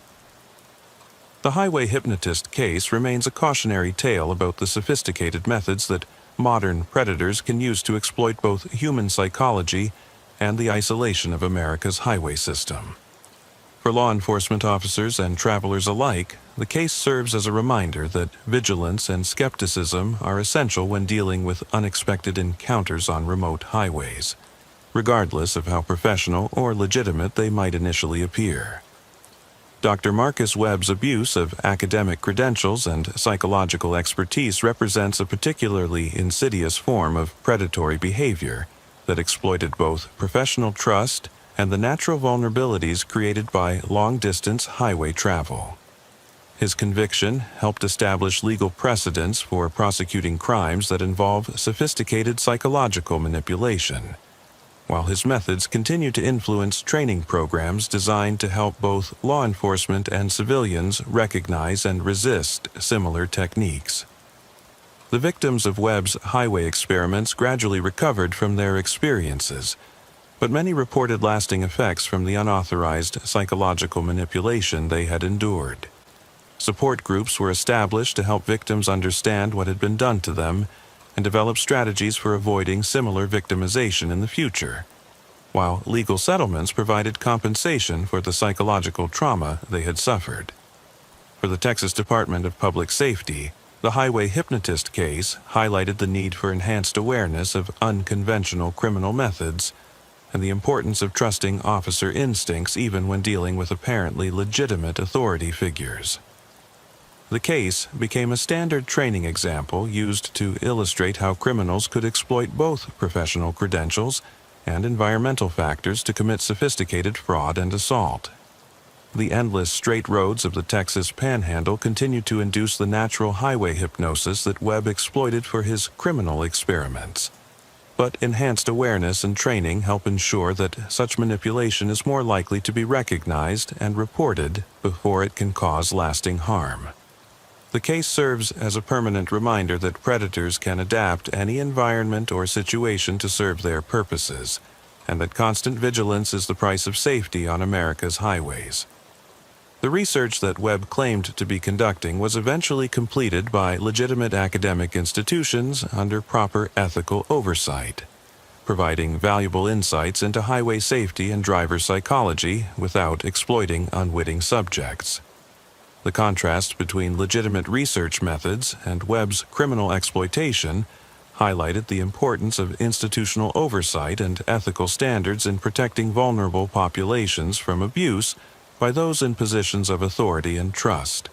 The highway hypnotist case remains a cautionary tale about the sophisticated methods that modern predators can use to exploit both human psychology and the isolation of America's highway system. For law enforcement officers and travelers alike, the case serves as a reminder that vigilance and skepticism are essential when dealing with unexpected encounters on remote highways, regardless of how professional or legitimate they might initially appear. Dr. Marcus Webb's abuse of academic credentials and psychological expertise represents a particularly insidious form of predatory behavior that exploited both professional trust and the natural vulnerabilities created by long-distance highway travel. His conviction helped establish legal precedents for prosecuting crimes that involve sophisticated psychological manipulation, while his methods continue to influence training programs designed to help both law enforcement and civilians recognize and resist similar techniques. The victims of Webb's highway experiments gradually recovered from their experiences, but many reported lasting effects from the unauthorized psychological manipulation they had endured. Support groups were established to help victims understand what had been done to them and develop strategies for avoiding similar victimization in the future, while legal settlements provided compensation for the psychological trauma they had suffered. For the Texas Department of Public Safety, the highway hypnotist case highlighted the need for enhanced awareness of unconventional criminal methods and the importance of trusting officer instincts even when dealing with apparently legitimate authority figures. The case became a standard training example used to illustrate how criminals could exploit both professional credentials and environmental factors to commit sophisticated fraud and assault. The endless straight roads of the Texas Panhandle continue to induce the natural highway hypnosis that Webb exploited for his criminal experiments. But enhanced awareness and training help ensure that such manipulation is more likely to be recognized and reported before it can cause lasting harm. The case serves as a permanent reminder that predators can adapt any environment or situation to serve their purposes, and that constant vigilance is the price of safety on America's highways. The research that Webb claimed to be conducting was eventually completed by legitimate academic institutions under proper ethical oversight, providing valuable insights into highway safety and driver psychology without exploiting unwitting subjects. The contrast between legitimate research methods and Webb's criminal exploitation highlighted the importance of institutional oversight and ethical standards in protecting vulnerable populations from abuse by those in positions of authority and trust.